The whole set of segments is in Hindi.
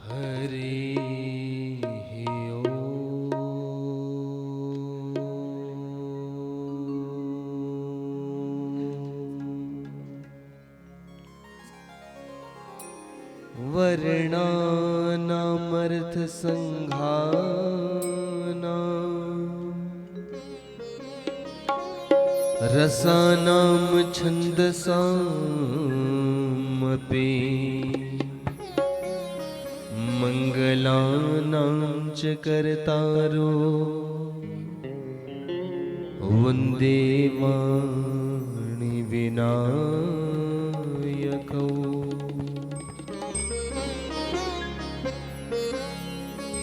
हरि वर्णानामर्थ संघाना रसानाम छन्दसामपि मंगलानां च कर्तारो वन्दे वाणि विनायकौ।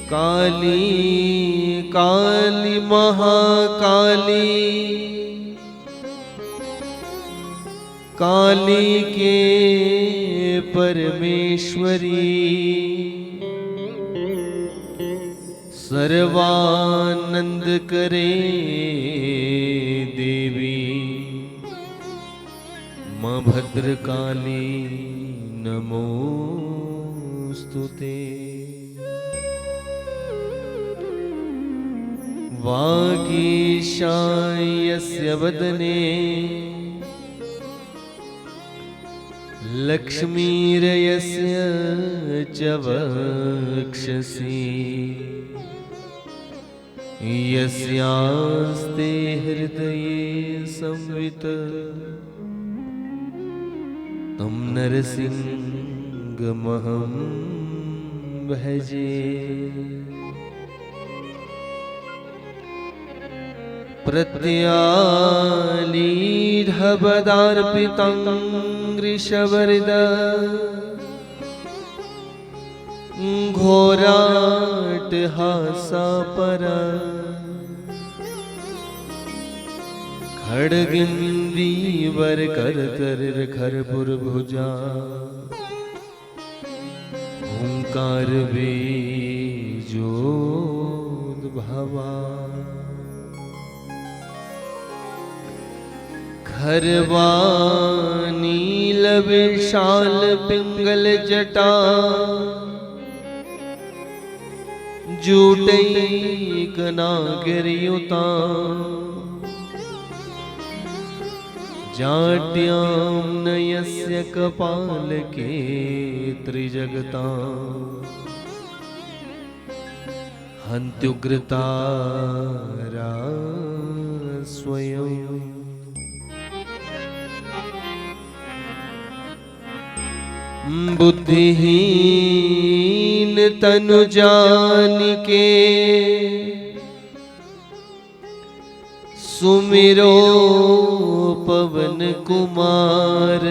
काली काली महाकाली काली के परमेश्वरी सर्वानंद करे देवी मां भद्रकाली नमोस्तुते। वागीशायस्य वदने लक्ष्मीर्यस्य च वक्षसि यस्यास्ते हृदये संवित् तं नरसिंहमहं भजे। प्रत्यालीढबदार्पितं वृषवर्द घोराट्हासापर खड्गेन्दीवर करतर्खरपुरभुजा ओंकार बीजोद्भवा। खरवानील विशाल पिंगल जटा जूटैक नागरियुता जाट्यां नयस्य कपालके त्रिजगता हन्त्युग्रतारा स्वयं। बुद्धिहीन तनु जानिके सुमिरो पवन कुमार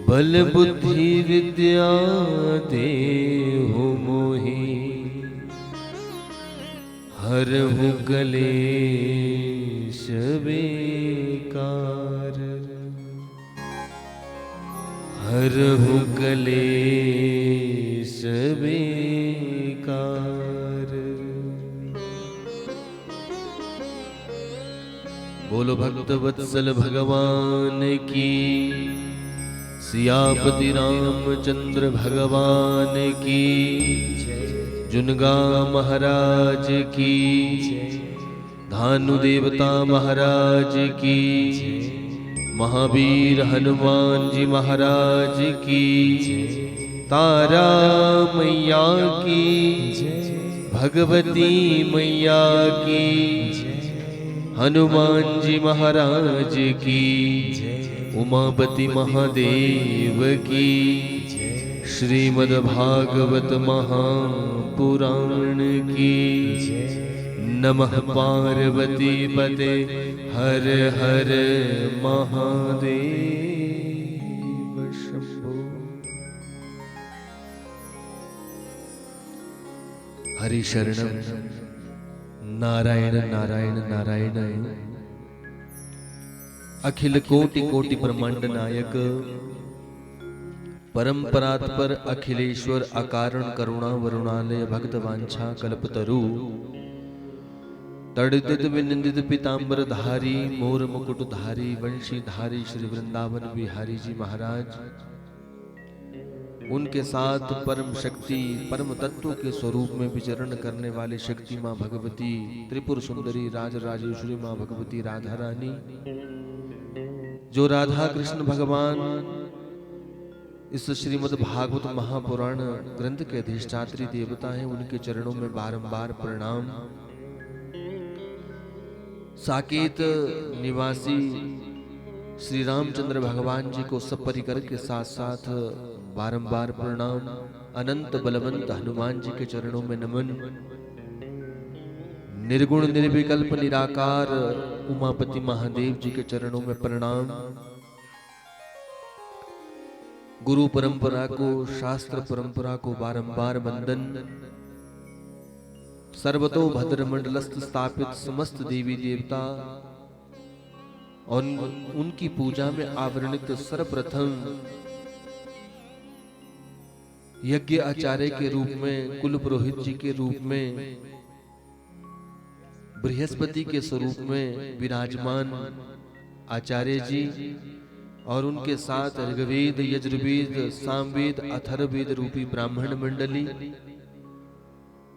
बल बुद्धि विद्या देहु मोहि हरहु कलेश बेकार। हरहु कलेश बेकार। बोलो भक्त वत्सल भगवान की, सियापति रामचंद्र भगवान की, जुनगा महाराज की, धानु देवता महाराज की, महावीर हनुमान जी महाराज की, तारा मैया की, भगवती मैया की, हनुमान जी महाराज की, उमापति महादेव की, श्रीमद्भागवत महापुराण की। नमः पार्वती पते हर हर महादेव शंभो। हरि शरणं नारायण नारायण नारायण। अखिल कोटि कोटि ब्रह्मांड नायक परंपरात्पर अखिलेश्वर अकारण करुणा वरुणालय भक्त वांछा कल्पतरु तड़ित विनिंदित पीतांबर धारी मोर मुकुट धारी वंशी धारी श्री वृंदावन बिहारी जी महाराज उनके साथ परम शक्ति परम तत्व के स्वरूप में विचरण करने वाली शक्ति माँ भगवती, त्रिपुर सुंदरी राज राजेश्वरी माँ भगवती राधा रानी, जो राधा कृष्ण भगवान इस श्रीमद् भागवत महापुराण ग्रंथ के अधिष्ठात्री देवता हैं, उनके चरणों में बारंबार प्रणाम। साकेत निवासी श्री रामचंद्र भगवान जी को सब परिकर के साथ साथ बारंबार प्रणाम। अनंत बलवंत हनुमान जी के चरणों में नमन। निर्गुण निर्विकल्प निराकार उमापति महादेव जी के चरणों में प्रणाम। गुरु परंपरा को, शास्त्र परंपरा को बारंबार वंदन। सर्वतो भद्र मंडलस्थ स्थापित समस्त देवी देवता और उनकी पूजा में आवरणित सर्वप्रथम यज्ञ आचार्य के रूप में, कुल पुरोहित जी के रूप में, बृहस्पति के स्वरूप में विराजमान आचार्य जी और उनके साथ ऋग्वेद, यजुर्वेद, सामवेद, अथर्ववेद रूपी ब्राह्मण मंडली,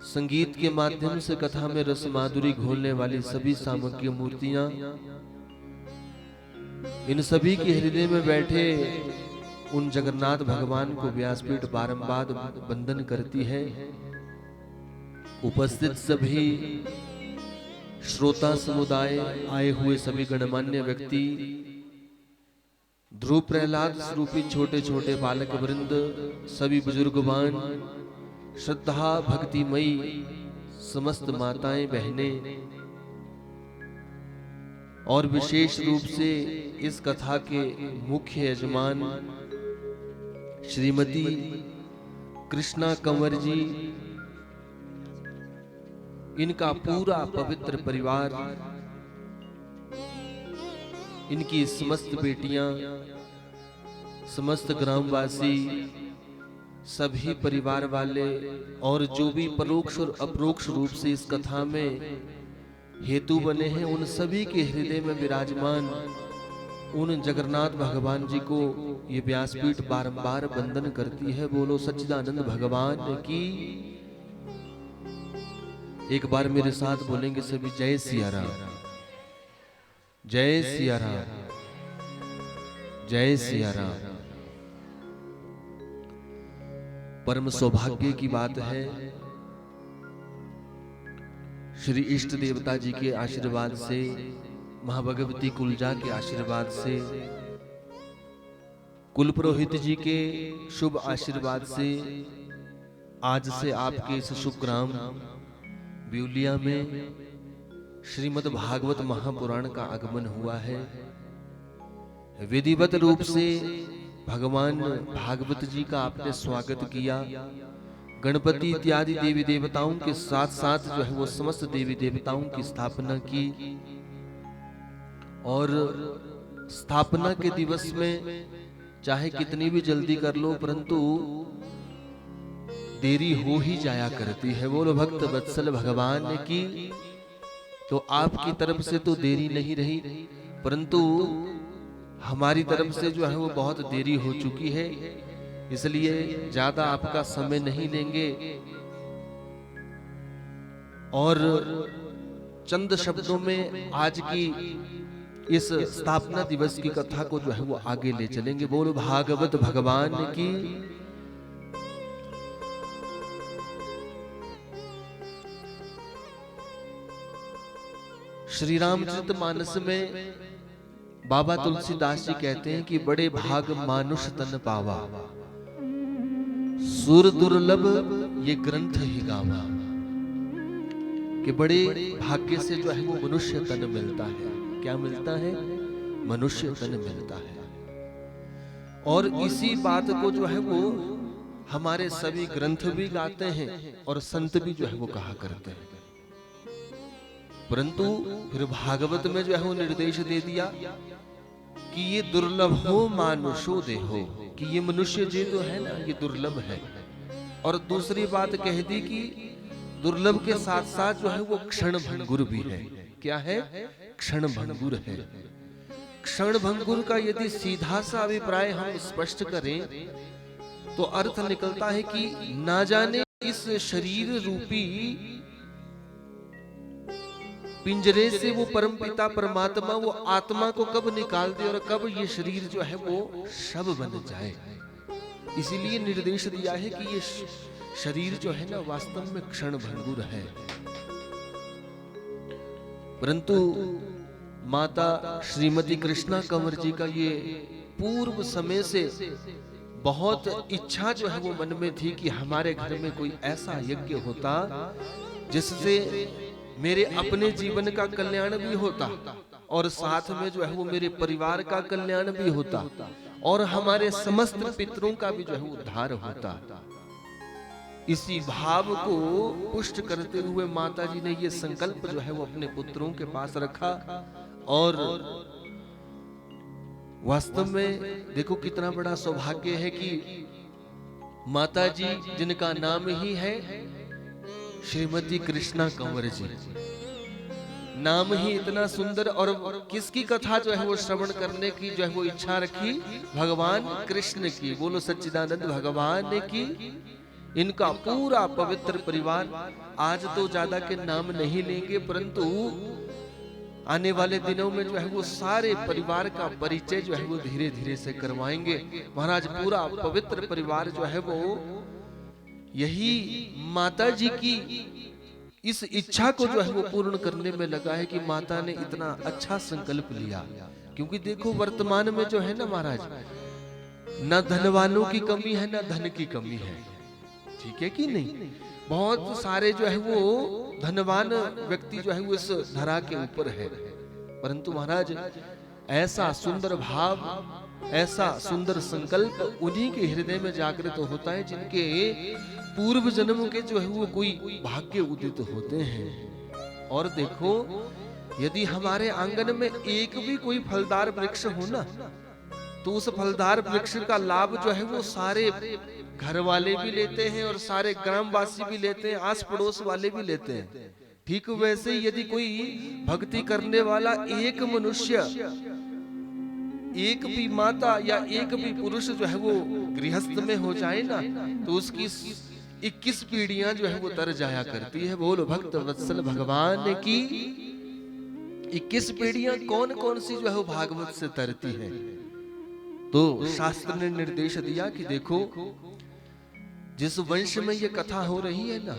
संगीत के माध्यम से कथा में रस माधुरी घोलने वाली सभी सामग्री मूर्तियां, इन सभी के हृदय में बैठे उन जगन्नाथ भगवान को व्यासपीठ बारंबार वंदन करती है। उपस्थित सभी श्रोता समुदाय, आए हुए सभी गणमान्य व्यक्ति, ध्रुव प्रहलाद स्वरूपी छोटे छोटे बालक वृंद, सभी बुजुर्गवान, श्रद्धा भक्तिमयी समस्त माताएं बहनें और विशेष रूप से इस कथा के मुख्य यजमान श्रीमती कृष्णा कंवर जी, इनका पूरा पवित्र परिवार, इनकी समस्त बेटियां, समस्त ग्रामवासी, सभी परिवार वाले और जो भी परोक्ष और अपरोक्ष रूप से इस कथा में हेतु बने हैं, उन सभी के हृदय में विराजमान उन जगन्नाथ भगवान जी को ये व्यासपीठ बारंबार वंदन करती है। बोलो सच्चिदानंद भगवान की। एक बार मेरे साथ बोलेंगे सभी, जय सिया राम, जय सिया राम, जय सिया राम। परम सौभाग्य की बात है, श्री इष्ट देवता जी के आशीर्वाद से, मां भगवती कुलजा के आशीर्वाद से, कुल पुरोहित जी के शुभ आशीर्वाद से आज से आपके इस शुभ ग्राम ब्यूलिया में श्रीमद् भागवत महापुराण का आगमन हुआ है। विधिवत रूप से भगवान भागवत जी का आपने स्वागत किया। गणपति इत्यादि देवी देवताओं के साथ साथ जो है वो समस्त देवी देवताओं की स्थापना की और स्थापना के दिवस में चाहे कितनी भी जल्दी कर लो परंतु देरी हो ही जाया करती है। बोलो भक्त वत्सल भगवान की। तो आपकी तरफ से तो देरी नहीं रही, परंतु हमारी तरफ से जो है वो बहुत देरी हो चुकी है, इसलिए ज्यादा आपका समय नहीं लेंगे और चंद शब्दों में आज की इस स्थापना दिवस की कथा को जो है वो आगे ले चलेंगे। बोलो भागवत भगवान की। श्री रामचरितमानस में बाबा तुलसीदास जी कहते हैं कि बड़े भाग मानुष तन पावा, सुर दुर्लभ ये ग्रंथ ही गावा, कि बड़े भाग्य से जो है वो मनुष्य तन मिलता है। क्या मिलता है? मनुष्य तन मिलता है। और इसी बात को जो है वो हमारे सभी ग्रंथ भी गाते हैं और संत भी जो है वो कहा करते हैं। परंतु फिर भागवत में जो है वो निर्देश दे दिया कि ये दुर्लभ हो मानुषो देहो, कि ये मनुष्य जी तो है ना, ये दुर्लभ है। और दूसरी बात कह दी कि दुर्लभ के साथ साथ जो है वो क्षण भंगुर भी है। क्या है? क्षण भंगुर है। क्षण भंगुर का यदि सीधा सा अभिप्राय हम स्पष्ट करें तो अर्थ निकलता है कि ना जाने इस शरीर रूपी पिंजरे से वो परमपिता परमात्मा वो आत्मा को कब निकाल दे और कब ये शरीर जो है वो शव बन जाए। इसीलिए निर्देश दिया है कि ये शरीर जो है ना वास्तव में क्षण भंगुर है। परंतु माता श्रीमती कृष्णा कंवर जी का ये पूर्व समय से बहुत इच्छा जो है वो मन में थी कि हमारे घर में कोई ऐसा यज्ञ होता जिससे मेरे अपने जीवन का कल्याण भी होता और साथ में जो है वो मेरे परिवार का कल्याण भी होता और हमारे समस्त पितरों का भी जो है उद्धार होता। इसी भाव को पुष्ट करते हुए माता जी ने ये संकल्प जो है वो अपने पुत्रों के पास रखा। और वास्तव में देखो कितना बड़ा सौभाग्य है कि माता जी जिनका नाम ही है श्रीमती कृष्णा कंवर जी, नाम ही इतना सुंदर, और किसकी कथा जो है वो श्रवण करने की जो है वो इच्छा रखी, भगवान कृष्ण की। बोलो सच्चिदानंद भगवान की। इनका पूरा पवित्र परिवार, आज तो ज्यादा के नाम नहीं लेंगे परंतु आने वाले दिनों में जो है वो सारे परिवार का परिचय जो है वो धीरे धीरे से करवाएंगे। महाराज पूरा पवित्र परिवार जो है वो यही माता जी की इस इच्छा को जो है वो पूर्ण करने में लगा है कि माता ने इतना अच्छा संकल्प लिया। क्योंकि देखो वर्तमान में जो है ना महाराज, न धनवानों की कमी है न धन की कमी है, ठीक है कि नहीं। बहुत सारे जो है वो धनवान व्यक्ति जो है वो इस धरा के ऊपर है, परंतु महाराज ऐसा सुंदर भाव, ऐसा सुंदर संकल्प उन्हीं के हृदय में जागृत होता है जिनके पूर्व जन्म के जो है वो कोई भाग्य उदित होते हैं। और देखो यदि हमारे आंगन में एक भी कोई फलदार वृक्ष हो ना, तो उस फलदार वृक्ष का लाभ जो है वो सारे घर वाले भी लेते हैं और सारे ग्रामवासी भी लेते हैं, आस पड़ोस वाले भी लेते हैं। ठीक वैसे यदि कोई भक्ति करने वाला एक मनुष्य, एक भी माता या एक भी पुरुष जो है वो गृहस्थ में हो जाए ना, तो उसकी 21 पीढ़ियां जो है वो तर जाया करती है। बोलो भक्त वत्सल भगवान की। 21 पीढ़ियां कौन कौन सी जो है वो भागवत से तरती है। तो शास्त्र ने निर्देश दिया कि देखो जिस वंश में ये कथा हो रही है ना,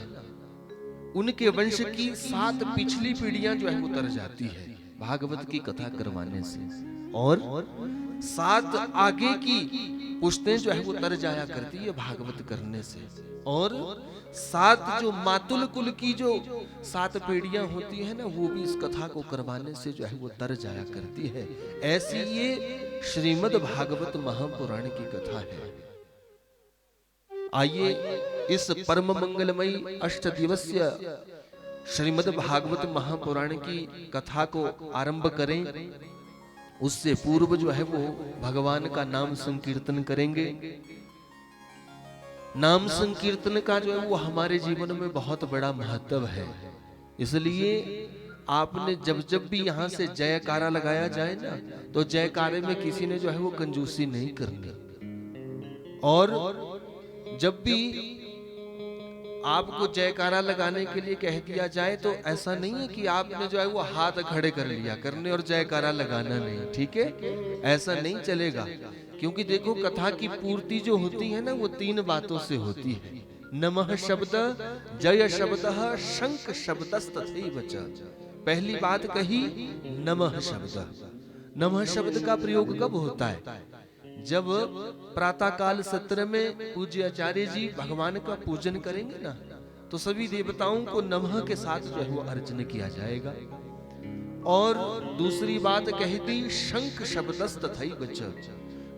उनके वंश की 7 पिछली पीढ़ियां जो है वो तर जाती है भागवत की कथा करवाने से, और 7 आगे की पुश्तें जो है वो तर जाया करती है भागवत करने से, और 7 जो मातुल कुल की जो 7 पीढ़ियां होती है ना, वो भी इस कथा को करवाने से जो है वो तर जाया करती है। ऐसी ये श्रीमद् भागवत महापुराण की कथा है। आइए इस परम मंगलमयी 8 दिवसीय श्रीमद् भागवत महापुराण की कथा को आरंभ करें। उससे पूर्व जो है वो भगवान का नाम संकीर्तन करेंगे। नाम संकीर्तन का जो है वो हमारे जीवन में बहुत बड़ा महत्व है। इसलिए आपने जब जब भी यहाँ से जयकारा लगाया जाए ना, तो जयकारे में किसी ने जो है वो कंजूसी नहीं करनी। और जब भी आपको जयकारा लगाने के लिए कह दिया जाए तो ऐसा नहीं है कि आपने जो है वो हाथ खड़े कर लिया करने और जयकारा लगाना नहीं, ठीक है, ऐसा नहीं चलेगा। क्योंकि देखो कथा की पूर्ति जो होती है ना, वो 3 बातों से होती है। नमः शब्द, जय शब्द, शंख शब्दस्तथैव च। पहली बात कही नमः शब्द। नमः शब्द का प्रयोग कब होता है? जब प्रातः काल सत्र में पूज्य आचार्य जी भगवान का पूजन करेंगे ना, तो सभी देवताओं को नमः के साथ जो है वो अर्चन किया जाएगा। और दूसरी बात कह दी शंख शब्दस्तथैव च।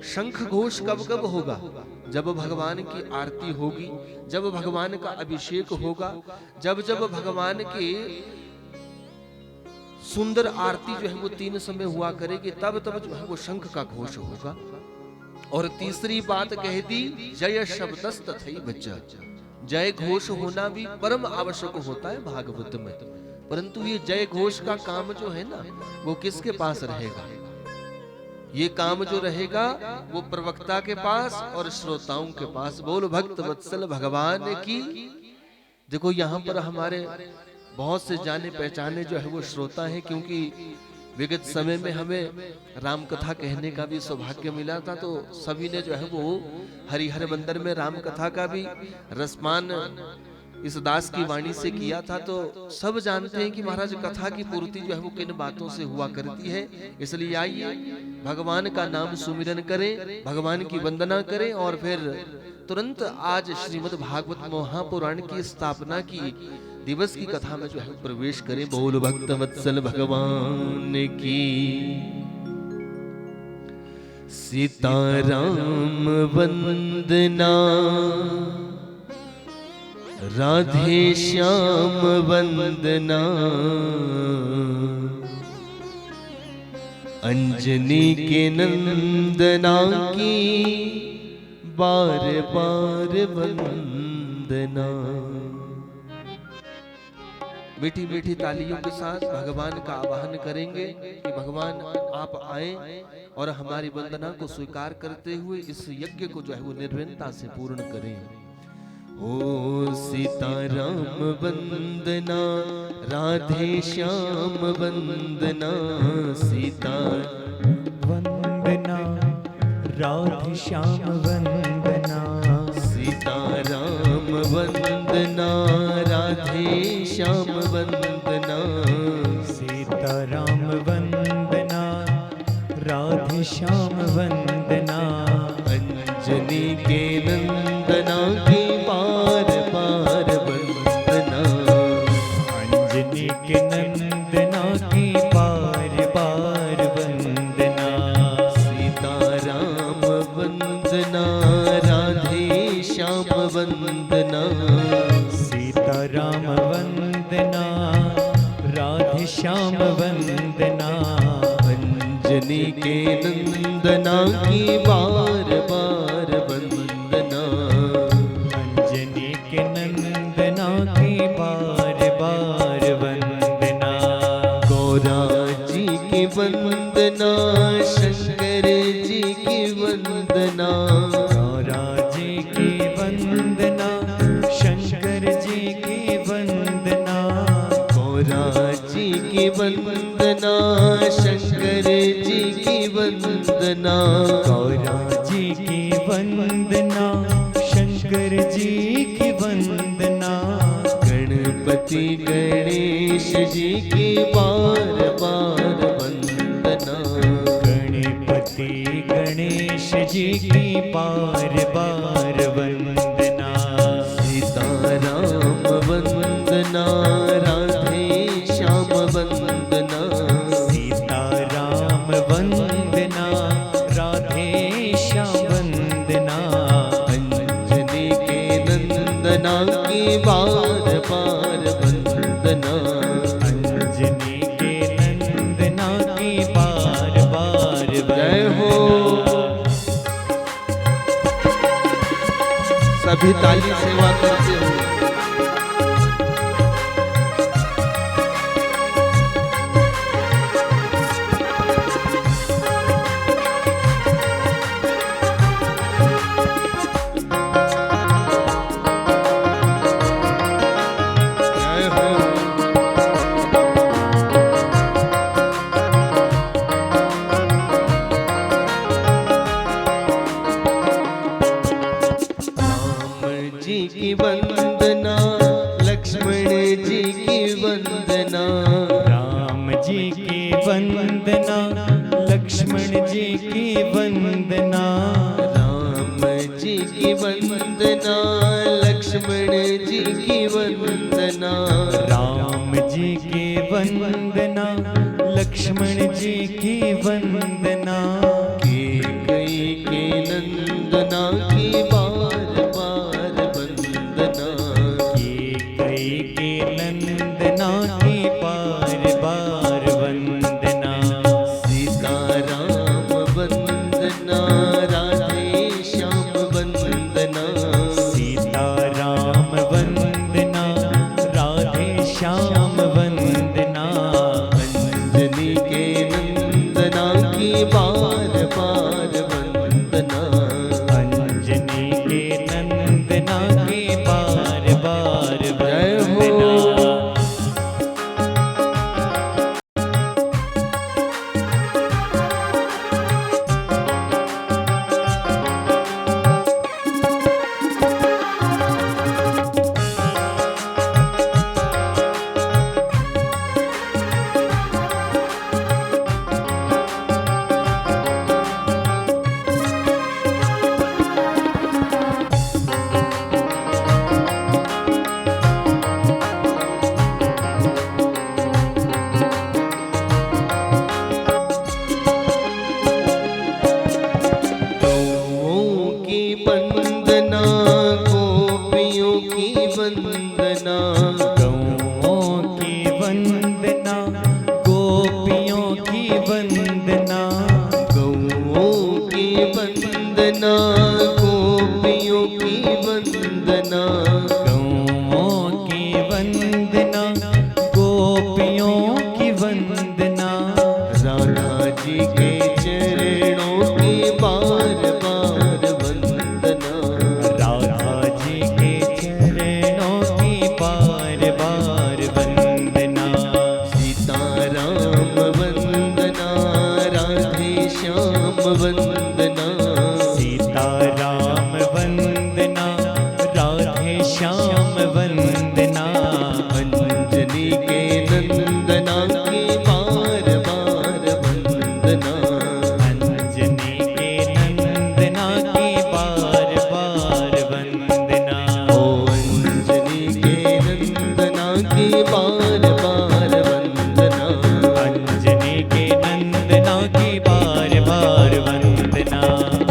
शंख घोष कब कब होगा? जब भगवान की आरती होगी, जब भगवान का अभिषेक होगा, जब जब भगवान के सुंदर आरती जो है वो 3 समय हुआ करेगी, तब तब जो है वो शंख का घोष होगा। और तीसरी बात कह दी जय शब्दस्तथैव च। जय घोष होना भी परम आवश्यक होता है भागवत में। परंतु ये जय घोष का काम जो है ना, वो किसके पास रहेगा? ये काम जो रहेगा वो प्रवक्ता के पास और श्रोताओं के पास। बोल भक्त वत्सल भगवान की। देखो यहाँ पर हमारे बहुत से जाने पहचाने जो है वो श्रोता हैं, क्योंकि विगत समय में हमें राम कथा कहने का भी सौभाग्य मिला था, तो सभी ने जो है वो हरिहर मंदिर में राम कथा का भी रसमान इस दास की वाणी से किया था। तो सब जानते हैं कि महाराज कथा की पूर्ति जो है वो किन बातों से हुआ करती है। इसलिए आइए भगवान का नाम सुमिरन करें, भगवान की वंदना करें और फिर तुरंत आज श्रीमद् भागवत महापुराण की स्थापना की दिवस की कथा में जो है प्रवेश करें। बोल भक्त वत्सल भगवान की। सीताराम वंदना, राधे श्याम वंदना, अंजनी के नंदना की बार बार वंदना। मीठी मीठी तालियों के साथ भगवान का आवाहन करेंगे कि भगवान आप आए और हमारी वंदना को स्वीकार करते हुए इस यज्ञ को जो है वो निर्विघ्नता से पूर्ण करें। ओ सीताराम वंदना, राधे श्याम वंदना, सीता वंदना, राधे श्याम वंदना, सीताराम वंदना, राधे श्याम वंदना, सीताराम वंदना, राधे श्याम वंदना, अंजनी के नंदना की बार बार वंदना, अंजनी के नंदना की बार बार वंदना, सीताराम वंदना, राधे श्याम वंदना, सीताराम वंदना, राधे श्याम वंदना, अंजनी के नंदना की बार बार वंदना, अंजनी के नंदना की बार बार वंदना, गौरा जी की वंदना, शंकर जी की वंदना, गौरा जी की वंदना, शंकर जी की वंदना, गौरा जी की वंदना, शंकर जी की वंदना, गौरा जी की वंदना, शंकर जी की वंदना, गणपति गणेश जी की बार बार वंदना, गणपति गणेश जी की बार बार वंदना, सीताराम वंदना, राधे श्याम वंदना, सीताराम वंदना, राधे श्याम वंदना, अंजनी के नंदना की बार बार वंदना, अंजनी के नंदना की बार बार जय हो। सभी ताली सेवा करते हुए जय हो। राम जी की वंदना, लक्ष्मण जी की वंदना, राम जी की वंदना, लक्ष्मण जी की वंदना, राम जी की वंदना, लक्ष्मण जी की वंदना, राम जी की वंदना, लक्ष्मण जी की वंदना, कैकेयी के नंदना की बार बार वंदना, कैकेयी के नंदना की बार बार वंदना, सीताराम वंदना, राधे श्याम वंदना, सीताराम वंदना, राधे श्याम वंदना, अंजनी के नंदना की बार वंदना, गौओं की वंदना, गोपियों की वंदना, राधा जी के चरणों की बार बार वंदना, राधा जी के चरणों की बार बार वंदना, सीताराम वंदना, राधे श्याम वंदना, सीताराम वंदना, राधे श्याम वंदना, अंजनी के नंदना की बार बार वंदना, अंजनी के नंदना की बार बार वंदना, ओ अंजनी के नंदना की बार बार वंदना, अंजनी के नंदना की बार बार वंदना,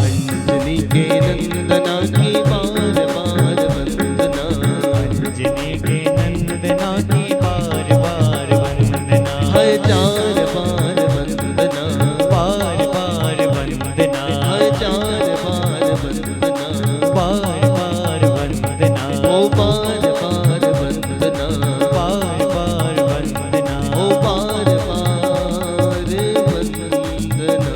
अंजनी के नंदना की बार बार वंदना, अंजनी के नंदना की बार बार वंदना, हजार बार वंदना, बार बार वंदना, हजार बार वंदना, बार बार वंदना, ओ बार बार वंदना, बार बार वंदना, ओ बार बार वंदना।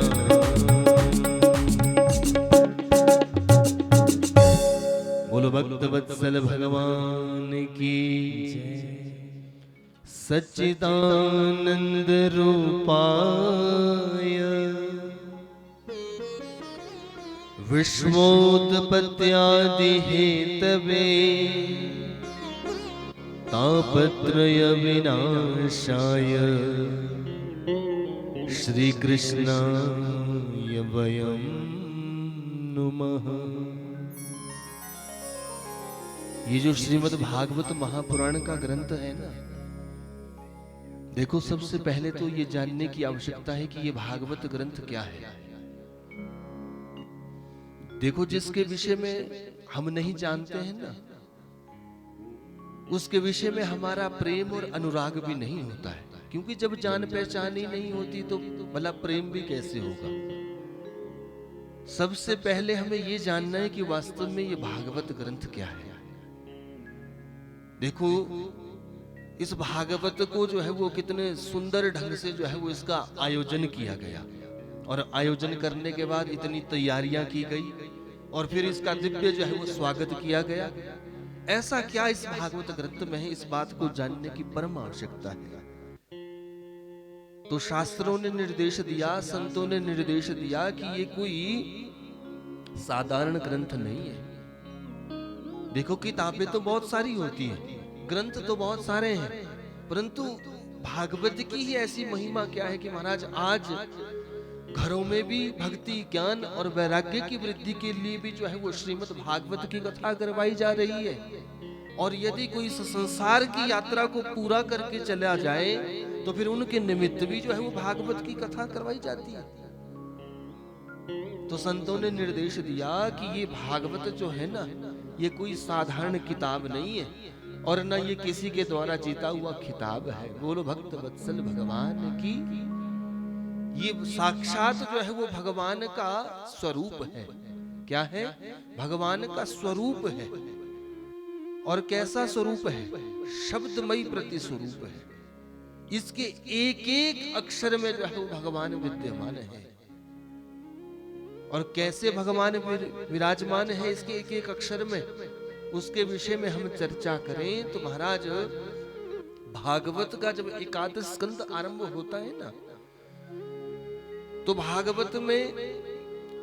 बोलो भक्त वत्सल भगवान की सच्चिदानंद रूपाय विश्वोत्पत्त्यादि हेतवे तापत्रय विनाशाय श्री कृष्णाय वयं नुमः। ये जो श्रीमद् भागवत महापुराण का ग्रंथ है ना, देखो सबसे पहले तो ये जानने की आवश्यकता है कि ये भागवत ग्रंथ क्या है। देखो जिसके विषय में हम नहीं जानते हैं ना, उसके विषय में हमारा प्रेम और अनुराग भी नहीं होता है, क्योंकि जब जान पहचान ही नहीं होती तो भला प्रेम भी कैसे होगा। सबसे पहले हमें ये जानना है कि वास्तव में ये भागवत ग्रंथ क्या है। देखो इस भागवत को जो है वो कितने सुंदर ढंग से जो है वो इसका आयोजन किया गया, और आयोजन करने के बाद इतनी तैयारियां की गई, और फिर इसका दिव्य जो है वो स्वागत किया गया। ऐसा क्या इस भागवत ग्रंथ में है, इस बात को जानने की परम आवश्यकता है। तो शास्त्रों ने निर्देश दिया, संतों ने निर्देश दिया कि ये कोई साधारण ग्रंथ नहीं है। देखो किताबें तो बहुत सारी होती हैं, ग्रंथ तो बहुत सारे हैं, परंतु भागवत की ही ऐसी महिमा क्या है कि महाराज आज घरों में भी भक्ति, ज्ञान और वैराग्य की वृद्धि के लिए भी जो है वो श्रीमद् भागवत की कथा करवाई जा रही है। और यदि कोई इस संसार की यात्रा को पूरा करके चला जाए तो फिर उनके निमित्त भी जो है वो भागवत की कथा करवाई जाती है। तो संतों ने निर्देश दिया कि ये भागवत जो है ना, ये कोई साधारण किताब नहीं है, और न ये किसी के द्वारा जीता हुआ खिताब है। बोलो भक्त वत्सल भगवान की। ये साक्षात जो है वो भगवान का स्वरूप है। क्या है? भगवान का स्वरूप है। और कैसा स्वरूप है? शब्दमयी प्रति स्वरूप है। इसके एक एक अक्षर में जो है वो भगवान विद्यमान है। और कैसे भगवान विराजमान है इसके एक एक अक्षर में, उसके विषय में हम चर्चा करें तो महाराज भागवत का जब एकादश स्कंद आरंभ होता है ना, तो भागवत में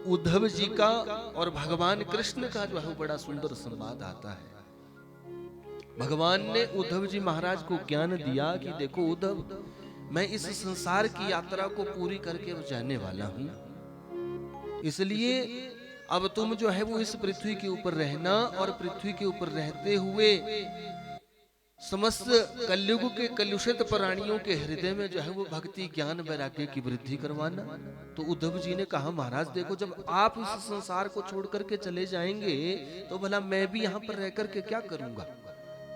उद्धव जी का और भगवान कृष्ण का जो है बड़ा सुंदर संवाद आता है। भगवान ने उद्धव जी महाराज को ज्ञान दिया कि देखो उद्धव, मैं इस संसार की यात्रा को पूरी करके जाने वाला हूं, इसलिए अब तुम जो है वो इस पृथ्वी के ऊपर रहना, और पृथ्वी के ऊपर रहते हुए समस्त कलयुग के कलुषित प्राणियों के हृदय में जो है वो भक्ति, ज्ञान, वैराग्य की वृद्धि करवाना। तो उद्धव जी ने कहा महाराज देखो, जब आप इस संसार को छोड़ करके चले जाएंगे तो भला मैं भी यहाँ पर रह करके क्या करूंगा।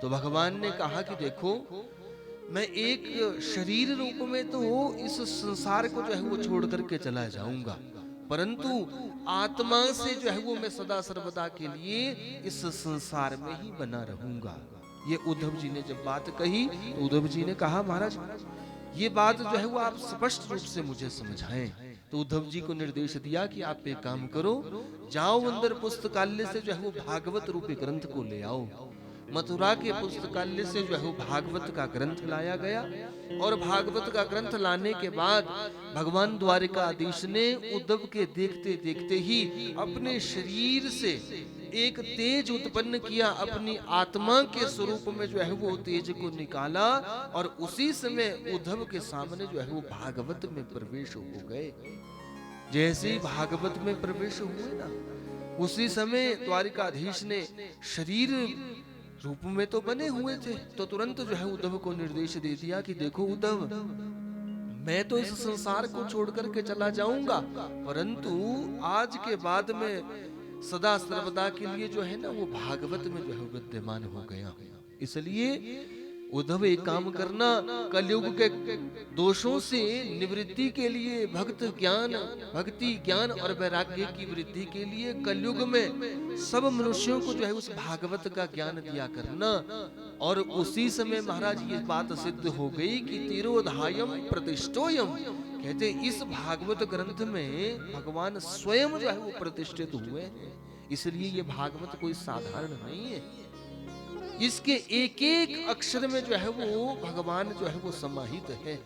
तो भगवान ने कहा कि देखो, मैं एक शरीर रूप में तो इस संसार को जो है वो छोड़ करके चला जाऊंगा, परंतु आत्मा से जो है वो मैं सदा सर्वदा के लिए इस संसार में ही बना रहूंगा। ये उद्धव जी ने जब बात कही तो उद्धव जी ने कहा महाराज ये बात जो है वो आप स्पष्ट रूप से मुझे समझाएं। तो उद्धव जी को निर्देश दिया कि आप एक काम करो, जाओ अंदर पुस्तकालय से जो है वो भागवत रूपी ग्रंथ को ले आओ। मथुरा के पुस्तकालय से जो है वो भागवत का ग्रंथ लाया गया और भागवत का ग्रंथ लाने के बाद भगवान द्वारिकाधीश ने उद्धव के देखते देखते ही अपने शरीर से एक तेज उत्पन्न किया, अपनी आत्मा के स्वरूप में जो है वो तेज को निकाला और उसी समय उद्धव के सामने जो है वो भागवत में प्रवेश हो गए। जैसे ही भागवत में प्रवेश हुए ना, उसी समय द्वारिकाधीश ने शरीर रूप में तो बने हुए थे, तो तुरंत जो है उद्धव को निर्देश दे दिया कि देखो उद्धव, मैं तो इस संसार को छोड़ करके चला जाऊंगा, परंतु आज के बाद में सदा सर्वदा के लिए जो है ना वो भागवत में जो है विद्यमान हो गया। इसलिए उद्धव एक काम करना, कलयुग के दोषों से निवृत्ति के लिए भक्ति ज्ञान और वैराग्य की वृद्धि के लिए कलयुग में सब मनुष्यों को जो है उस भागवत का ज्ञान दिया करना। और उसी समय महाराज ये बात सिद्ध हो गई कि तिरोधायम प्रतिष्ठोयम, कहते इस भागवत ग्रंथ में भगवान स्वयं जो है वो प्रतिष्ठित हुए हैं। इसलिए ये भागवत कोई साधारण नहीं है, इसके एक एक अक्षर में जो है वो भगवान जो है वो समाहित है।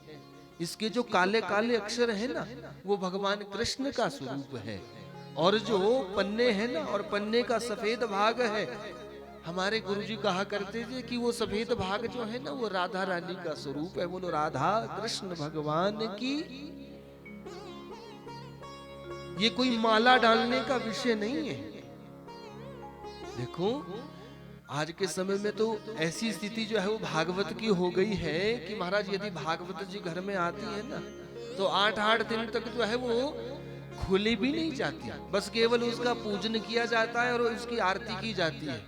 इसके जो काले काले अक्षर है ना वो भगवान कृष्ण का स्वरूप है, और जो पन्ने हैं ना और पन्ने का सफेद भाग है, हमारे गुरुजी कहा करते थे कि वो सफेद भाग जो है ना वो राधा रानी का स्वरूप है। बोलो राधा कृष्ण भगवान की। ये कोई माला डालने का विषय नहीं है। देखो आज के समय में तो ऐसी स्थिति जो है वो भागवत की हो गई है कि महाराज यदि भागवत जी घर में आती है ना तो 8-8 दिन तक जो है वो खुली भी नहीं जाती, बस केवल उसका पूजन किया जाता है और उसकी आरती की जाती है।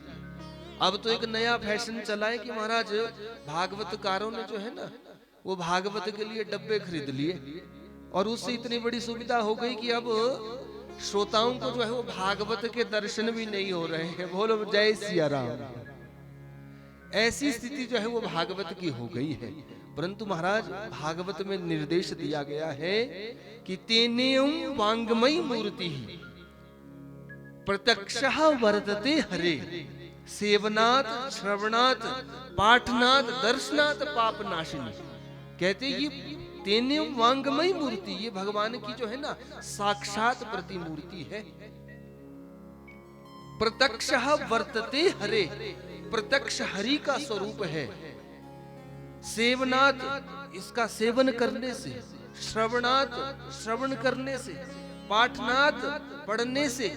अब तो एक नया फैशन चला है कि महाराज भागवतकारों ने जो है ना वो भागवत के लिए डब्बे खरीद लिए और उससे इतनी बड़ी सुविधा हो गई कि अब श्रोताओं को जो है वो भागवत के दर्शन भी नहीं हो रहे हैं। बोलो जय सिया राम। ऐसी स्थिति जो है वो भागवत की हो गई है। परंतु महाराज भागवत में निर्देश दिया गया है कि तेनेयं वांगमयी मूर्ति प्रत्यक्षः वर्तते हरे, सेवनात् श्रवणात् पाठनात् दर्शनात् पापनाशिनी। कहते ये तेने वांगमयी मूर्ति, ये भगवान की जो है ना साक्षात प्रतिमूर्ति है। प्रत्यक्षः वर्तते हरे, प्रत्यक्ष हरि का स्वरूप है। सेवनात्, इसका सेवन करने से, श्रवणात्, श्रवण करने से, पाठनात्, पढ़ने से,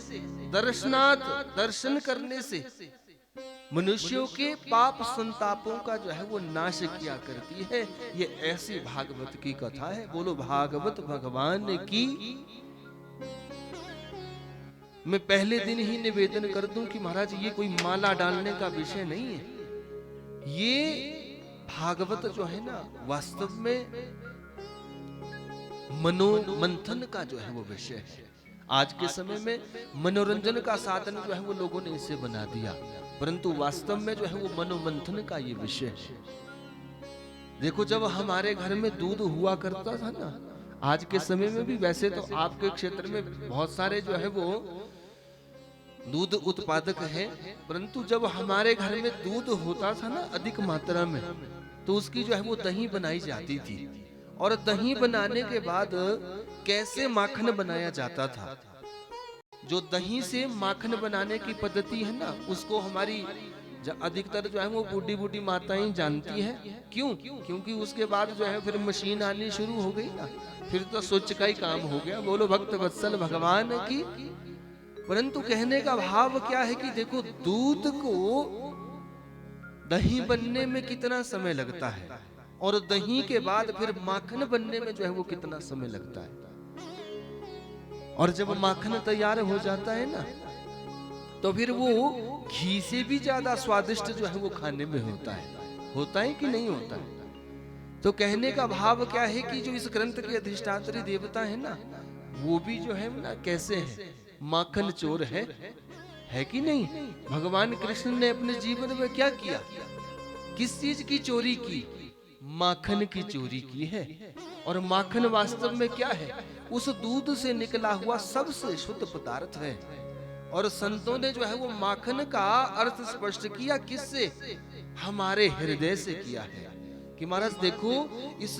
दर्शनात्, दर्शन करने से मनुष्यों के पाप संतापों का जो है वो नाश किया करती है। ये ऐसी भागवत की कथा है। बोलो भागवत भगवान की। मैं पहले दिन ही निवेदन कर दूं कि महाराज ये कोई माला डालने का विषय नहीं है। ये भागवत जो है ना वास्तव में मनोमंथन का जो है वो विषय है। आज के समय में मनोरंजन का साधन जो है वो लोगों ने इसे बना दिया, परंतु वास्तव में जो है वो मनोमंथन का ये विषय है। देखो जब हमारे घर में दूध हुआ करता था ना, आज के समय में भी वैसे तो आपके क्षेत्र में बहुत सारे जो है वो दूध उत्पादक हैं, परंतु जब हमारे घर में दूध होता था ना अधिक मात्रा में तो उसकी जो है वो दही बनाई जाती थी। और दही बनाने के बाद कैसे माखन बनाया जाता था, जो दही से माखन बनाने की पद्धति है ना उसको हमारी अधिकतर जो है वो बूढ़ी बूढ़ी माताएं जानती है। क्यों? क्योंकि उसके बाद जो है फिर मशीन आनी शुरू हो गई ना, फिर तो सोच का ही काम हो गया। बोलो भक्त वत्सल भगवान की। परंतु कहने का भाव क्या है कि देखो दूध को दही बनने में कितना समय लगता है और दही के बाद फिर माखन बनने में जो है वो कितना समय लगता है। और जब माखन तैयार हो जाता है ना तो फिर वो घी से भी ज्यादा स्वादिष्ट जो है वो खाने में होता है कि नहीं होता है। तो कहने का भाव क्या है कि जो इस ग्रंथ के अधिष्ठात्री देवता है ना वो भी जो है ना कैसे है, माखन चोर है कि नहीं। भगवान कृष्ण ने अपने जीवन में क्या किया, किस चीज की चोरी की, माखन की चोरी की है। और माखन वास्तव में क्या है, उस दूध से निकला हुआ सबसे शुद्ध पदार्थ है। और संतों ने जो है वो माखन का अर्थ स्पष्ट किया, किससे, हमारे हृदय से किया है। कि महाराज देखो, इस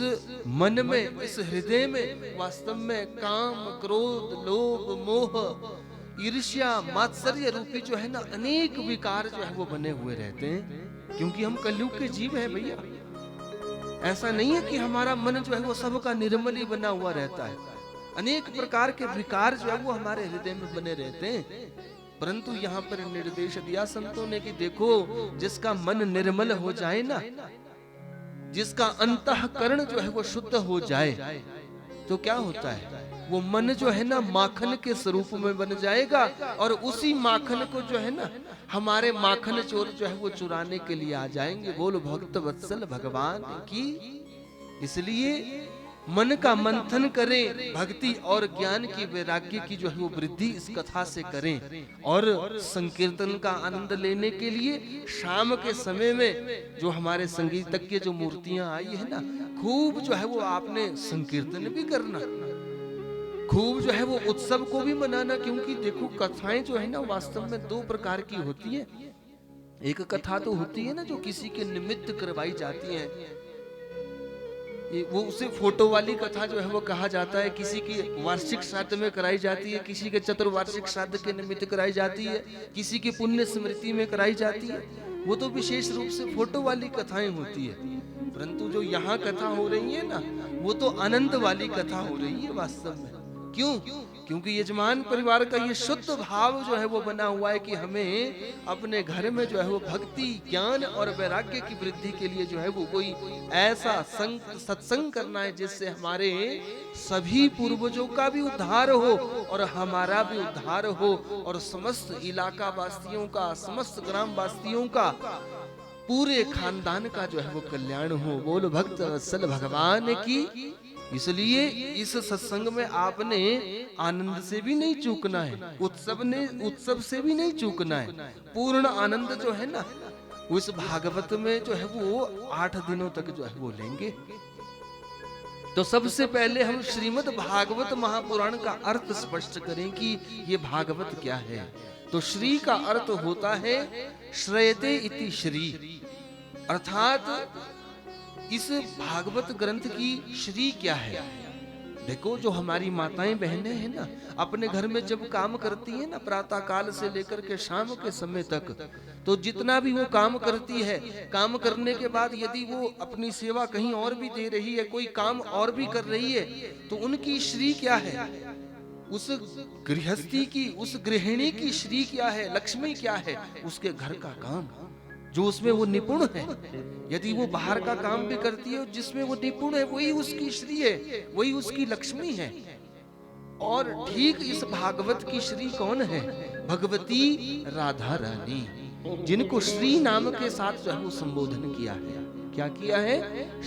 मन में, इस हृदय में वास्तव में काम, क्रोध, लोभ, मोह, ईर्ष्या, मात्सर्य रूपी जो है ना अनेक विकार जो है वो बने हुए रहते हैं। क्योंकि हम कलयुग के जीव हैं भैया। ऐसा नहीं है कि हमारा मन जो है वो सबका निर्मल ही बना हुआ रहता है। अनेक प्रकार के विकार जो है वो हमारे हृदय में बने रहते हैं। परंतु यहाँ पर निर्देश दिया संतों ने कि देखो, जिसका मन निर्मल हो जाए ना, जिसका अंतःकरण जो है वो शुद्ध हो जाए, तो क्या होता है, वो मन जो है ना माखन के स्वरूप में बन जाएगा। और उसी माखन को जो है ना हमारे माखन चोर जो है वो चुराने के लिए आ जाएंगे। बोलो भक्त वत्सल भगवान की। इसलिए मन का मंथन करें, भक्ति और ज्ञान की, वैराग्य की जो है वो वृद्धि इस कथा से करें। और संकीर्तन का आनंद लेने के लिए शाम के समय में जो हमारे संगीतज्ञ जो मूर्तियां आई है ना, खूब जो है वो आपने संकीर्तन भी करना, खूब जो है वो उत्सव को भी मनाना। क्योंकि देखो, कथाएं जो है ना वास्तव में दो प्रकार की होती है। एक कथा तो होती है ना जो किसी के निमित्त करवाई जाती है, वो उसे फोटो वाली कथा जो है वो कहा जाता है। किसी की वार्षिक श्राद्ध में कराई जाती है, किसी के चतुर्वार्षिक श्राद्ध के निमित्त कराई जाती है, किसी की पुण्य स्मृति में कराई जाती है। वो तो विशेष रूप से फोटो वाली कथाएं होती है। परंतु जो यहाँ कथा हो रही है ना, वो तो आनंद वाली कथा हो रही है वास्तव में। क्यों? क्योंकि यजमान परिवार का ये शुद्ध भाव जो है वो बना हुआ है कि हमें अपने घर में जो है वो भक्ति, ज्ञान और वैराग्य की वृद्धि के लिए जो है वो कोई ऐसा सत्संग करना है जिससे हमारे सभी पूर्वजों का भी उद्धार हो और हमारा भी उद्धार हो, और समस्त इलाका वासियों का, समस्त ग्राम वासियों का, पूरे खानदान का जो है वो कल्याण हो। बोलो भक्त वत्सल भगवान की। इसलिए इस सत्संग में आपने आनंद से भी नहीं चूकना है, उत्सव से भी नहीं चूकना है। पूर्ण आनंद जो है ना उस भागवत में जो है वो 8 दिनों तक जो है वो लेंगे। तो सबसे पहले हम श्रीमद् भागवत महापुराण का अर्थ स्पष्ट करें कि ये भागवत क्या है। तो श्री का अर्थ होता है श्रयते इति श्री, अर्थात इस भागवत ग्रंथ की श्री क्या है। देखो, जो हमारी माताएं बहनें हैं ना, अपने घर में जब काम करती है ना, प्रातः काल से लेकर के शाम के समय तक, तो जितना भी वो काम करती है, काम करने के बाद यदि वो अपनी सेवा कहीं और भी दे रही है, कोई काम और भी कर रही है, तो उनकी श्री क्या है, उस गृहस्थी की, उस गृहिणी की श्री क्या है, लक्ष्मी क्या है, उसके घर का काम जो उसमें वो निपुण है। यदि वो बाहर का काम भी करती है जिसमें वो निपुण है, वही उसकी श्री है, वही उसकी लक्ष्मी है। और ठीक इस भागवत की श्री कौन है, भगवती राधा रानी, जिनको श्री नाम के साथ जो है वो संबोधन किया है। क्या किया है,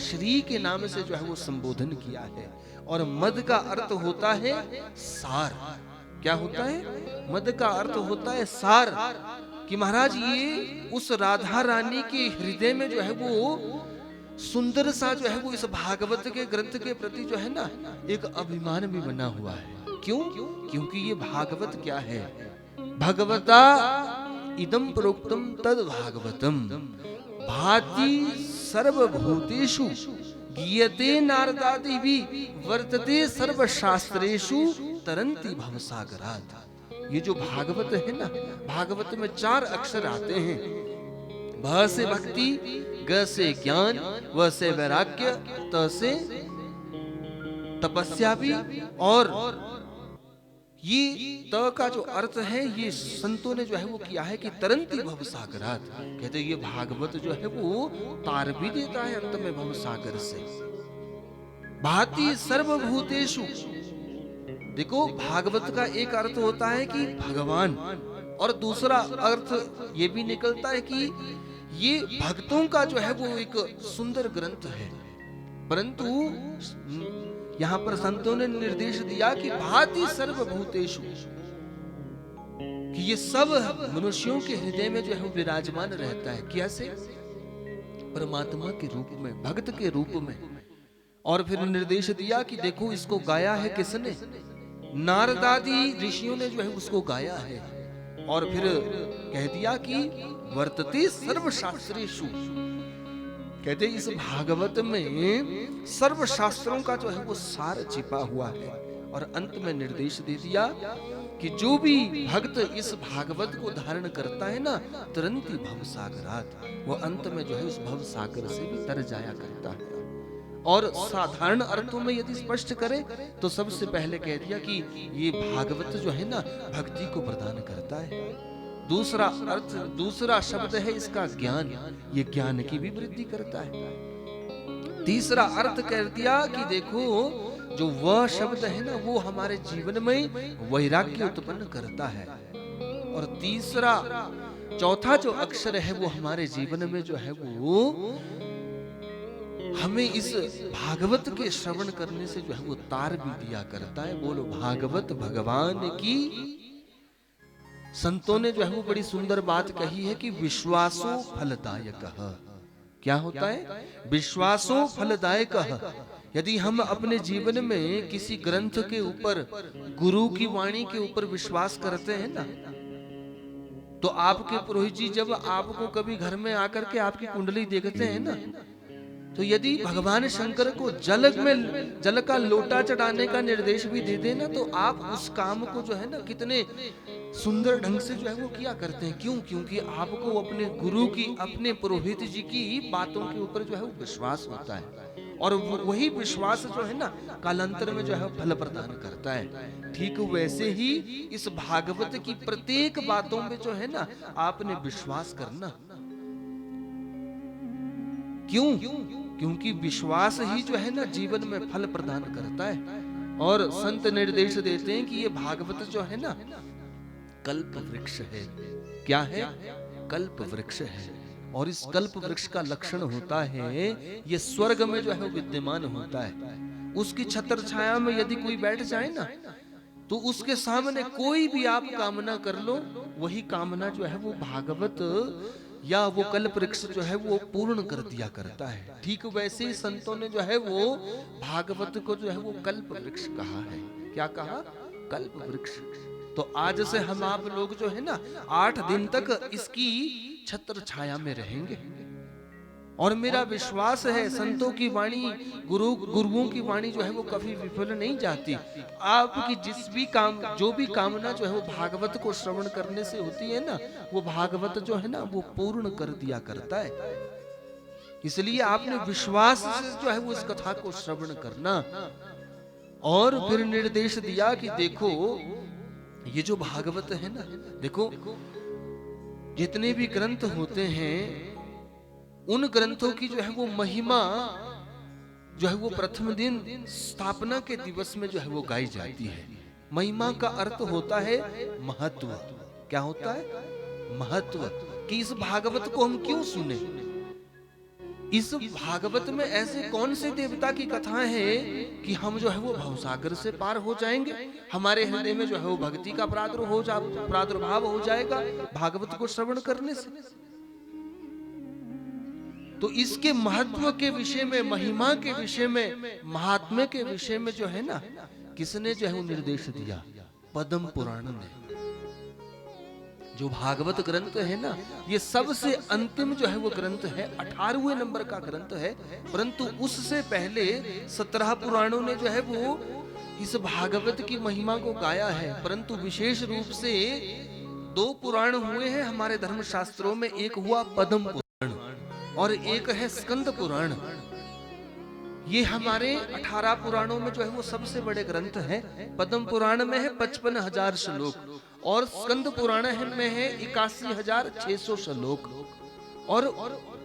श्री के नाम से जो है वो संबोधन किया है। और मद का अर्थ होता है सार। क्या होता है, मद का अर्थ होता है सार। कि महाराज ये उस राधा रानी के हृदय में जो है वो सुंदर सा जो है वो इस भागवत के ग्रंथ के प्रति जो है ना एक अभिमान भी बना हुआ है। क्यों? क्योंकि ये भागवत क्या है, भगवता इदम प्रोक्तम तद भागवतम भाति सर्वभूतेषु गीयते नारदादि भी वर्तते सर्वशास्त्रेषु तरंती भवसागरात्। ये जो भागवत है ना, भागवत में 4 अक्षर आते हैं, भ से भक्ति, ग से ज्ञान, व से वैराग्य, त से तपस्या भी। और ये त का जो अर्थ है, ये संतों ने जो है वो किया है कि तरंती भवसागरात्। कहते ये भागवत जो है वो तार भी देता है अंत में भवसागर से। भाति सर्वभूतेषु, देखो भागवत का एक अर्थ होता है कि भगवान, और दूसरा अर्थ ये भी निकलता है कि ये भक्तों का जो है वो एक सुंदर ग्रंथ है। परंतु यहां पर संतों ने निर्देश दिया कि भाति सर्वभूतेषु, कि ये सब मनुष्यों के हृदय में जो है वो विराजमान रहता है। कैसे? परमात्मा के रूप में, भक्त के रूप में। और फिर निर्देश दिया कि देखो इसको गाया है किसने? नारद आदि ऋषियों ने जो है उसको गाया है। और फिर कह दिया कि वर्तते सर्वशास्त्रेषु, कहते इस भागवत में सर्व शास्त्रों का जो है वो सार छिपा हुआ है। और अंत में निर्देश दे दिया कि जो भी भक्त इस भागवत को धारण करता है ना, तुरंत ही भव सागरात, वो अंत में जो है उस भव सागर से भी तर जाया करता है। और साधारण अर्थों में यदि स्पष्ट करें तो सबसे पहले कह दिया कि ये भागवत जो है ना भक्ति को प्रदान करता है। दूसरा अर्थ, दूसरा शब्द है इसका ज्ञान, ये ज्ञान की भी वृद्धि करता है। तीसरा अर्थ कह दिया कि देखो जो वह शब्द है ना वो हमारे जीवन में वैराग्य उत्पन्न करता है। और तीसरा, चौथा जो अक्षर है वो हमारे जीवन में जो है वो हमें इस भागवत के श्रवण करने से जो है वो तार भी दिया करता है। बोलो भागवत भगवान की। संतों ने जो है वो बड़ी सुंदर बात कही है कि विश्वासो फलदायक। क्या होता है? विश्वासो फलदायक। यदि हम अपने जीवन में किसी ग्रंथ के ऊपर, गुरु की वाणी के ऊपर विश्वास करते हैं ना, तो आपके पुरोहित जी जब आपको कभी घर में आकर के आपकी कुंडली देखते हैं ना, तो यदि भगवान शंकर को जल का लोटा चढ़ाने का निर्देश भी दे देना, तो आप उस काम को जो है ना कितने सुंदर ढंग से जो है वो किया करते हैं। क्यों? क्योंकि आपको अपने गुरु की, अपने पुरोहित जी की बातों के ऊपर जो है वो विश्वास होता है। और वही विश्वास जो है ना कालांतर में जो है फल प्रदान करता है। ठीक वैसे ही इस भागवत की प्रत्येक बातों में जो है ना आपने विश्वास करना। क्यों? क्योंकि विश्वास ही जो है ना जीवन में फल प्रदान करता है। और संत निर्देश देते हैं कि ये भागवत जो है ना कल्प वृक्ष है। क्या है? कल्प वृक्ष है। और इस कल्प वृक्ष का लक्षण होता है ये स्वर्ग में जो है विद्यमान होता है। उसकी छत्र छाया में यदि कोई बैठ जाए ना, तो उसके सामने कोई भी आप कामना कर लो, वही कामना जो है वो भागवत या वो कल्प वृक्ष जो है वो पूर्ण कर दिया करता है। ठीक वैसे ही संतों ने जो है वो भागवत को जो है वो कल्प वृक्ष कहा है। क्या कहा? कल्प वृक्ष। तो आज से हम आप लोग जो है ना 8 दिन तक इसकी छत्र छाया में रहेंगे। और मेरा विश्वास है संतों की वाणी, गुरुओं की वाणी जो है वो कभी विफल नहीं जाती। आपकी जिस भी काम, जो भी कामना जो है वो भागवत को श्रवण करने से होती है ना, वो भागवत जो है ना वो पूर्ण कर दिया करता है। इसलिए आपने विश्वास से जो है वो इस कथा को श्रवण करना। और फिर निर्देश दिया कि देखो ये जो भागवत है ना, देखो जितने भी ग्रंथ होते हैं उन ग्रंथों की जो है वो महिमा जो है वो प्रथम दिन स्थापना के दिवस में जो है वो गाई जाती है। महिमा का अर्थ होता है महत्व। क्या होता है? महत्व। कि इस भागवत को हम क्यों सुने? इस भागवत में ऐसे कौन से देवता की कथाएं हैं कि हम जो है वो भवसागर से पार हो जाएंगे, हमारे हृदय में जो है वो भक्ति का प्रादुर्भाव हो जाएगा भागवत को श्रवण करने से। तो इसके महत्व के विषय में, महिमा के विषय में, महात्म्य के विषय में जो है ना किसने जो है वो निर्देश दिया? पद्म पुराण ने। जो भागवत ग्रंथ है ना ये सबसे अंतिम जो है वो ग्रंथ है, 18वें नंबर का ग्रंथ है। परंतु उससे पहले 17 पुराणों ने जो है वो इस भागवत की महिमा को गाया है। परंतु विशेष रूप से 2 पुराण हुए हैं हमारे धर्मशास्त्रों में। एक हुआ पद्म पुराण और एक है स्कंद पुराण। ये हमारे 18 पुराणों में जो है वो सबसे बड़े ग्रंथ है। पद्म पुराण में है 55,000 श्लोक और स्कंद पुराण में है 81,600 श्लोक। और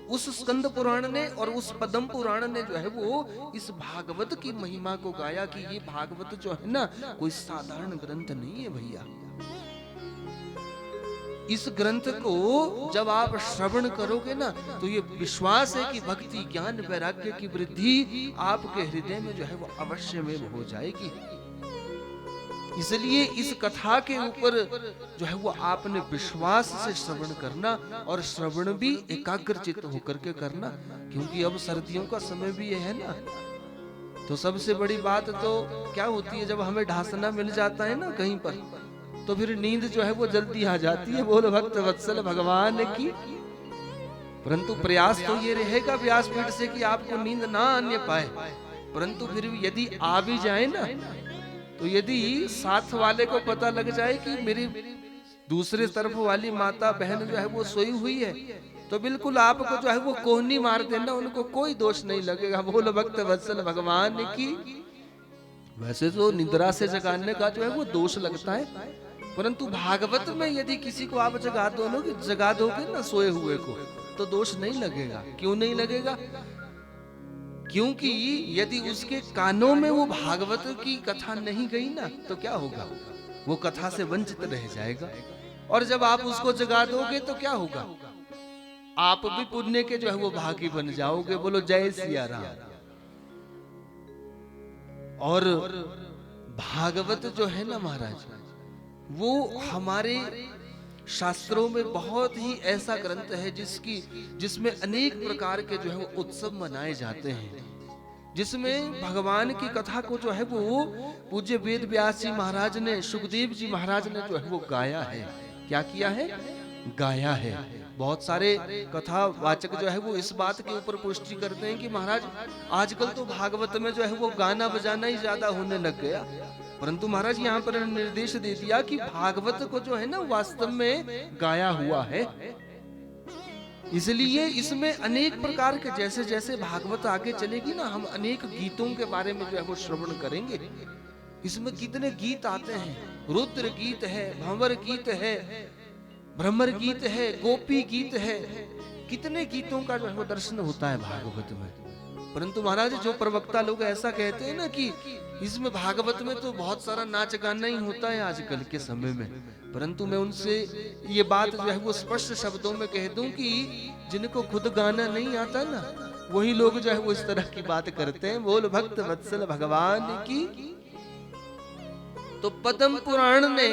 उस स्कंद पुराण ने और उस पद्म पुराण ने जो है वो इस भागवत की महिमा को गाया कि ये भागवत जो है ना कोई साधारण ग्रंथ नहीं है भैया। इस ग्रंथ को जब आप श्रवण करोगे ना, तो ये विश्वास है कि भक्ति ज्ञान वैराग्य की वृद्धि आपके हृदय में जो है वो अवश्य में हो जाएगी। इसलिए इस कथा के ऊपर जो है वो आपने विश्वास से श्रवण करना, और श्रवण भी एकाग्रचित्त होकर के करना, क्योंकि अब सर्दियों का समय भी है ना। तो सबसे बड़ी बात तो क्या होती है, जब हमें ढासना मिल जाता है ना कहीं पर, तो फिर नींद जो है वो जल्दी आ जाती है। बोल भक्त वत्सल भगवान की। परंतु प्रयास तो ये रहेगा व्यासपीठ से कि आपको नींद ना आने पाए, परंतु फिर भी यदि आ भी जाए ना, तो यदि साथ वाले को पता लग जाए कि मेरी दूसरे तरफ वाली माता बहन जो है वो सोई हुई है, तो बिल्कुल आपको जो है वो कोहनी मार देना, उनको कोई दोष नहीं लगेगा। बोल भक्त वत्सल भगवान की। वैसे तो निद्रा से जगाने का जो है वो दोष लगता है, परंतु भागवत में यदि किसी को आप जगा दोगे ना सोए हुए को, तो दोष नहीं लगेगा। क्यों नहीं लगेगा? क्योंकि यदि उसके कानों में वो भागवत की कथा नहीं गई ना, तो क्या होगा, वो कथा से वंचित रह जाएगा। और जब आप उसको जगा दोगे तो क्या होगा, आप भी पुण्य के जो है वो भागी बन जाओगे। बोलो जय सिया राम। और भागवत जो है ना महाराज, वो हमारे शास्त्रों में बहुत ही ऐसा ग्रंथ है जिसमें अनेक प्रकार के जो है वो उत्सव मनाए जाते हैं, जिसमें भगवान की कथा को जो है वो पूज्य वेद व्यास जी महाराज ने, सुखदेव जी महाराज ने जो है वो गाया है। क्या किया है? गाया है। बहुत सारे कथा वाचक जो है वो इस बात के ऊपर पुष्टि करते हैं कि महाराज आजकल तो भागवत में जो है वो गाना बजाना ही ज्यादा होने लग गया, परंतु महाराज यहाँ पर निर्देश दे दिया कि भागवत को जो है ना वास्तव में गाया हुआ है। इसलिए इसमें अनेक प्रकार के, जैसे जैसे भागवत आगे चलेगी ना, हम अनेक गीतों के बारे में जो है वो श्रवण करेंगे। इसमें कितने गीत आते हैं, रुद्र गीत है, भंवर गीत है, भ्रमर गीत है, गोपी गीत है, कितने गीतों का जो है वो दर्शन होता है भागवत में। परंतु महाराज जो प्रवक्ता लोग ऐसा कहते हैं ना कि इसमें भागवत में तो बहुत सारा नाच गाना ही होता है आजकल के समय में, परंतु मैं उनसे ये बात जो है वो स्पष्ट शब्दों में कह दूं कि जिनको खुद गाना नहीं आता ना, वही लोग जो है वो इस तरह की बात करते हैं। बोल भक्त वत्सल भगवान की। तो पद्म पुराण ने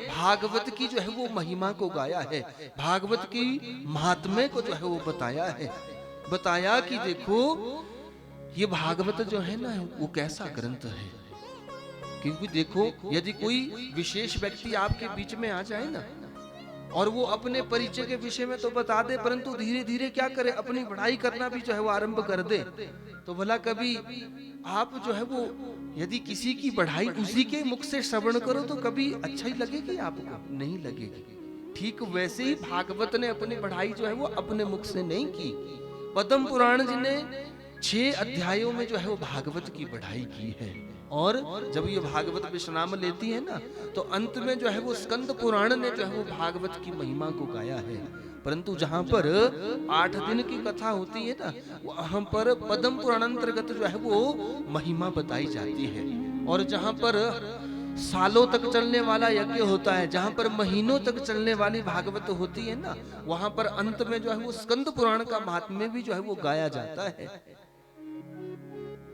भागवत की जो है वो महिमा को गाया है, भागवत की महात्म्य को जो है वो बताया है। बताया कि देखो ये भागवत जो है ना वो कैसा ग्रंथ है। क्योंकि देखो यदि कोई विशेष व्यक्ति आपके बीच में आ जाए ना, और वो अपने परिचय के विषय में तो बता दे, परंतु धीरे धीरे क्या करे, अपनी पढ़ाई करना भी जो है वो आरंभ कर दे, तो भला कभी आप जो है वो यदि किसी की पढ़ाई उसी के मुख से श्रवण करो तो कभी अच्छा ही लगेगी आपको? नहीं लगेगी। ठीक वैसे ही भागवत ने अपनी पढ़ाई जो है वो अपने मुख से नहीं की। पद्म पुराण जी ने 6 अध्यायों में जो है वो भागवत की पढ़ाई की है, और जब ये भागवत विश्राम लेती है ना, तो अंत में जो है वो स्कंद पुराण ने जो है वो भागवत की महिमा को गाया है। परंतु जहां पर 8 दिन की कथा होती है ना, वहां पर पद्म पुराण अंतर्गत जो है वो महिमा बताई जाती है। और जहां पर सालों तक चलने वाला यज्ञ होता है, जहां पर महीनों तक चलने वाली भागवत होती है ना, वहां पर अंत में जो है वो स्कंद पुराण का महात्म्य भी जो है वो गाया जाता है।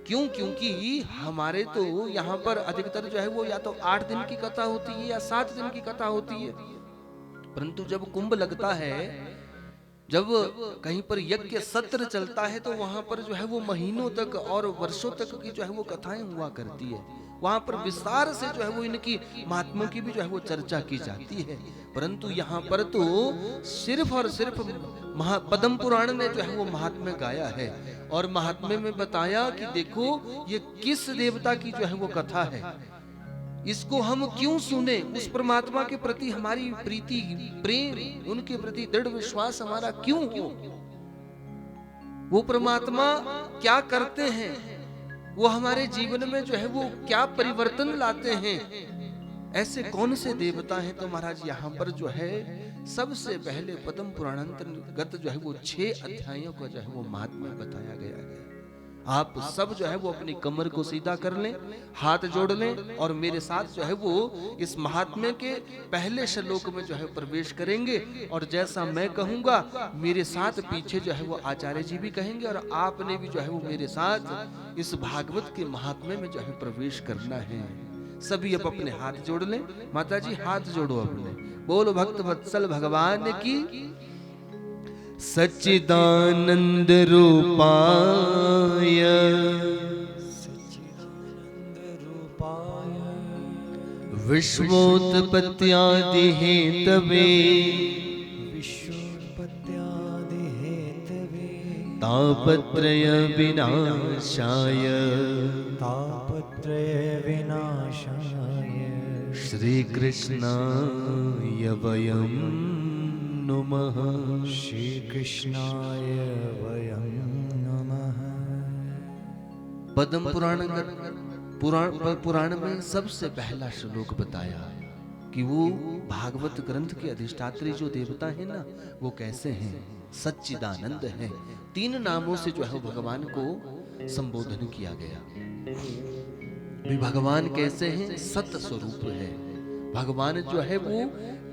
क्यों? क्योंकि हमारे तो यहाँ पर अधिकतर जो है वो या तो 8 दिन की कथा होती है या 7 दिन की कथा होती है। परंतु जब कुंभ लगता है, जब कहीं पर यज्ञ सत्र चलता है, तो वहां पर जो है वो महीनों तक और वर्षों तक की जो है वो कथाएं हुआ करती है। वहां पर विस्तार से जो है वो इनकी महात्मा की भी जो है वो चर्चा की जाती है। परंतु यहाँ पर तो सिर्फ और सिर्फ पद्म पुराण ने जो है वो महात्म्य गाया है, और महात्म्य में बताया कि देखो ये किस देवता की जो है वो कथा है, इसको हम क्यों सुने, उस परमात्मा के प्रति हमारी प्रीति, प्रेम, उनके प्रति दृढ़ विश्वास हमारा क्यों हो, वो परमात्मा क्या करते हैं, वो हमारे जीवन में जो है वो क्या परिवर्तन लाते हैं, ऐसे कौन से देवता हैं। तो महाराज यहाँ पर जो है सबसे पहले पद्म पुराण अंतर्गत जो है वो 6 अध्यायों का जो है वो महात्म्य बताया गया है। आप सब जो है वो अपनी कमर को सीधा कर लें, हाथ जोड़ लें और मेरे साथ जो है वो इस महात्म्य के पहले श्लोक में जो है प्रवेश करेंगे। और जैसा मैं कहूंगा मेरे साथ पीछे जो है वो आचार्य जी भी कहेंगे और आपने भी जो है वो मेरे साथ इस भागवत के महात्म्य में जो है प्रवेश करना है। सभी अब अपने हाथ जोड़ लें। माता जी हाथ जोड़ो अपने, बोलो भक्त वत्सल भगवान की। सच्चिदानंद रूपाय विश्वोत्पत्त्यादि हेतवे तापत्रय विनाशाय श्री कृष्णाय वयं नमः। श्री कृष्णाय वयं नमः। पद्म पुराण में सबसे पहला श्लोक बताया कि वो भागवत ग्रंथ के अधिष्ठात्री जो देवता है ना वो कैसे हैं, सच्चिदानंद है। 3 नामों से जो है भगवान को संबोधन किया गया। भी भगवान कैसे हैं, सत्य स्वरूप है। भगवान जो है वो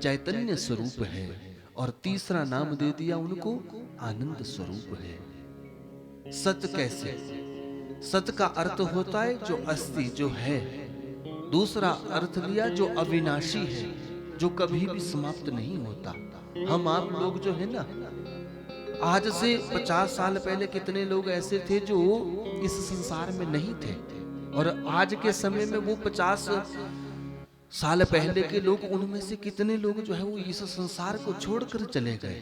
चैतन्य स्वरूप है। और तीसरा नाम दे दिया उनको आनंद स्वरूप है। सत्य कैसे, सत्य का अर्थ होता है जो अस्ति, जो है। दूसरा अर्थ लिया जो अविनाशी है, जो कभी भी समाप्त नहीं होता। हम आप लोग जो है ना, आज से 50 साल पहले कितने लोग ऐसे थे जो इस संसार में नहीं थे, और आज के समय में वो 50 साल पहले के लोग, उनमें से कितने लोग जो है वो इस संसार को छोड़कर चले गए,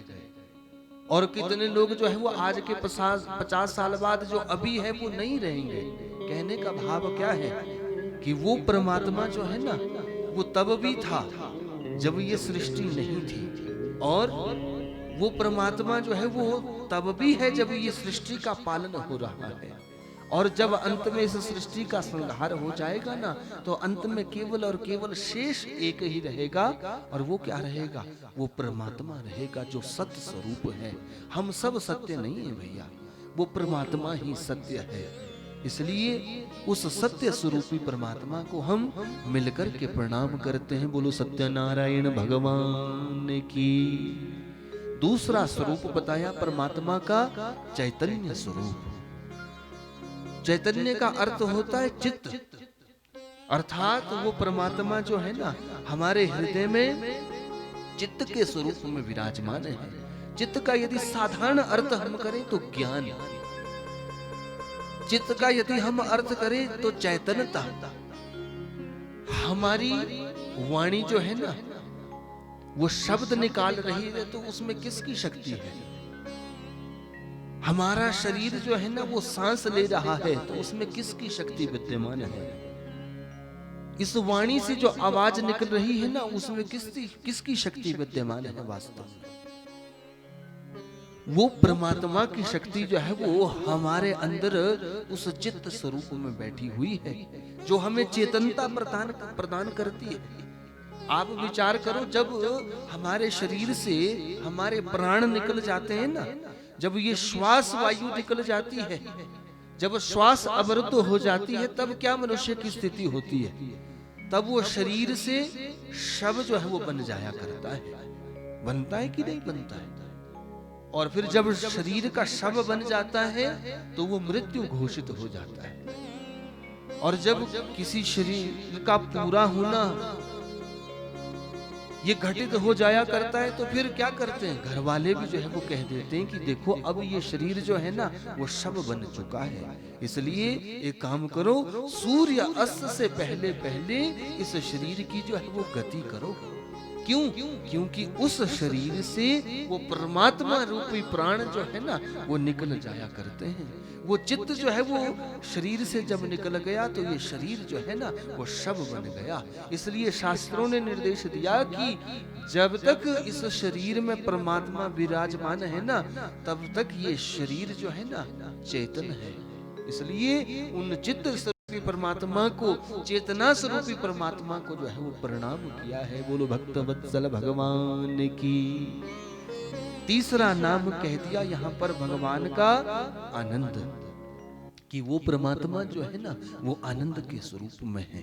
और कितने लोग जो है वो आज के 50 साल बाद जो अभी है वो नहीं रहेंगे। कहने का भाव क्या है कि वो परमात्मा जो है ना वो तब भी था जब ये सृष्टि नहीं थी, और वो परमात्मा जो है वो तब भी है जब ये सृष्टि का पालन हो रहा है। और जब अंत में इस सृष्टि का संहार हो जाएगा ना, तो अंत में केवल और केवल शेष एक ही रहेगा, और वो क्या रहेगा, वो परमात्मा रहेगा जो सत्य स्वरूप है। हम सब सत्य नहीं है भैया, वो परमात्मा ही सत्य है। इसलिए उस सत्य स्वरूपी परमात्मा को हम मिलकर के प्रणाम करते हैं। बोलो सत्यनारायण भगवान की। दूसरा स्वरूप बताया परमात्मा का चैतन्य स्वरूप। चैतन्य का अर्थ होता है चित्त, अर्थात वो परमात्मा जो है ना हमारे हृदय में चित्त के स्वरूप में विराजमान है। चित्त का यदि साधारण अर्थ हम करें तो ज्ञान, चित्त का यदि हम अर्थ करें तो चैतन्यता। हमारी वाणी जो है ना वो शब्द निकाल रही है तो उसमें किसकी शक्ति है? हमारा शरीर जो है ना वो सांस ले रहा है तो उसमें किसकी शक्ति विद्यमान है? इस वाणी से जो आवाज निकल रही है ना उसमें किसकी शक्ति विद्यमान है? वास्तव में वो परमात्मा की शक्ति जो है वो हमारे अंदर उस चित्त स्वरूप में बैठी हुई है, जो हमें चेतनता प्रदान करती है। आप विचार करो, जब हमारे शरीर से हमारे प्राण निकल जाते हैं ना, जब ये श्वास वायु निकल जाती है, जब श्वास अवरुद्ध हो जाती है, तब क्या मनुष्य की स्थिति होती है? तब वो शरीर से शव जो है वो बन जाया करता है। बनता है कि नहीं बनता है? और फिर जब शरीर का शव बन जाता है तो वो मृत्यु घोषित हो जाता है। और जब किसी शरीर का पूरा होना ये घटित हो जाया करता है तो फिर क्या करते हैं? घर वाले भी जो है वो कह देते हैं कि देखो अब ये शरीर जो है ना वो शव बन चुका है, इसलिए एक काम करो, सूर्य अस्त से पहले पहले इस शरीर की जो है वो गति करो। क्यों? क्योंकि उस शरीर से वो परमात्मा रूपी प्राण जो है ना वो निकल जाया करते हैं। वो चित्त जो है वो शरीर से जब निकल गया तो ये शरीर जो है ना वो शव बन गया। इसलिए शास्त्रों ने निर्देश दिया कि जब तक इस शरीर में परमात्मा विराजमान है ना तब तक ये शरीर जो है ना चेतन है। इसलिए उन चित्त स्वरूपी परमात्मा को, चेतना स्वरूपी परमात्मा को जो है वो प्रणाम किया है। बोलो भक्त वत्सल भगवान की। तीसरा नाम कह दिया यहाँ पर भगवान का आनंद, कि वो परमात्मा जो है ना वो आनंद के स्वरूप में है,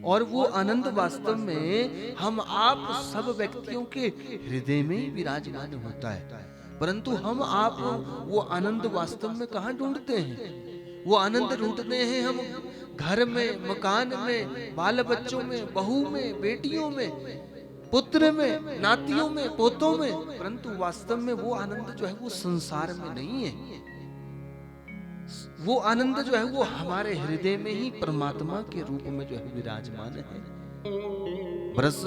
और वो आनंद वास्तव में हम आप सब व्यक्तियों के हृदय में ही विराजमान होता है। परंतु हम आप वो आनंद वास्तव में कहाँ ढूंढते हैं? वो आनंद ढूंढते हैं हम घर में, मकान में, बाल बच्चों में, बहू में, बेटियों में, पुत्र में, नातियों में, पोतों में, परंतु वास्तव में वो आनंद जो है वो संसार में नहीं है। वो आनंद जो है वो हमारे हृदय में ही परमात्मा के रूप में जो है विराजमान है। बरस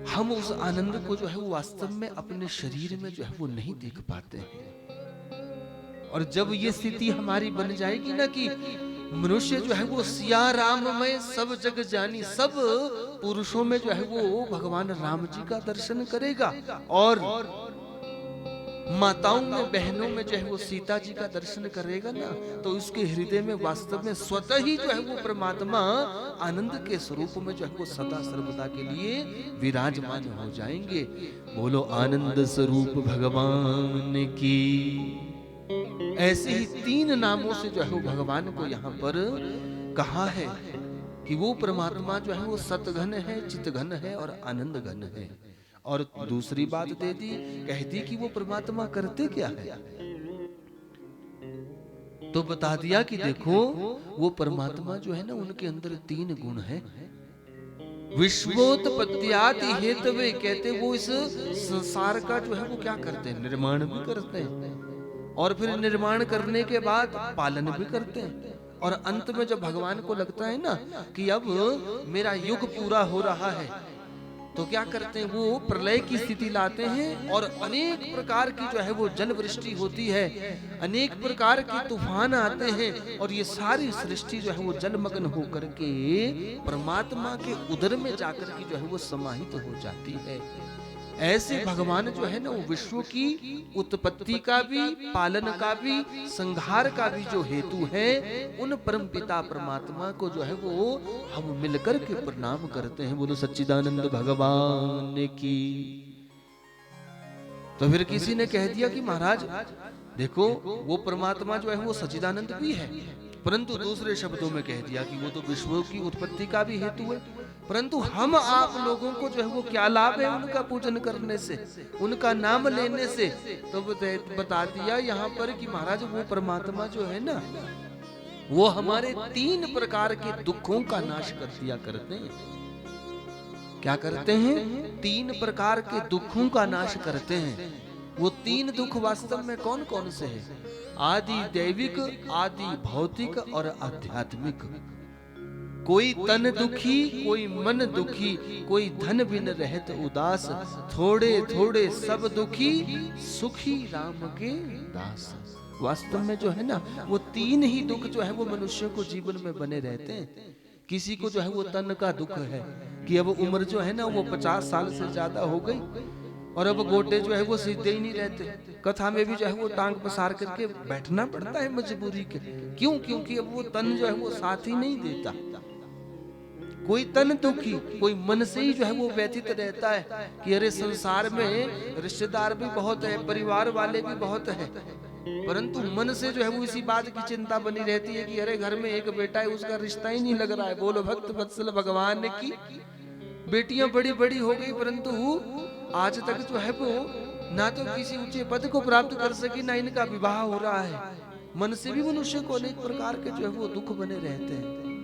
हम उस आनंद को जो है वो वास्तव में अपने शरीर में जो है वो नहीं देख पाते हैं। और जब ये स्थिति हमारी बन जाएगी ना कि मनुष्य जो है वो सिया राम में सब जग जानी, सब पुरुषों में जो है वो भगवान राम जी का दर्शन करेगा, और माताओं में, बहनों में जो है वो सीता जी का दर्शन करेगा ना, तो उसके हृदय में वास्तव में स्वतः ही जो है वो परमात्मा आनंद के स्वरूप में जो है वो सदा सर्वदा के लिए विराजमान हो जाएंगे। बोलो आनंद स्वरूप भगवान की। ऐसे ही 3 नामों से जो है वो भगवान को यहाँ पर कहा है कि वो परमात्मा जो है वो सतघन है, चितघन है और आनंद घन है। और दूसरी बात दे दी, कह दी कि वो परमात्मा करते क्या है, तो बता दिया कि देखो वो परमात्मा जो है ना उनके अंदर 3 गुण है। विश्वोत्पत्त्यादि हेतवे, कहते वो इस संसार का जो है वो क्या करते हैं, निर्माण भी करते हैं, और फिर निर्माण करने के बाद पालन भी करते हैं, और अंत में जब भगवान को लगता है ना कि अब मेरा युग पूरा हो रहा है, तो क्या करते हैं, वो प्रलय की स्थिति लाते हैं, और अनेक प्रकार की जो है वो जल वृष्टि होती है, अनेक प्रकार के तूफान आते हैं, और ये सारी सृष्टि जो है वो जलमग्न होकर के परमात्मा के उदर में जाकर के जो है वो समाहित हो जाती है। ऐसे भगवान जो है ना वो विश्व की उत्पत्ति का भी, पालन का भी, संहार का भी जो हेतु है, उन परम पिता परमात्मा को जो है वो हम मिलकर के प्रणाम करते हैं। बोलो सच्चिदानंद भगवान की। तो फिर किसी ने कह दिया कि महाराज देखो वो परमात्मा जो है वो सच्चिदानंद भी है, परंतु दूसरे शब्दों में कह दिया कि वो तो विश्व की उत्पत्ति का भी हेतु है, परंतु हम आप लोगों को जो है वो क्या लाभ है उनका पूजन करने से, उनका नाम लेने से। तो बता दिया यहाँ पर कि महाराज वो परमात्मा जो है ना वो हमारे 3 प्रकार के दुखों का नाश कर दिया करते हैं। क्या करते हैं? 3 प्रकार के दुखों का नाश करते हैं। वो 3 दुख वास्तव में कौन कौन से हैं? आदि दैविक, आदि भौतिक और आध्यात्मिक। कोई तन दुखी, कोई मन दुखी, कोई धन बिन रहत उदास, थोड़े थोड़े सब दुखी, सुखी राम के दास। वास्तव में जो है ना वो 3 ही दुख जो है वो मनुष्य को जीवन में बने रहते हैं। किसी को जो है वो तन का दुख है कि अब उम्र जो है ना वो 50 साल से ज्यादा हो गई, और अब गोटे जो है वो सीधे ही नहीं रहते, कथा में भी जो है वो टांग पसार करके बैठना पड़ता है मजबूरी के। क्यों? क्योंकि अब वो तन जो है वो साथ ही नहीं देता। कोई तन दुखी, कोई मन से ही जो है वो व्यथित रहता है कि अरे संसार में रिश्तेदार भी बहुत है, परिवार वाले भी बहुत है, परंतु मन से जो है वो इसी बात की चिंता बनी रहती है कि अरे घर में एक बेटा है उसका रिश्ता ही नहीं लग रहा है। बोलो भक्त वत्सल भगवान की। बेटियां बड़ी बड़ी हो गई, परंतु आज तक जो है वो ना तो किसी ऊंचे पद को प्राप्त कर सकी, ना इनका विवाह हो रहा है। मन से भी मनुष्य को अनेक प्रकार के जो है वो दुख बने रहते हैं।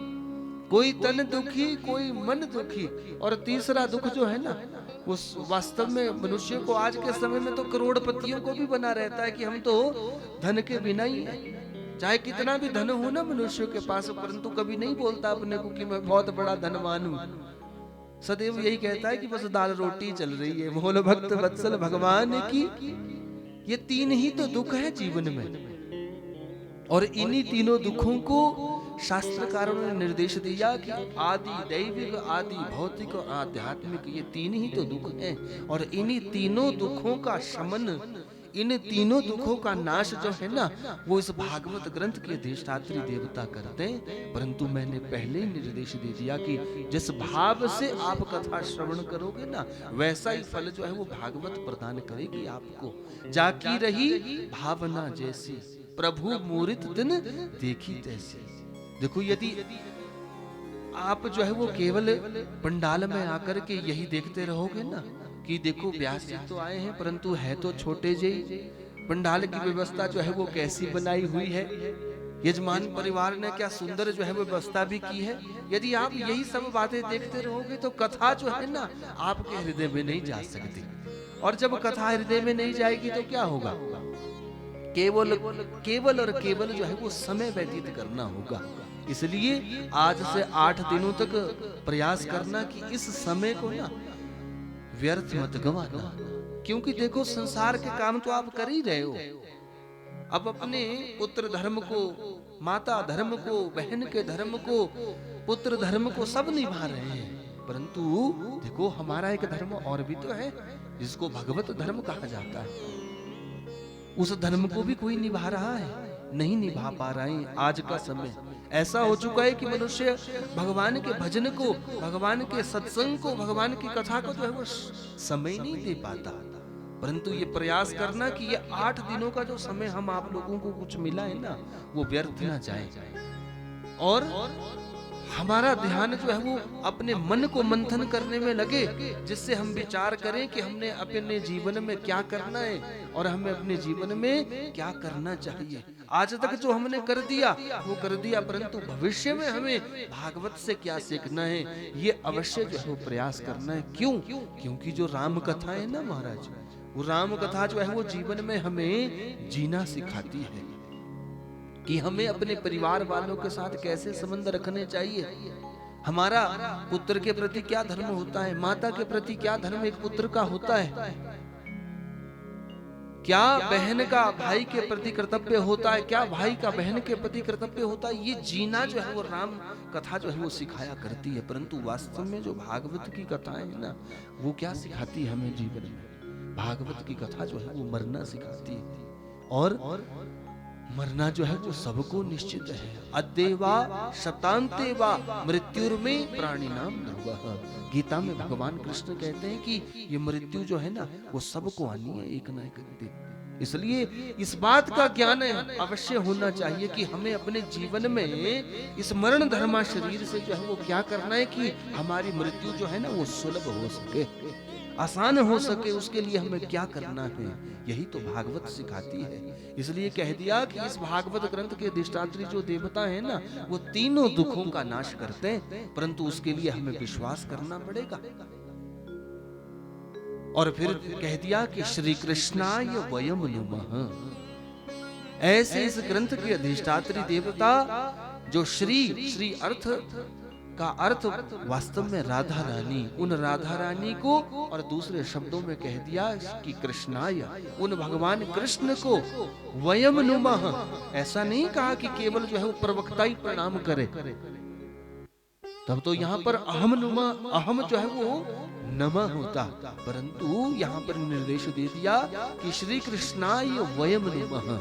कोई तन दुखी, कोई मन दुखी, और तीसरा दुख जो है ना वो वास्तव में मनुष्य को आज के समय में तो करोड़पतियों को भी बना रहता है कि हम तो धन के बिना ही हैं। चाहे कितना भी धन हो ना मनुष्य के पास, परंतु कभी नहीं बोलता अपने को कि मैं बहुत बड़ा धनवान हूं। सदैव यही कहता है कि बस दाल रोटी चल रही है। बोलो भक्त वत्सल भगवान की। ये 3 ही तो दुख है जीवन में, और इन्हीं तीनों दुखों को शास्त्रकारों ने निर्देश दिया कि आदि दैविक, आदि भौतिक और आध्यात्मिक, ये 3 ही तो दुख हैं। और इन्हीं तीनों दुखों का शमन, इन तीनों दुखों का नाश जो है ना वो इस भागवत ग्रंथ के अधिष्ठात्री देवता करते हैं। परंतु मैंने पहले ही निर्देश दे दिया कि जिस भाव से आप कथा श्रवण करोगे ना वैसा ही फल जो है वो भागवत प्रदान करेगी आपको। जाकी रही भावना जैसी, प्रभु मूरित दिन देखी तैसी। देखो यदि आप जो है वो केवल पंडाल में आकर के यही देखते रहोगे ना कि देखो व्यास जी तो आए हैं परंतु है तो छोटे जी, पंडाल की व्यवस्था जो है वो कैसी बनाई हुई है, यजमान परिवार ने क्या सुंदर जो है वो व्यवस्था भी की है। यदि आप यही सब बातें देखते रहोगे तो कथा जो है ना आपके हृदय में नहीं जा सकती, और जब कथा हृदय में नहीं जाएगी तो क्या होगा, केवल केवल और केवल जो है वो समय व्यतीत करना होगा। इसलिए आज से 8 दिनों तक प्रयास करना कि इस समय को ना व्यर्थ मत गंवाना, क्योंकि देखो संसार के काम तो आप कर ही रहे हो। अब अपने पुत्र धर्म को, माता धर्म को, बहन के धर्म को, पुत्र धर्म को सब निभा रहे हैं, परंतु देखो हमारा एक धर्म और भी तो है जिसको भगवत धर्म कहा जाता है, उस धर्म को भी कोई निभा रहा है, नहीं निभा पा रहे हैं। आज का समय ऐसा हो चुका है कि मनुष्य भगवान के भजन को, भगवान के सत्संग को, भगवान की कथा को जो है वो समय नहीं दे पाता। परंतु ये प्रयास करना कि ये 8 दिनों का जो समय हम आप लोगों को कुछ मिला है ना वो व्यर्थ ना जाए, और हमारा ध्यान जो है वो अपने मन को मंथन करने में लगे, जिससे हम विचार करें कि हमने अपने जीवन में क्या करना है और हमें अपने जीवन में क्या करना चाहिए। आज तक जो हमने कर दिया वो कर दिया, परंतु भविष्य में हमें भागवत से क्या सीखना है ये अवश्य जो है वो प्रयास करना है। क्यों? क्योंकि जो राम कथा है ना महाराज, वो राम कथा जो है वो जीवन में हमें जीना सिखाती है कि हमें अपने परिवार वालों के साथ कैसे संबंध रखने चाहिए, हमारा पुत्र के प्रति क्या धर्म होता है, माता के प्रति क्या धर्म एक पुत्र का होता है, क्या बहन का भाई के प्रति कर्तव्य होता है, क्या भाई का बहन के प्रति कर्तव्य होता है। ये जीना जो है वो राम कथा जो है वो सिखाया करती है। परंतु वास्तव में जो भागवत की कथाएं है ना वो क्या सिखाती है हमें जीवन में, भागवत की कथा जो है वो मरना सिखाती है, और मरना जो है वो सबको निश्चित है। अद्यवा शतान्तेवा मृत्युर्में प्राणिनाम ध्रुवः। गीता में भगवान कृष्ण कहते हैं कि ये मृत्यु जो है ना वो सबको आनी है एक ना एक दिन। इसलिए इस बात का ज्ञान अवश्य होना चाहिए कि हमें अपने जीवन में इस मरण धर्मा शरीर से जो है वो क्या करना है कि हमारी मृत्यु जो है ना वो सुलभ हो सके, आसान हो सके, उसके लिए हमें क्या करना है, यही तो भागवत सिखाती है। इसलिए कह दिया कि इस भागवत ग्रंथ के अधिष्ठात्री जो देवता है ना वो तीनों दुखों का नाश करते हैं, परंतु उसके लिए हमें विश्वास करना पड़ेगा। और फिर कह दिया कि श्री कृष्णाय वयम नुमः। ऐसे इस ग्रंथ के अधिष्ठात्री देवता जो श्री अर्थ का अर्थ वास्तव में राधा रानी, उन राधा रानी को, और दूसरे शब्दों में कह दिया कि कृष्णाय, उन भगवान कृष्ण को वयम नुमः। ऐसा नहीं कहा कि केवल जो है वो प्रवक्ता ही प्रणाम करे, तब तो यहाँ पर अहम नुमः, अहम जो है वो नमः होता, परंतु यहाँ पर निर्देश दे दिया कि श्री कृष्णाय वयम नुमः।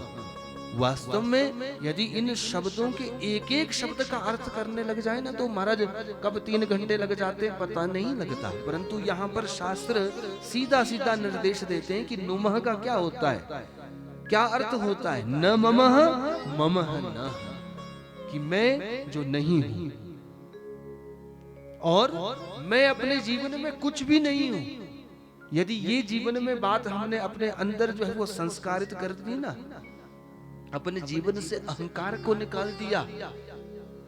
वास्तव में यदि इन शब्दों के एक एक शब्द का अर्थ करने लग जाए ना तो महाराज कब 3 घंटे लग जाते पता नहीं लगता, परंतु यहाँ पर शास्त्र सीधा सीधा निर्देश देते हैं कि नुमः का क्या होता है, क्या अर्थ होता है। न ममः ममः न, कि मैं जो नहीं हूं और मैं अपने जीवन में कुछ भी नहीं हूं। यदि ये जीवन में बात हमने अपने अंदर जो है वो संस्कारित कर दी ना, अपने जीवन से अहंकार को निकाल दिया,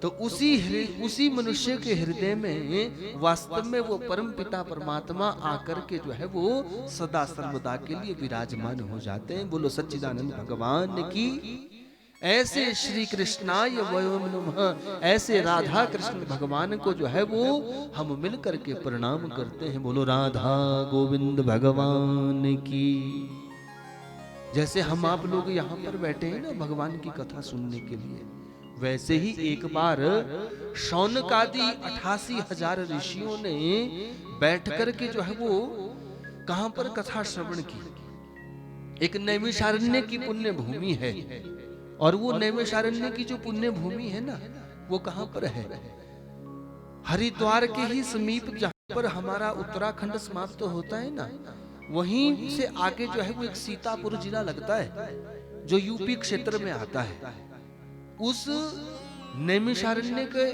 तो उसी मनुष्य के हृदय में वास्तव में वो परम पिता परमात्मा आकर के जो है वो सदा सर्वदा के लिए विराजमान हो जाते हैं। बोलो सच्चिदानंद भगवान की। ऐसे श्री कृष्णाय वयम नुमः, ऐसे राधा कृष्ण भगवान को जो है वो हम मिल करके प्रणाम करते हैं। बोलो राधा गोविंद भगवान की। जैसे हम आप लोग यहाँ पर बैठे हैं ना भगवान की कथा सुनने के लिए, वैसे ही एक बार शौनकादि 88,000 ऋषियों ने बैठ करके जो है वो कहां पर कथा श्रवण की। एक नैमिषारण्य की पुण्य भूमि है, और वो नैमिषारण्य की जो पुण्य भूमि है ना वो कहां पर है, हरिद्वार के ही समीप, जहां पर हमारा उत्तराखंड समाप्त होता है ना, वहीं से आगे जो है वो एक सीतापुर जिला लगता है जो यूपी क्षेत्र में आता है। उस नैमिषारण्य के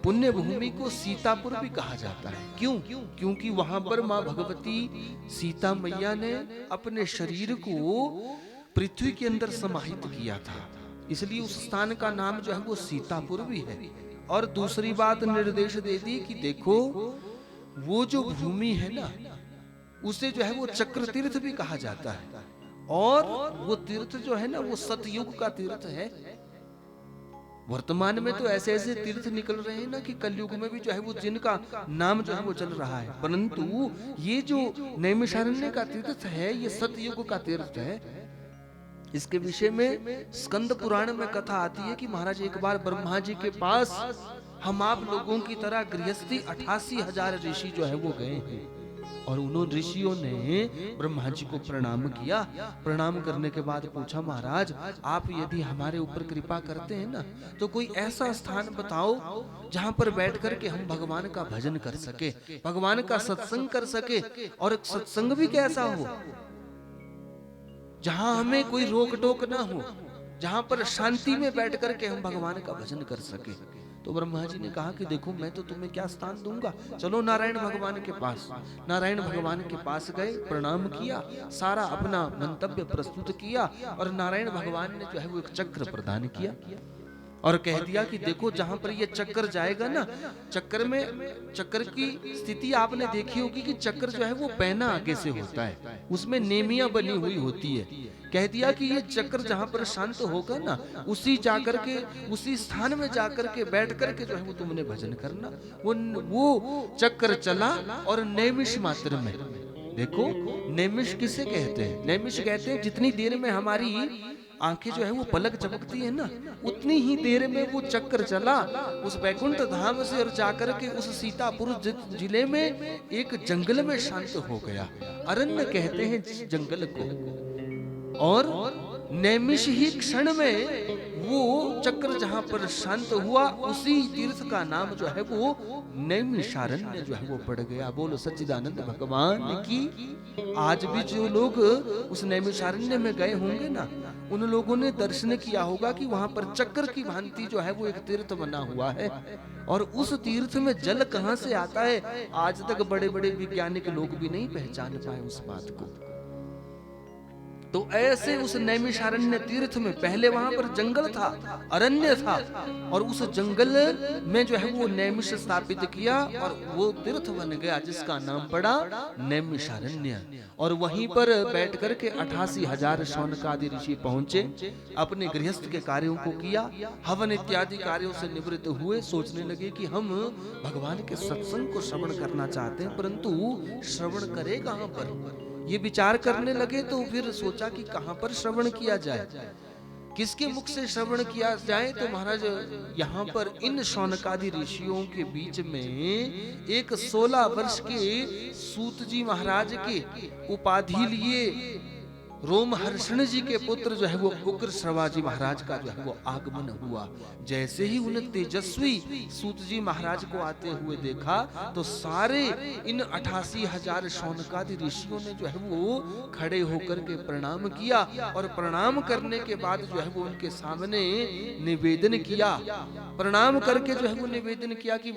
पुण्य भूमि को सीतापुर भी कहा जाता है। क्यों? क्योंकि वहां पर मां भगवती सीता मैया ने अपने शरीर को पृथ्वी के अंदर समाहित किया था, इसलिए उस स्थान का नाम जो है वो सीतापुर भी है। और दूसरी बात निर्देश दे दी कि देखो वो जो भूमि है ना, उसे जो है वो चक्र तीर्थ भी कहा जाता है। और वो तीर्थ जो है ना वो सतयुग का तीर्थ है। वर्तमान में तो ऐसे ऐसे तीर्थ निकल रहे हैं ना कि कलयुग में भी जो है वो जिनका नाम जो है वो चल रहा है, परंतु ये जो नैमिषारण्य का तीर्थ है ये सतयुग का तीर्थ है। इसके विषय में स्कंद पुराण में कथा आती है कि महाराज एक बार ब्रह्मा जी के पास हम आप लोगों की तरह गृहस्थी 88,000 ऋषि जो है वो गए हैं, और उन्होंने ऋषियों ने ब्रह्मा जी को प्रणाम किया। प्रणाम करने के बाद पूछा, महाराज आप यदि हमारे ऊपर कृपा करते हैं ना तो कोई ऐसा स्थान बताओ जहां पर बैठ कर के हम भगवान का भजन कर सके, भगवान का सत्संग कर सके, और सत्संग भी कैसा हो जहां हमें कोई रोक टोक ना हो, जहां पर शांति में बैठ कर के हम भगवान का भजन कर सके। तो ब्रह्मा जी ने कहा कि देखो मैं तो तुम्हें क्या स्थान दूंगा, चलो नारायण भगवान के पास। नारायण भगवान के पास गए, प्रणाम किया, सारा अपना मंतव्य प्रस्तुत किया, और नारायण भगवान ने जो है वो एक चक्र प्रदान किया और कह दिया कि देखो जहां पर ये चक्कर जाएगा ना, चक्कर में चक्र की स्थिति आपने देखी होगी कि चक्र जो है वो पैना आगे से होता है, उसमें नेमियां बनी हुई होती है। कह दिया कि ये चक्र जहां पर शांत होगा ना, उसी जाकर के उसी स्थान में जाकर के बैठ कर के जो है वो तुमने भजन करना। वो चक्र चला और नैमिष मात्र में, देखो नैमिष किसे कहते हैं? नैमिष कहते हैं जितनी देर में हमारी आंखें जो है वो पलक चमकती है ना, उतनी ही देर में वो चक्र चला उस वैकुंठ धाम से और जाकर के उस सीतापुर जिले में एक जंगल में शांत हो गया। अरण्य कहते हैं जिस जंगल को, और नैमिष ही क्षण में वो चक्र जहां पर शांत हुआ उसी तीर्थ का नाम जो है वो नैमिषारण्य जो है वो पड़ गया। बोलो सच्चिदानंद भगवान की। आज भी जो लोग उस नैमिषारण्य में गए होंगे ना, उन लोगों ने दर्शन किया होगा कि वहां पर चक्र की भांति जो है वो एक तीर्थ बना हुआ है, और उस तीर्थ में जल कहां से आता है आज तक बड़े बड़े वैज्ञानिक लोग भी नहीं पहचान पाए उस बात को। तो ऐसे उस नैमिषारण्य तीर्थ में पहले वहां पर जंगल था, अरण्य था, और उस जंगल में जो है वो नैमिष स्थापित किया और वो तीर्थ बन गया जिसका नाम पड़ा नैमिषारण्य। और वहीं पर बैठ कर के 88,000 शौनकादि ऋषि पहुंचे, अपने गृहस्थ के कार्यों को किया, हवन इत्यादि कार्यों से निवृत्त हुए, सोचने लगे कि हम भगवान के सत्संग को श्रवण करना चाहते हैं, परंतु श्रवण करे कहां पर? ये विचार करने लगे तो फिर सोचा कि कहां पर श्रवण किया जाए, किसके मुख से श्रवण किया जाए। तो महाराज यहाँ पर इन शौनकादि ऋषियों के बीच में एक 16 वर्ष के सूत जी महाराज के उपाधि लिए रोमहर्षण जी के पुत्र जो है वो उग्र श्रवाजी महाराज का जो है वो आगमन हुआ। जैसे ही उन तेजस्वी सूत जी महाराज को आते हुए देखा तो सारे इन 88,000 शौनकादि ऋषियों ने जो है वो खड़े होकर के प्रणाम किया, और प्रणाम करने के बाद जो है वो उनके सामने निवेदन किया। प्रणाम करके जो है वो निवेदन किया कि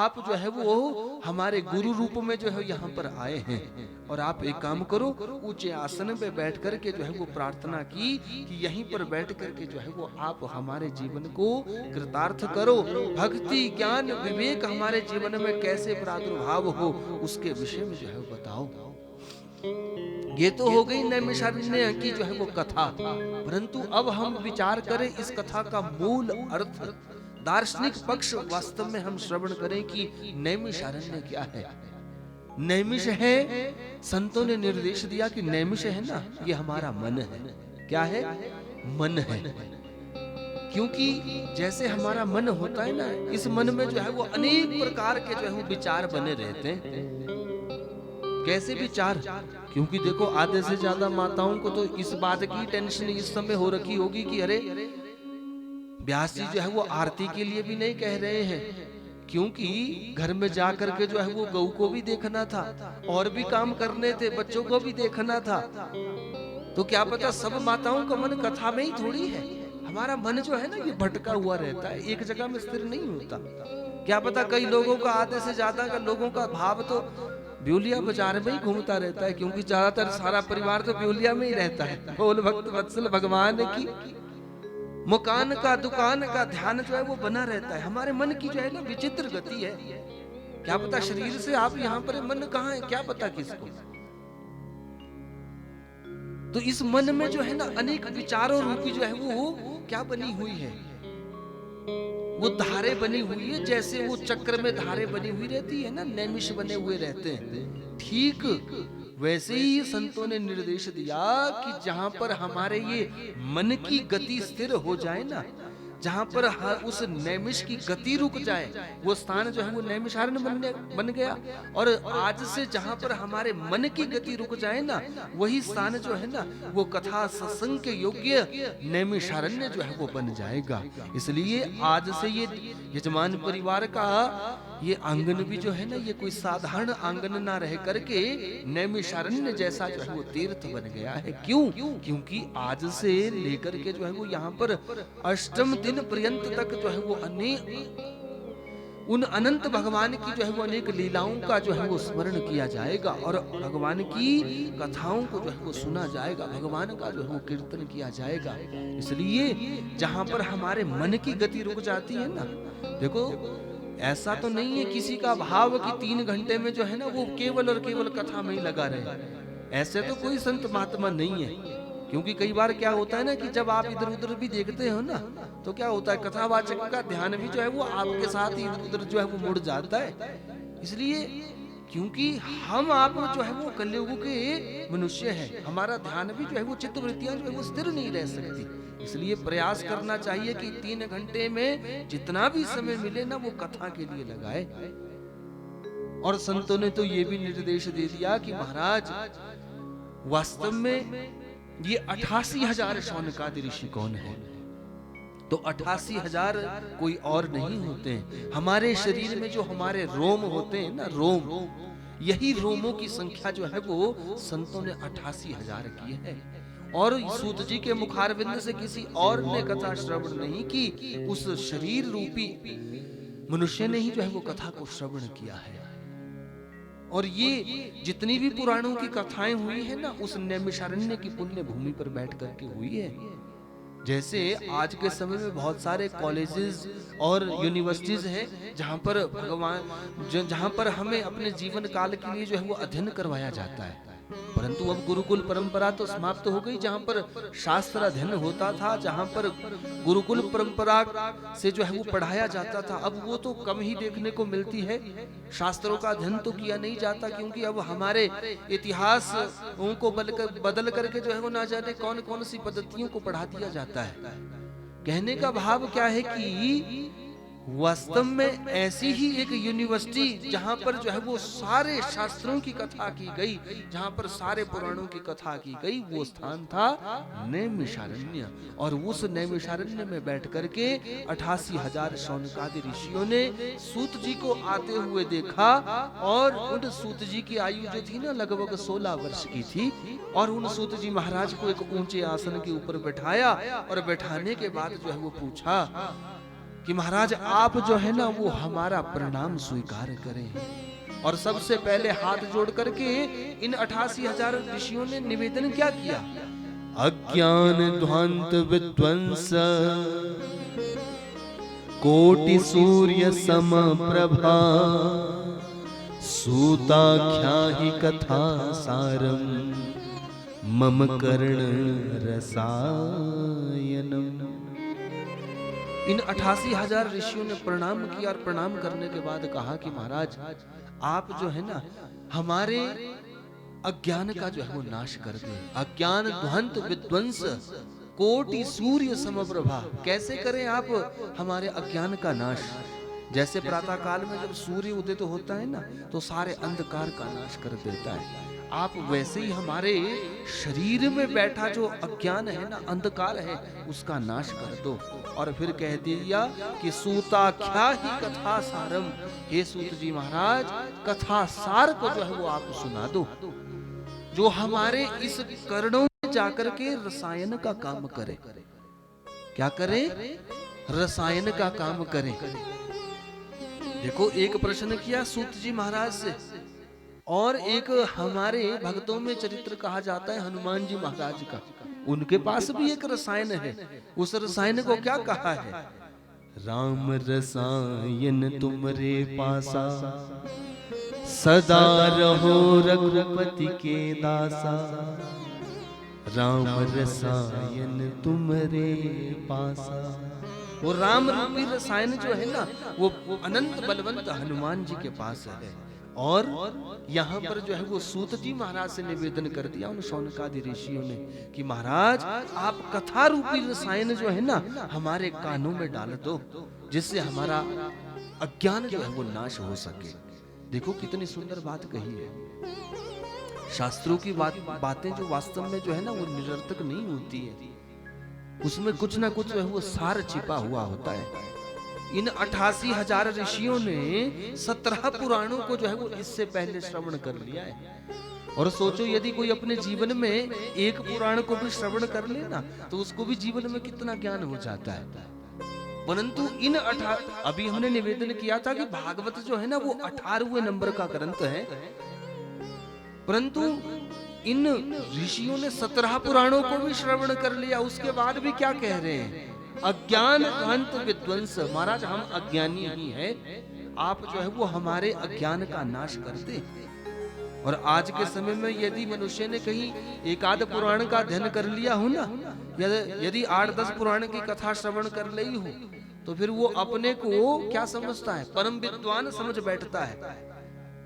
आप जो है वो हमारे गुरु रूप में जो है यहाँ पर आए हैं, और आप एक काम करो, ऊंचे आसन पे बैठ करके जो है वो प्रार्थना की कि यहीं पर बैठ करके जो है वो आप हमारे जीवन को कृतार्थ करो, भक्ति ज्ञान विवेक हमारे जीवन में कैसे प्रादुर्भाव हो उसके विषय में जो है वो बताओ। ये तो हो गई नैमिषारण्य की जो है वो कथा, परंतु अब हम विचार करें इस कथा का मूल अर्थ, दार्शनिक पक्ष वास्तव में हम श्रवण करें कि नैमिषारण्य क्या है। नैमिष है, संतों ने निर्देश दिया कि नैमिष है ना, ये हमारा मन है। क्या है? मन है। क्योंकि जैसे हमारा मन होता है ना, इस मन में जो है वो अनेक प्रकार के जो है वो विचार बने रहते हैं। कैसे विचार? क्योंकि देखो आधे से ज्यादा माताओं को तो इस बात की टेंशन इस समय हो रखी होगी कि अरे व्यास जी जो है वो आरती के लिए भी नहीं कह रहे हैं क्योंकि घर में जा करके जो है वो गऊ को भी देखना था, और भी काम करने थे, बच्चों को भी देखना था। तो क्या पता सब माताओं का मन कथा में ही थोड़ी है। हमारा मन जो है ना ये भटका हुआ रहता है, एक जगह में स्थिर नहीं होता। क्या पता कई लोगों का, आधे से ज्यादा का लोगों का भाव तो ब्योलिया बाजार में ही घूमता रहता है, क्योंकि ज्यादातर सारा परिवार तो ब्योलिया में ही रहता है। बोल भक्त वत्सल भगवान की मकान का, दुकान का ध्यान जो है वो बना रहता है। हमारे मन की जो है ना विचित्र गति है। क्या पता शरीर से आप यहाँ पर, मन कहाँ है क्या पता किसको। तो इस मन में जो है ना अनेक विचारों रूपी जो है वो क्या बनी हुई है, वो धारे बनी हुई है। जैसे वो चक्र में धारे बनी हुई रहती है ना, नैमिष बने हुए रहते हैं, ठीक वैसे ही संतों ने निर्देश दिया कि जहां पर हमारे ये मन की गति स्थिर हो जाए ना, जहां पर उस नैमिष की गति रुक जाए, वो स्थान जो है वो नैमिषारण्य बन गया। और आज से जहां पर हमारे मन की गति रुक जाए ना, वही स्थान जो है ना वो कथा सत्संग के योग्य नैमिषारण्य जो है वो बन जाएगा। इसलिए आज से ये यजमान परिवार का ये आंगन भी जो है ना, ये कोई साधारण आंगन ना रह करके नैमिषारण्य जैसा जो है वो तीर्थ बन गया है। क्यों? क्योंकि आज से लेकर के जो है वो यहाँ पर अष्टम दिन पर्यंत तक जो है वो उन अनंत भगवान की जो है वो अनेक लीलाओं का जो है वो स्मरण किया जाएगा, और भगवान की कथाओं को जो है वो सुना जाएगा, भगवान का जो है वो कीर्तन किया जाएगा। इसलिए जहां पर हमारे मन की गति रुक जाती है ना, देखो ऐसा तो नहीं है किसी का भाव कि 3 घंटे में जो है ना वो केवल और केवल कथा में ही लगा रहे, ऐसे तो कोई संत महात्मा नहीं है। क्योंकि कई बार क्या होता है ना कि जब आप इधर उधर भी देखते हो ना, तो क्या होता है कथावाचक का ध्यान भी जो है वो आपके साथ ही इधर उधर जो है वो मुड़ जाता है। इसलिए क्योंकि हम आप जो है वो कलयुग के मनुष्य हैं, हमारा ध्यान भी जो है वो चित्त वृत्तियां जो है वो स्थिर नहीं रह सकती। इसलिए प्रयास करना चाहिए कि 3 घंटे में जितना भी समय मिले ना वो कथा के लिए लगाए। और संतों ने तो ये भी निर्देश दे दिया कि महाराज वास्तव में ये 88,000 शौनकादि ऋषि कौन है? तो 88,000 कोई और नहीं होते हैं। हमारे शरीर में जो हमारे रोम होते हैं ना, रोम, यही रोमों की संख्या जो है वो संतों ने 88,000 की है। और सूत जी के मुखारविंद से किसी और ने कथा श्रवण नहीं की, उस शरीर रूपी मनुष्य ने ही जो है वो कथा को श्रवण किया है। और ये जितनी भी पुराणों की कथाएं हुई है ना, उस नैमिषारण्य की पुण्य भूमि पर बैठ करके हुई है। जैसे आज के समय में बहुत सारे कॉलेजेस और यूनिवर्सिटीज हैं जहां पर हमें अपने जीवन काल के लिए जो है वो अध्ययन करवाया जाता है। परंतु अब गुरुकुल परंपरा तो समाप्त हो गई, जहां पर शास्त्र अध्ययन होता था, जहां पर गुरुकुल परंपरा से जो है वो पढ़ाया जाता था, अब वो तो कम ही देखने को मिलती है। शास्त्रों का अध्ययन तो किया नहीं जाता, क्योंकि अब हमारे इतिहास को बदल करके जो है वो ना जाने कौन कौन सी पद्धतियों को पढ़ा दिया जाता है। कहने का भाव क्या है कि वास्तव में ऐसी ही एक यूनिवर्सिटी जहां पर जो है वो सारे शास्त्रों की कथा की गई, जहां पर सारे पुराणों की कथा की गई, वो स्थान था नैमिषारण्य। और उस नैमिषारण्य में बैठ करके 88,000 शौनकादि ऋषियों ने सूत जी को आते हुए देखा। और उन सूत जी की आयु जो थी ना लगभग 16 वर्ष की थी। और उन सूत जी महाराज को एक ऊंचे आसन के ऊपर बैठाया, और बैठाने के बाद जो है वो पूछा कि महाराज आप जो है ना वो हमारा प्रणाम स्वीकार करें। और सबसे पहले हाथ जोड़ करके इन 88,000 ऋषियों ने निवेदन क्या किया? अज्ञान ध्वांत विध्वंस कोटि सूर्य सम प्रभा सूताख्या ही कथा सारम मम कर्ण रसायनम। इन 88,000 ऋषियों ने प्रणाम किया, और प्रणाम करने के बाद कहा कि महाराज आप जो है ना हमारे अज्ञान का जो है वो नाश कर दे। अज्ञान ध्वंत विध्वंस कोटि सूर्य समप्रभा। कैसे करें आप हमारे अज्ञान का नाश? जैसे प्रातः काल में जब सूर्य उदित होता है ना, तो सारे अंधकार का नाश कर देता है। आप वैसे ही हमारे शरीर में बैठा जो अज्ञान है ना, अंधकार है, उसका नाश कर दो। और फिर कह दिया कि सूताख्या ही कथा सारम, हे सूत जी महाराज, कथा सार को जो है वो आप सुना दो, जो हमारे इस कर्णों में जाकर के रसायन का काम करे। क्या करे? रसायन का काम करे। देखो, एक प्रश्न किया सूत जी महाराज से, और एक हमारे भक्तों में चरित्र कहा जाता है हनुमान जी महाराज का, उनके पास भी एक रसायन है। उस रसायन को क्या कहा है? राम रसायन तुमरे पासा, सदा रहो रघुपति के दासा। राम रसायन तुमरे पासा। वो राम रूपी रसायन जो है ना, वो अनंत बलवंत हनुमान जी के पास है। और यहाँ पर जो है वो सूत जी महाराज से निवेदन कर दिया उन शौनकादि ऋषियों ने कि महाराज, आप कथा रूपी रसायन जो है ना हमारे कानों में डाल दो, जिससे हमारा अज्ञान जो है वो नाश हो सके। देखो कितनी सुंदर बात कही है। शास्त्रों की बातें जो वास्तव में जो है ना वो निरर्थक नहीं होती है, उसमें कुछ ना कुछ जो है वो सार छिपा हुआ होता है। इन 88,000 ऋषियों ने 17 पुराणों को जो है वो इससे पहले श्रवण कर लिया है। और सोचो, यदि कोई अपने जीवन में एक पुराण को भी श्रवण कर ले ना, तो उसको भी जीवन में कितना ज्ञान हो जाता है। परंतु इन अभी हमने निवेदन किया था कि भागवत जो है ना वो 18वें नंबर का ग्रंथ है, परंतु इन ऋषियों ने 17 पुराणों को भी श्रवण कर लिया। उसके बाद भी क्या कह रहे हैं? अज्ञान घंत विध्वंस। महाराज, हम अज्ञानी ही हैं, आप जो है वो हमारे अज्ञान का नाश कर दे। और आज के समय में यदि मनुष्य ने कहीं एक आध पुराण का अध्ययन कर लिया हो ना, यदि 8-10 पुराण की कथा श्रवण कर ली हो, तो फिर वो अपने को क्या समझता है? परम विद्वान समझ बैठता है।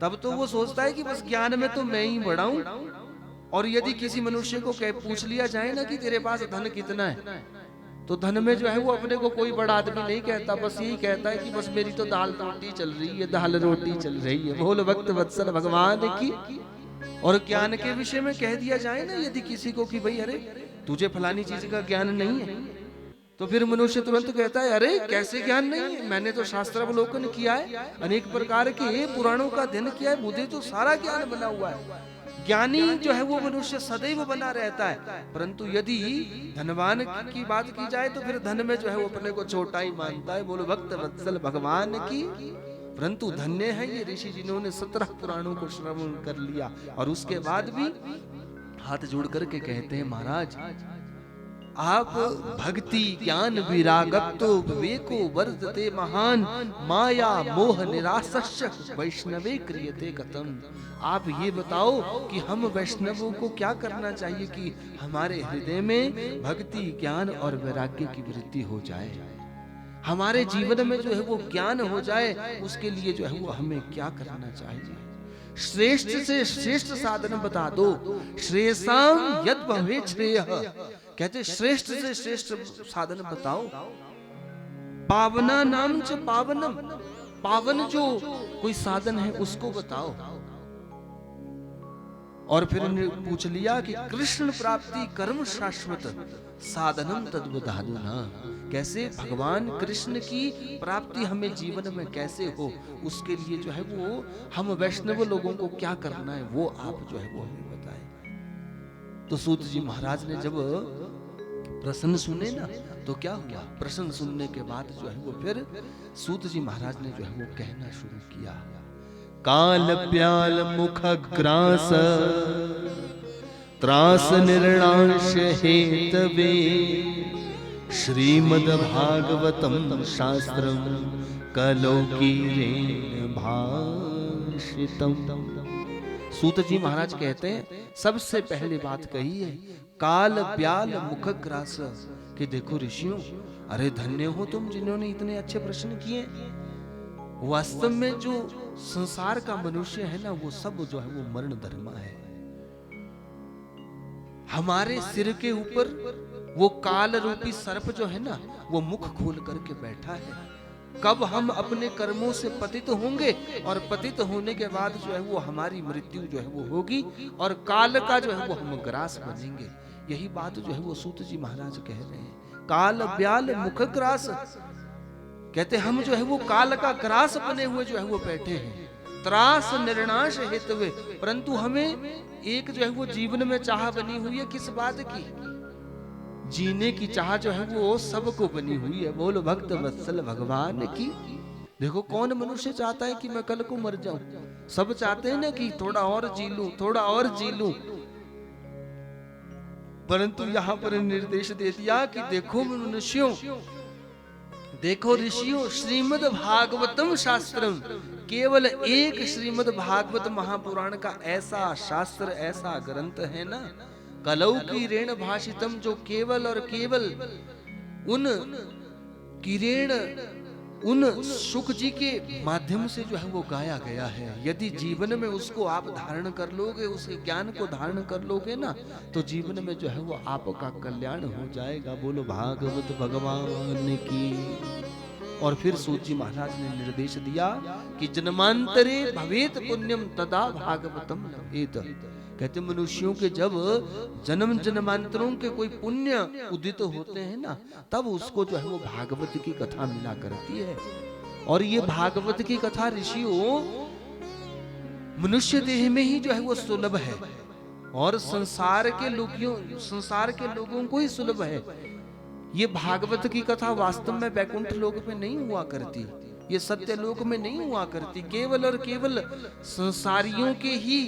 तब तो वो सोचता है कि बस ज्ञान में तो मैं ही बड़ा हूं। और यदि किसी मनुष्य को पूछ लिया जाए ना कि तेरे पास धन कितना है, तो धन में जो है वो अपने को कोई बड़ा आदमी नहीं कहता, बस यही कहता है कि बस मेरी तो दाल रोटी चल रही है, दाल रोटी चल रही है। बोल भक्त वत्सल भगवान की। और ज्ञान के विषय में कह दिया जाए ना यदि किसी को कि भाई अरे तुझे फलानी चीज का ज्ञान नहीं है, तो फिर मनुष्य तुरंत कहता है अरे कैसे ज्ञान नहीं है, मैंने तो शास्त्रावलोकन किया है, अनेक प्रकार के पुराणों का अध्ययन किया है, मुझे तो सारा ज्ञान बना हुआ है। ज्ञानी जो है वो मनुष्य सदैव बना रहता है। परंतु यदि धनवान की बात की जाए तो फिर धन में जो है वो अपने को छोटा ही मानता है। बोलो भक्त वत्सल भगवान की। परंतु धन्य है ये ऋषि जिन्होंने 17 पुराणों को श्रवण कर लिया और उसके बाद भी हाथ जोड़ करके कहते हैं महाराज, आप भक्ति ज्ञान विरागत्तो विवेको वर्धते महान, माया मोह निरासस्य वैष्णवे क्रियते कथम। आप ये बताओ कि हम वैष्णवों को क्या करना चाहिए कि हमारे हृदय में भक्ति ज्ञान और वैराग्य की वृद्धि हो जाए, हमारे जीवन में जो है वो ज्ञान हो जाए। उसके लिए जो है वो हमें क्या करना चाहिए? श्रेष्ठ से श्रेष्ठ साधन बता दो। श्रेयसाम यद भवेत् श्रेयः, कहते श्रेष्ठ से श्रेष्ठ साधन बताओ। पावना नाम च पावनम, पावन जो कोई साधन है उसको बताओ। और फिर पूछ लिया कि कृष्ण प्राप्ति कर्म शाश्वत साधनम तद्वदाधुना, कैसे भगवान कृष्ण की प्राप्ति हमें जीवन में कैसे हो, उसके लिए जो है वो हम वैष्णव लोगों को क्या करना है वो आप जो है वो हमें बताएं। तो सूत जी महाराज ने जब प्रश्न सुने ना तो क्या हुआ? प्रश्न सुनने के बाद जो है वो फिर सूत जी महाराज ने जो है वो कहना शुरू किया, काल प्याल मुख ग्रास त्रास निर्णाश हेतवे श्रीमद् भागवतम शास्त्रम कलौकीरेण भाषितम। सूत जी महाराज कहते हैं सबसे पहले बात कही है काल ब्याल मुख ग्रास, कि देखो ऋषियों, अरे धन्य हो तुम जिन्होंने इतने अच्छे प्रश्न किए। वास्तव में जो संसार का मनुष्य है ना वो सब जो है वो मरण धर्मा है। हमारे सिर के ऊपर वो काल रूपी सर्प जो है ना वो मुख खोल करके बैठा है। कब हम अपने कर्मों से पतित होंगे और पतित होने के बाद जो है वो हमारी मृत्यु जो है वो होगी और काल का जो है वो हम ग्रास बनेंगे। यही बात जो है वो सूत जी महाराज कह रहे हैं। काल ब्याल मुख ग्रास, कहते हम जो है वो काल का ग्रास बने हुए जो है वो बैठे हैं। त्रास निर्नाश हेतुवे, परंतु हमें एक जो है वो जीवन में चाह बनी हुई है किस बात की? जीने की चाह जो है वो सबको बनी हुई है। बोलो भक्त वत्सल भगवान की। देखो कौन मनुष्य चाहता है कि मैं कल को मर जाऊं? सब चाहते हैं ना कि थोड़ा और जी लूं, थोड़ा और जी लूं। परंतु यहां पर निर्देश दे दिया कि देखो मनुष्यों, देखो ऋषियों, श्रीमद् भागवतम शास्त्रम, केवल एक श्रीमद् भागवत महापुराण का ऐसा शास्त्र, ऐसा ग्रंथ है ना, कलौ की ऋण भाषितम, जो केवल और केवल उन किरेण, उन सुख जी के माध्यम से जो है वो गाया गया है। यदि जीवन में उसको आप धारण कर लोगे, उस ज्ञान को धारण कर लोगे ना, तो जीवन में जो है वो आपका कल्याण हो जाएगा। बोलो भागवत भगवान की। और फिर सूत जी महाराज ने निर्देश दिया कि जन्मांतरे भवेत पुण्यम तदा भागवतम लभेत। कहते मनुष्यों के जब जन्म जन्मांतरों के कोई पुण्य उदित होते हैं ना, तब उसको जो है वो भागवत की कथा मिला करती है। और ये भागवत की कथा ऋषियों मनुष्य देह में ही जो है वो सुलभ है, और संसार के लोगों को ही सुलभ है। ये भागवत की कथा वास्तव में वैकुंठ लोक में नहीं हुआ करती, ये सत्य लोक में नहीं हुआ करती। केवल और केवल संसारियों के ही,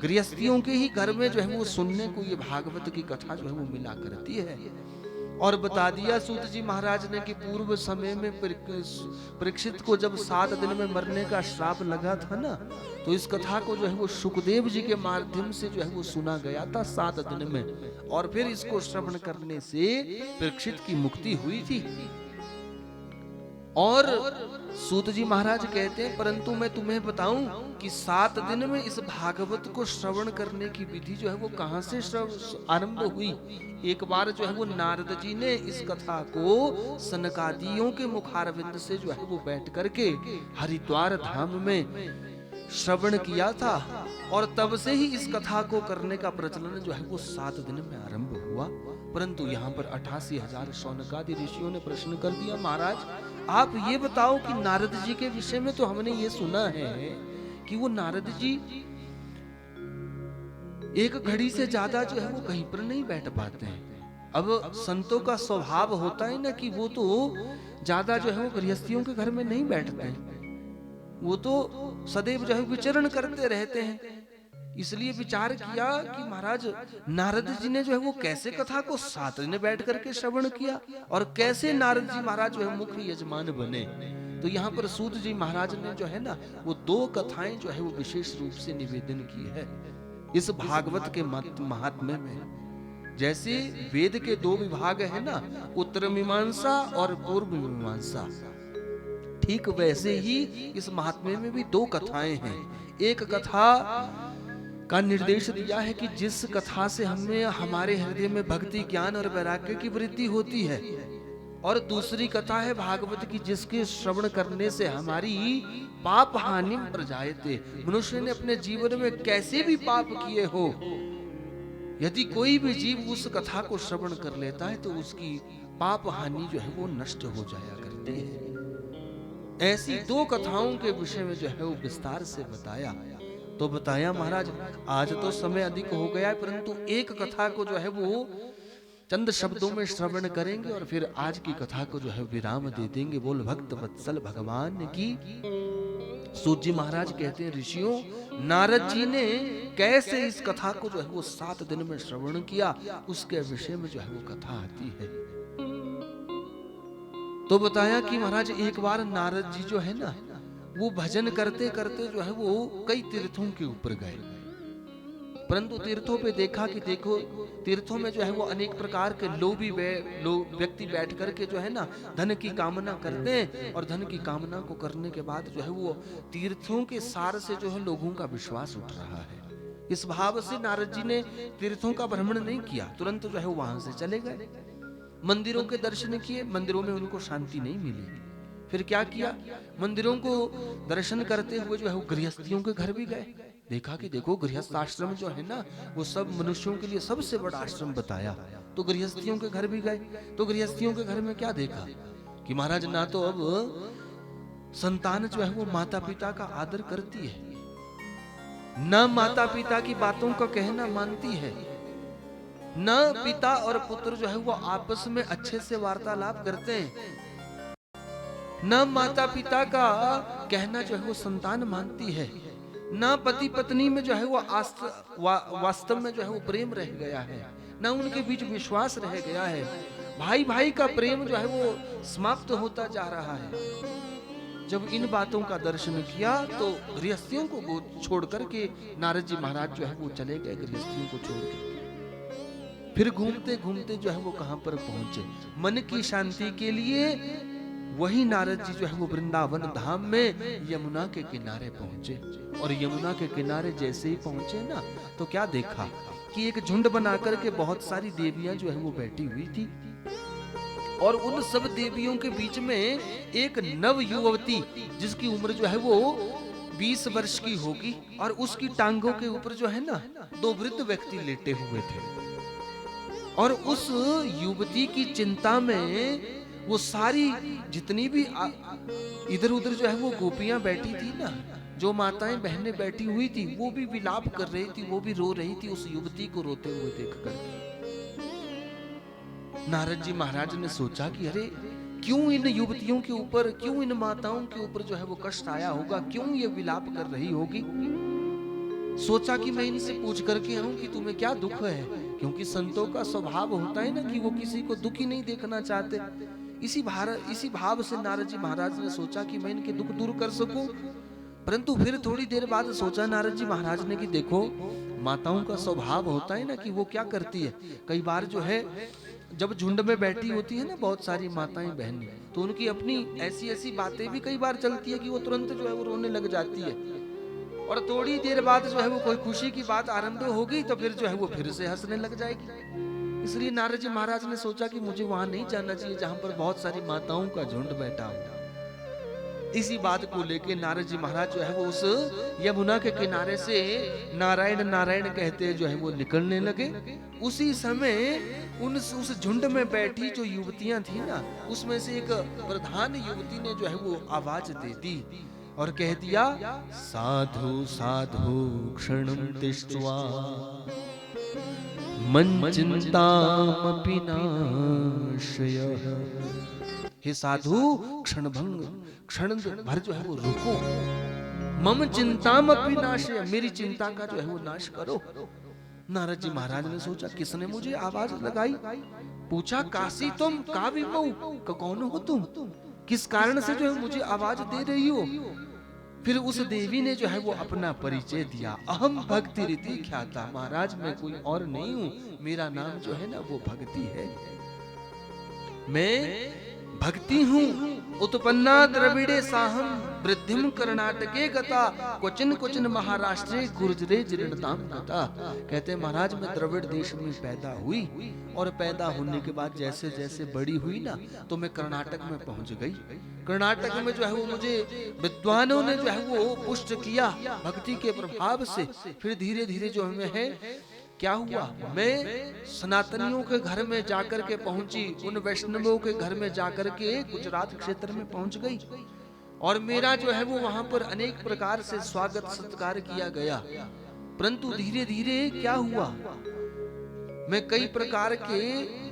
गृहस्थियों के ही घर में जो है वो सुनने को ये भागवत की कथा जो है वो मिला करती है। और बता दिया सूत जी महाराज ने कि पूर्व समय में परीक्षित को जब 7 दिन में मरने का श्राप लगा था ना, तो इस कथा को जो है वो सुखदेव जी के माध्यम से जो है वो सुना गया था 7 दिन में, और फिर इसको श्रवण करने से परीक्षित की मुक्ति हुई थी। और सूत जी महाराज कहते हैं परंतु मैं तुम्हें बताऊं कि 7 दिन में इस भागवत को श्रवण करने की विधि जो है वो कहां से आरंभ हुई। एक बार जो है वो नारद जी ने इस कथा को सनकादियों के मुखारविंद से जो है वो बैठ करके हरिद्वार धाम में श्रवण किया था, और तब से ही इस कथा को करने का प्रचलन जो है वो 7 दिन में आरंभ हुआ। परंतु यहाँ पर 88,000 शौनकादि ऋषियों ने प्रश्न कर दिया, महाराज आप ये बताओ कि नारद जी के विषय में तो हमने ये सुना है कि वो नारद जी एक घड़ी से ज्यादा जो है वो कहीं पर नहीं बैठ पाते हैं। अब संतों का स्वभाव होता है ना कि वो तो ज्यादा जो है वो गृहस्थियों के घर में नहीं बैठते हैं, वो तो सदैव जो है विचरण करते रहते हैं। इसलिए विचार किया कि महाराज नारद जी ने जो है वो कैसे कथा को 7 दिन बैठ करके श्रवण किया, और कैसे नारद जी महाराज जो है मुख्य यजमान बने। तो यहाँ पर सूत जी महाराज ने जो है ना वो 2 कथाएं जो है वो विशेष रूप से निवेदन की है इस भागवत के महात्म्य में। जैसे वेद के 2 विभाग है ना, उत्तर मीमांसा और पूर्व मीमांसा, ठीक वैसे ही इस महात्म्य में भी 2 कथाएं हैं। एक कथा का निर्देश दिया है कि जिस कथा से हमें हमारे हृदय में भक्ति, ज्ञान और वैराग्य की वृद्धि होती है, और दूसरी कथा है भागवत की जिसके श्रवण करने से हमारी पाप हानि प्रजायते। मनुष्य ने अपने जीवन में कैसे भी पाप किए हो, यदि कोई भी जीव उस कथा को श्रवण कर लेता है तो उसकी पाप हानि जो है वो नष्ट हो जाया करती है। ऐसी 2 कथाओं के विषय में जो है वो विस्तार से बताया। तो बताया महाराज आज तो समय अधिक हो गया है, परंतु एक कथा को जो है वो चंद शब्दों में श्रवण करेंगे और फिर आज की कथा को जो है विराम दे देंगे। बोल भक्त वत्सल भगवान की। सूत जी महाराज कहते हैं ऋषियों, नारद जी ने कैसे इस कथा को जो है वो 7 दिन में श्रवण किया, उसके विषय में जो है वो कथा आती है। तो बताया कि महाराज एक बार नारद जी जो है ना वो भजन करते करते जो है वो कई तीर्थों के ऊपर गए, परंतु तीर्थों पे देखा कि देखो तीर्थों में जो है वो अनेक प्रकार के लोभी व्यक्ति बैठ करके जो है ना धन की कामना करते हैं, और धन की कामना को करने के बाद जो है वो तीर्थों के सार से जो है लोगों का विश्वास उठ रहा है। इस भाव से नारद जी ने तीर्थों का भ्रमण नहीं किया, तुरंत जो है वहां से चले गए। मंदिरों के दर्शन किए, मंदिरों में उनको शांति नहीं मिली। फिर क्या किया, मंदिरों को दर्शन करते हुए जो है वो गृहस्थियों के घर भी गए। देखा कि देखो गृहस्थ आश्रम जो है ना वो सब मनुष्यों के लिए सबसे बड़ा आश्रम बताया। तो गृहस्थियों के घर भी गए। तो गृहस्थियों के घर में क्या देखा कि महाराज ना तो अब संतान जो है वो माता पिता का आदर करती है, न माता पिता की बातों का कहना मानती है, न पिता और पुत्र जो है वो आपस में अच्छे से वार्तालाप करते हैं, न माता पिता का कहना जो है वो संतान मानती है, न पति पत्नी में जो है वो वास्तव में जो है वो प्रेम रह गया है, न उनके बीच विश्वास रह गया है। भाई भाई का प्रेम जो है वो समाप्त होता जा रहा है। जब इन बातों का दर्शन किया तो गृहस्थियों को छोड़ करके नारद जी महाराज जो है वो चले गए गृहस्थियों को छोड़ करके। फिर घूमते घूमते जो है वो कहां पर पहुंचे, मन की शांति के लिए वही नारद जी जो है वो वृंदावन धाम में यमुना के किनारे पहुंचे। और यमुना के किनारे जैसे ही पहुंचे ना तो क्या देखा कि एक झुंड बना करके बहुत सारी देवियां जो है वो बैठी हुई थी, और उन सब देवियों के बीच में एक नव युवती जिसकी उम्र जो है वो 20 वर्ष की होगी, और उसकी टांगों के ऊपर जो है ना 2 वृद्ध व्यक्ति लेटे हुए थे। और उस युवती की चिंता में वो सारी जितनी भी इधर उधर जो है वो गोपियां बैठी थी ना, जो माताएं बहनें बैठी हुई थी, वो भी विलाप कर रही थी, वो भी रो रही थी उस युवती को रोते हुए देखकर। नारद जी महाराज ने सोचा कि अरे क्यों इन युवतियों के ऊपर, क्यों इन माताओं के ऊपर जो है वो कष्ट आया होगा, क्यों ये विलाप कर रही होगी। सोचा कि मैं इनसे पूछ करके आऊं कि तुम्हें क्या दुख है, क्योंकि संतों का स्वभाव होता है ना कि वो किसी को दुखी नहीं देखना चाहते। इसी भाव से नारद जी महाराज ने सोचा कि मैं इनके दुख दूर कर सकूं। परंतु फिर थोड़ी देर बाद सोचा नारद जी महाराज ने कि देखो माताओं का स्वभाव होता है ना कि वो क्या करती है, कई बार जो है जब झुंड में बैठी होती है ना बहुत सारी माताएं बहनें, तो उनकी अपनी ऐसी ऐसी बातें भी कई बार चलती है कि वो तुरंत जो है वो रोने लग जाती है। और थोड़ी देर बाद जो है वो कोई खुशी की बात आरंभ होगी तो फिर जो है वो फिर से हंसने लग जाएगी। इसलिए नारद जी महाराज ने सोचा कि मुझे वहां नहीं जाना चाहिए जहां पर बहुत सारी माताओं का झुंड बैठा हो। इसी बात को लेके नारद जी महाराज जो है वो उस यमुना के किनारे से नारायण नारायण कहते जो है वो निकलने लगे। उसी समय उस झुंड में बैठी जो युवतियां थी ना, उसमें से एक प्रधान युवती ने जो है वो आवाज दे दी और कह दिया, साधु साधु क्षणं तिष्ठ्वा मन चिंतामपि नाशयः। हे साधु क्षण भर जो है वो रुको, मम चिंतामपि नाशय, मेरी चिंता का जो है वो नाश करो। नारद जी महाराज ने सोचा किसने मुझे आवाज लगाई, पूछा काशी तुम का विभो, कौन हो तुम, किस कारण से जो है मुझे आवाज दे रही हो। फिर उस देवी ने जो है वो अपना परिचय दिया, अहम भक्ति रीति ख्याता, महाराज मैं कोई और नहीं हूं, मेरा नाम जो है ना वो भक्ति है, मैं भक्ति हूँ। उत्पन्ना द्रविड़े साहम वृद्धिम कर्नाटके गता क्वचिन क्वचिन महाराष्ट्रे गुर्जरे जीर्णताम गता। कहते महाराज मैं द्रविड़ देश में पैदा हुई, और पैदा होने के बाद जैसे जैसे बड़ी हुई ना तो मैं कर्नाटक में पहुंच गई। कर्नाटक में जो है वो मुझे विद्वानों ने जो है वो पुष्ट किया भक्ति के प्रभाव से। फिर धीरे धीरे जो हमें है क्या हुआ, मैं सनातनियों के घर में जाकर के पहुंची, उन वैष्णवों के घर में जाकर के गुजरात क्षेत्र में पहुंच गई, और मेरा जो है वो वहां पर अनेक प्रकार से स्वागत सत्कार किया गया। परंतु धीरे धीरे क्या हुआ, मैं कई प्रकार के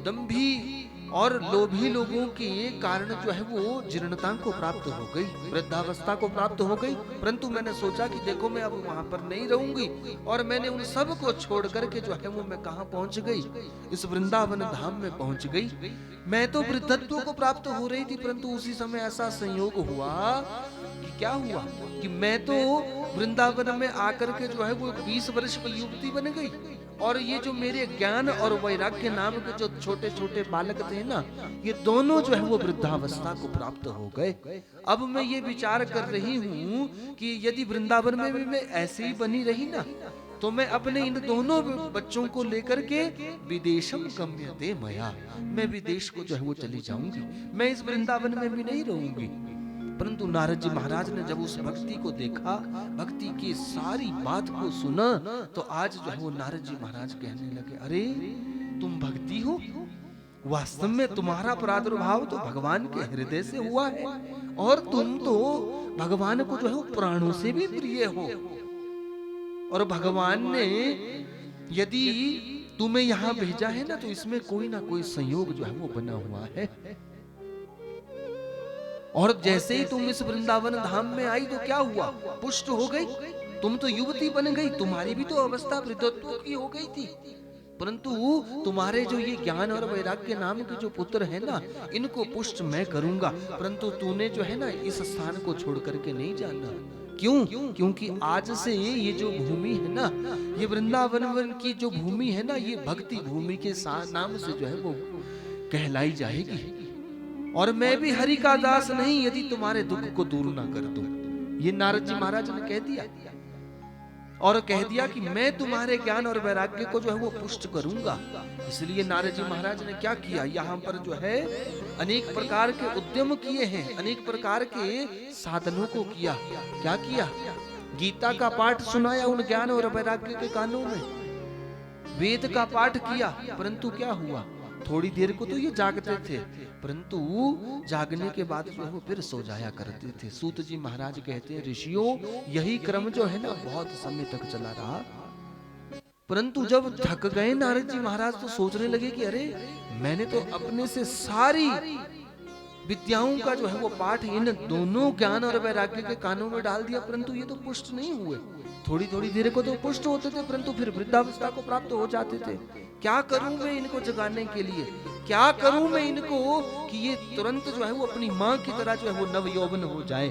दंभी और लोभी लोगों के कारण जो है वो जीर्णता को प्राप्त हो गई, वृद्धावस्था को प्राप्त हो गई। परंतु मैंने सोचा कि देखो मैं अब वहां पर नहीं रहूंगी, और मैंने उन सब को छोड़ करके जो है वो मैं कहां पहुंच गई, इस वृंदावन धाम में पहुंच गई। मैं तो वृद्धत्व को प्राप्त हो रही थी, परंतु उसी समय ऐसा संयोग हुआ कि क्या हुआ कि मैं तो वृंदावन में आकर के जो है वो 20 वर्ष की युवती बन गई, और ये जो मेरे ज्ञान और वैराग्य नाम के जो छोटे छोटे बालक थे ना, ये दोनों जो है वो वृद्धावस्था को प्राप्त हो गए। अब मैं ये विचार कर रही हूँ कि यदि वृंदावन में भी मैं ऐसे ही बनी रही ना, तो मैं अपने इन दोनों बच्चों को लेकर के विदेशम गम्यते मया, मैं विदेश को जो है वो चली जाऊंगी, मैं इस वृंदावन में भी नहीं रहूंगी। परंतु नारद जी महाराज ने जब उस भक्ति को देखा, भक्ति की सारी बात को सुना, तो आज जो है वो नारद जी महाराज कहने लगे, अरे तुम भक्ति हो, वास्तव में तुम्हारा प्रादुर्भाव तो भगवान के हृदय से हुआ है, और तुम तो भगवान को जो है वो प्राणों से भी प्रिय हो, और भगवान ने यदि तुम्हें यहाँ भेजा है ना, तो इसमें कोई ना कोई संयोग जो है वो बना हुआ है। और जैसे ही तुम इस वृंदावन धाम में आई तो क्या हुआ, पुष्ट हो गई, तुम तो युवती बन गई, तुम्हारी भी तो अवस्था वृद्धत्व की हो गई थी, परंतु तुम्हारे जो ये ज्ञान और वैराग्य नाम के जो पुत्र है ना, इनको पुष्ट मैं करूंगा, परंतु तूने जो है ना इस स्थान को छोड़ करके नहीं जाना। क्यों? क्योंकि आज से ये जो भूमि है ना, ये वृंदावन की जो भूमि है ना, ये भक्ति भूमि के नाम से जो है वो कहलाई जाएगी, और मैं भी हरि का दास नहीं यदि तुम्हारे दुख को दूर ना कर दूं। ये नारद जी महाराज ने कह दिया, और कह दिया कि मैं तुम्हारे ज्ञान और वैराग्य को जो है वो पुष्ट करूंगा। इसलिए नारद जी महाराज ने क्या किया, यहाँ पर जो है अनेक प्रकार के उद्यम किए हैं, अनेक प्रकार के साधनों को किया। क्या किया? गीता का पाठ सुनाया उन ज्ञान और वैराग्य के कानों में, वेद का पाठ किया, परंतु क्या हुआ, थोड़ी देर को तो ये जागते थे, परंतु जागने के बाद जो है वो फिर सो जाया करते थे। सूत जी महाराज कहते हैं, ऋषियों यही क्रम जो है ना बहुत समय तक चला रहा, परंतु जब थक गए नारद जी महाराज तो सोचने लगे कि अरे मैंने तो अपने से सारी विद्याओं का जो है वो पाठ इन दोनों ज्ञान और वैराग्य के कानों में डाल दिया, परंतु ये तो पुष्ट नहीं हुए। थोड़ी थोड़ी देर को तो पुष्ट होते थे, परंतु फिर वृद्धावस्था को प्राप्त हो जाते थे। क्या करूं मैं इनको जगाने के लिए, क्या करूं मैं इनको कि ये तुरंत जो है वो अपनी मां की तरह जो है वो नव यौवन हो जाए।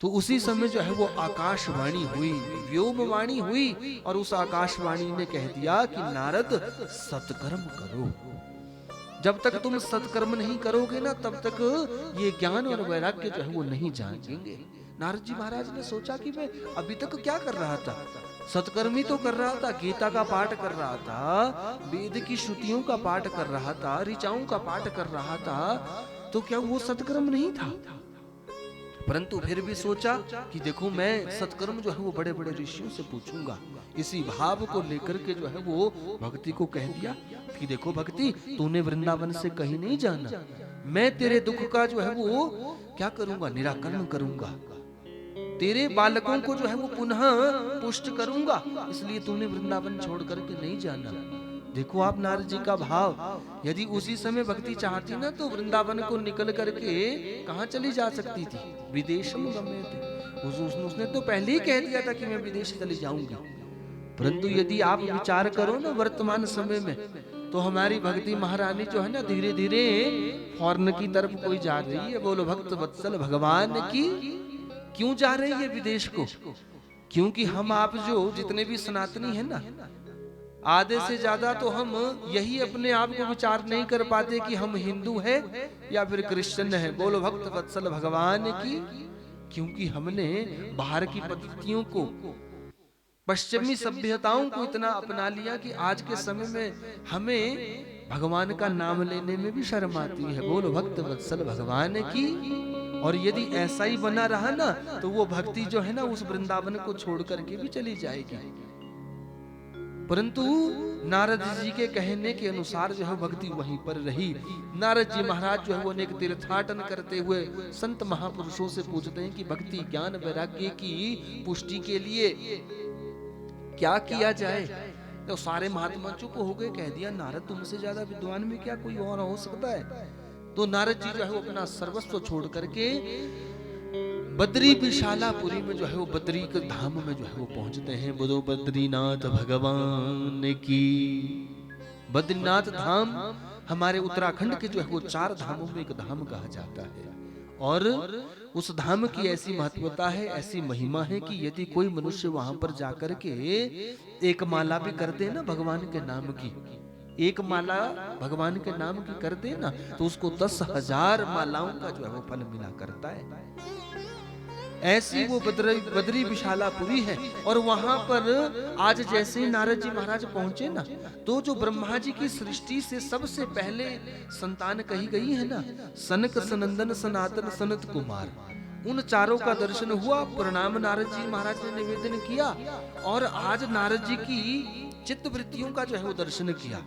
तो उसी समय जो है वो आकाशवाणी हुई, व्योमवाणी हुई, और उस आकाशवाणी ने कह दिया कि नारद सत्कर्म करो। जब तक तुम सत्कर्म नहीं करोगे ना, तब तक ये ज्ञान और वैराग्य जो है वो नहीं जानेंगे। नारद जी महाराज ने सोचा कि मैं अभी तक क्या कर रहा था, सत्कर्म ही तो कर रहा था, गीता का पाठ कर रहा था, वेद की श्रुतियों का पाठ कर रहा था, ऋचाओं का पाठ कर रहा था, तो क्या वो सत्कर्म नहीं था? परंतु फिर भी सोचा कि देखो मैं सत्कर्म जो है वो बड़े बड़े ऋषियों से पूछूंगा। इसी भाव को लेकर के जो है वो भक्ति को कह दिया कि देखो भक्ति, तूने वृंदावन से कहीं नहीं जाना, मैं तेरे दुख का जो है वो क्या करूंगा, निराकरण करूंगा, तेरे बालकों को जो है वो पुनः पुष्ट करूंगा, इसलिए तूने वृंदावन छोड़ करके नहीं जाना। देखो आप नारद जी का भाव, यदि उसी समय भक्ति चाहती ना तो वृंदावन को निकल करके कहां चली जा सकती थी, विदेश में गम्य थे। उसने तो पहले ही कह दिया था कि मैं विदेश चली जाऊंगी। परंतु यदि आप विचार करो ना वर्तमान समय में, तो हमारी भक्ति महारानी जो है ना धीरे धीरे फॉरेन की तरफ कोई जा रही है। बोलो भक्त वत्सल भगवान की। क्यों जा रही है विदेश को? क्योंकि हम आप जो जितने भी सनातनी है ना, आधे से ज्यादा तो हम यही अपने आप को विचार नहीं कर पाते कि हम हिंदू है या फिर क्रिश्चियन है। बोलो भक्त वत्सल भगवान की। क्योंकि हमने बाहर की पद्धतियों को, पश्चिमी सभ्यताओं को इतना अपना लिया कि आज के समय में हमें भगवान का नाम लेने में भी शर्म आती है। बोलो भक्त वत्सल भगवान की। और यदि ऐसा ही बना रहा ना, तो वो भक्ति जो है ना उस वृंदावन को छोड़ करके भी चली जाएगी। परंतु नारद जी के कहने के अनुसार जो है भक्ति वहीं पर रही। नारद जी महाराज जो है वो अनेक तीर्थाटन करते हुए संत महापुरुषों से पूछते हैं कि भक्ति ज्ञान वैराग्य की पुष्टि के लिए क्या किया जाए। तो सारे महात्मा चुप हो गए। कह दिया नारद तुमसे ज्यादा विद्वान में क्या कोई और हो सकता है। तो नारद जी जो है वो अपना सर्वस्व छोड़ करके बद्री विशालापुरी में जो है वो बद्री के धाम में जो है वो पहुंचते हैं। बोलो बद्रीनाथ भगवान की। बद्रीनाथ धाम हमारे उत्तराखंड के जो है वो 4 धामों में एक धाम कहा जाता है। और उस धाम की ऐसी महत्वता है, ऐसी महिमा है कि यदि कोई मनुष्य वहां पर जाकर के एक माला भी कर दे ना भगवान के नाम की, एक माला भगवान के नाम की कर दे ना, तो उसको 10,000 मालाओं का जो है वो फल मिला करता है। ऐसी वो बद्री विशालापुरी है। और वहां पर आज जैसे ही नारद जी महाराज पहुंचे ना, तो जो ब्रह्मा जी की सृष्टि से सबसे पहले संतान कही गई है ना, सनक सनंदन सनातन सनत कुमार, उन चारों का दर्शन हुआ। प्रणाम नारद जी महाराज ने निवेदन किया। और आज नारद जी की चित्त वृत्तियों का जो है वो दर्शन किया।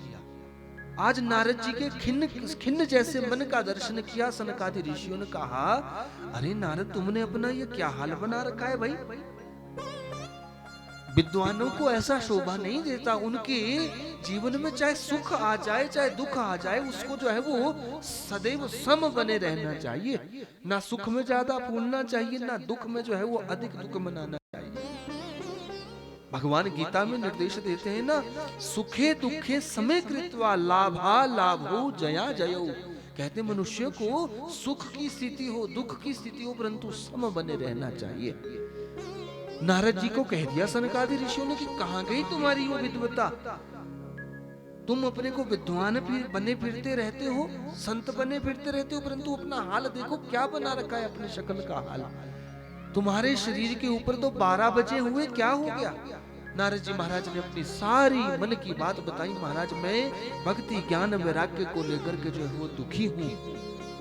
आज नारद जी के खिन्न जैसे मन का दर्शन किया। सनकादि ऋषियों ने कहा, अरे नारद, तुमने अपना ये क्या हाल बना रखा है भाई? विद्वानों को ऐसा शोभा नहीं देता। उनके जीवन में चाहे सुख आ जाए चाहे दुख आ जाए, उसको जो है वो सदैव सम बने रहना चाहिए। ना सुख में ज्यादा फूलना चाहिए, ना दुख में जो है वो अधिक दुख मनाना चाहिए। भगवान गीता में निर्देश देते हैं ना, सुखे दुखे समय कृत्वा लाभा लाभो जया जयो। कहते मनुष्य को सुख की स्थिति हो दुख की स्थिति हो, परंतु सम बने रहना चाहिए। नारद जी को कह दिया सनकादि ऋषियों ने कि कहां गई तुम्हारी वो विद्वता? तुम अपने को विद्वान बने फिरते रहते हो, संत बने फिरते रहते हो, परंतु अपना हाल देखो क्या बना रखा है अपने शक्ल का हाल। तुम्हारे शरीर के ऊपर तो 12 बजे हुए, क्या हो गया? नारद जी महाराज ने अपनी सारी मन की बात बताई। महाराज, मैं भक्ति ज्ञान वैराग्य को लेकर के जो है वो दुखी हूँ,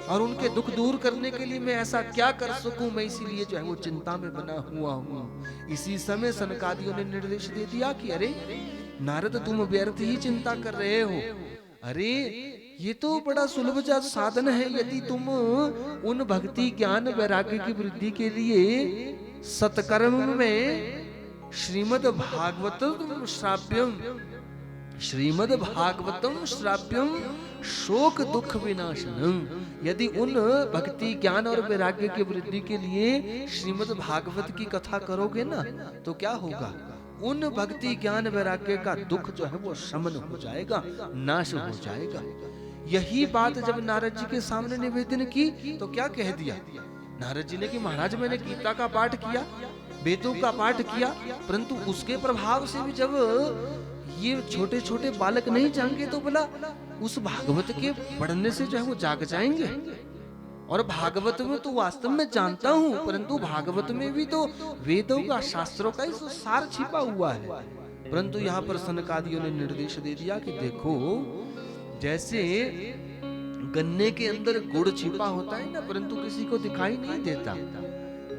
और उनके दुख दूर करने के लिए मैं ऐसा क्या कर सकूं, मैं इसीलिए जो है वो चिंता में बना हुआ हूँ। इसी समय सनकादियों ने निर्देश दे दिया कि अरे नारद, तुम व्यर्थ ही चिंता कर रहे हो। अरे ये तो बड़ा सुलभ साधन है। यदि तुम उन भक्ति ज्ञान वैराग्य की वृद्धि के लिए सत्कर्म में श्रीमद् भागवतम श्राव्यम शोक दुख विनाशनम, यदि उन भक्ति ज्ञान और वैराग्य की वृद्धि के लिए श्रीमद् भागवत की कथा करोगे ना, तो क्या होगा? उन भक्ति ज्ञान वैराग्य का दुख जो है वो शमन हो जाएगा, नाश हो जाएगा। यही बात जब नारद जी के सामने निवेदन की तो क्या कह दिया नारद जी ने कि महाराज, मैंने गीता का पाठ किया, वेदों का पाठ किया, परंतु उसके प्रभाव से भी जब ये छोटे छोटे बालक नहीं जाएंगे तो बोला उस भागवत के पढ़ने से जो है वो जाग जाएंगे। और भागवत में तो वास्तव में जानता हूँ, परंतु भागवत में भी तो वेदों का शास्त्रों का ही सार छिपा हुआ है। परंतु यहाँ पर सनकादियों ने निर्देश दे दिया कि देखो, जैसे गन्ने के अंदर गुड़ छिपा होता है ना, परंतु किसी को दिखाई नहीं देता।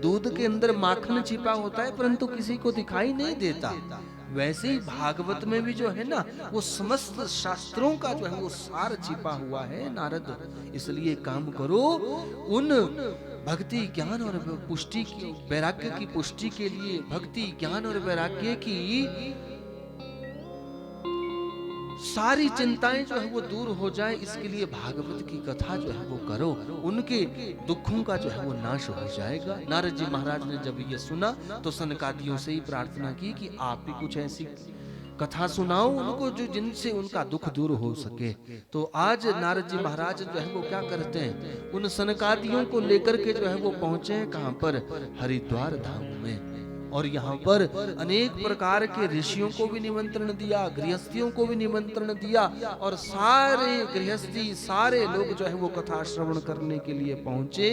दूध के अंदर माखन छिपा होता है, परंतु किसी को दिखाई नहीं देता। वैसे ही भागवत में भी जो है ना, वो समस्त शास्त्रों का जो है वो सार छिपा हुआ है नारद। इसलिए काम करो, उन भक्ति ज्ञान और पुष्टि की वैराग्य की पुष्टि के लिए भक्ति ज्ञान और वैराग्य की सारी चिंताएं जो है वो दूर हो जाए, इसके लिए भागवत की कथा जो है वो करो, उनके दुखों का जो है वो नाश हो जाएगा। नारद जी महाराज ने जब ये सुना तो सनकादियों से ही प्रार्थना की कि आप भी कुछ ऐसी कथा सुनाओ उनको जो जिनसे उनका दुख दूर हो सके। तो आज नारद जी महाराज जो है वो क्या करते हैं, उन सनकादियों को लेकर के जो है वो पहुंचे हैं कहां पर? हरिद्वार धाम में। और यहाँ पर अनेक प्रकार के ऋषियों को भी निमंत्रण दिया, गृहस्थियों को भी निमंत्रण दिया, और सारे गृहस्थी सारे लोग जो है वो कथा श्रवण करने के लिए पहुंचे।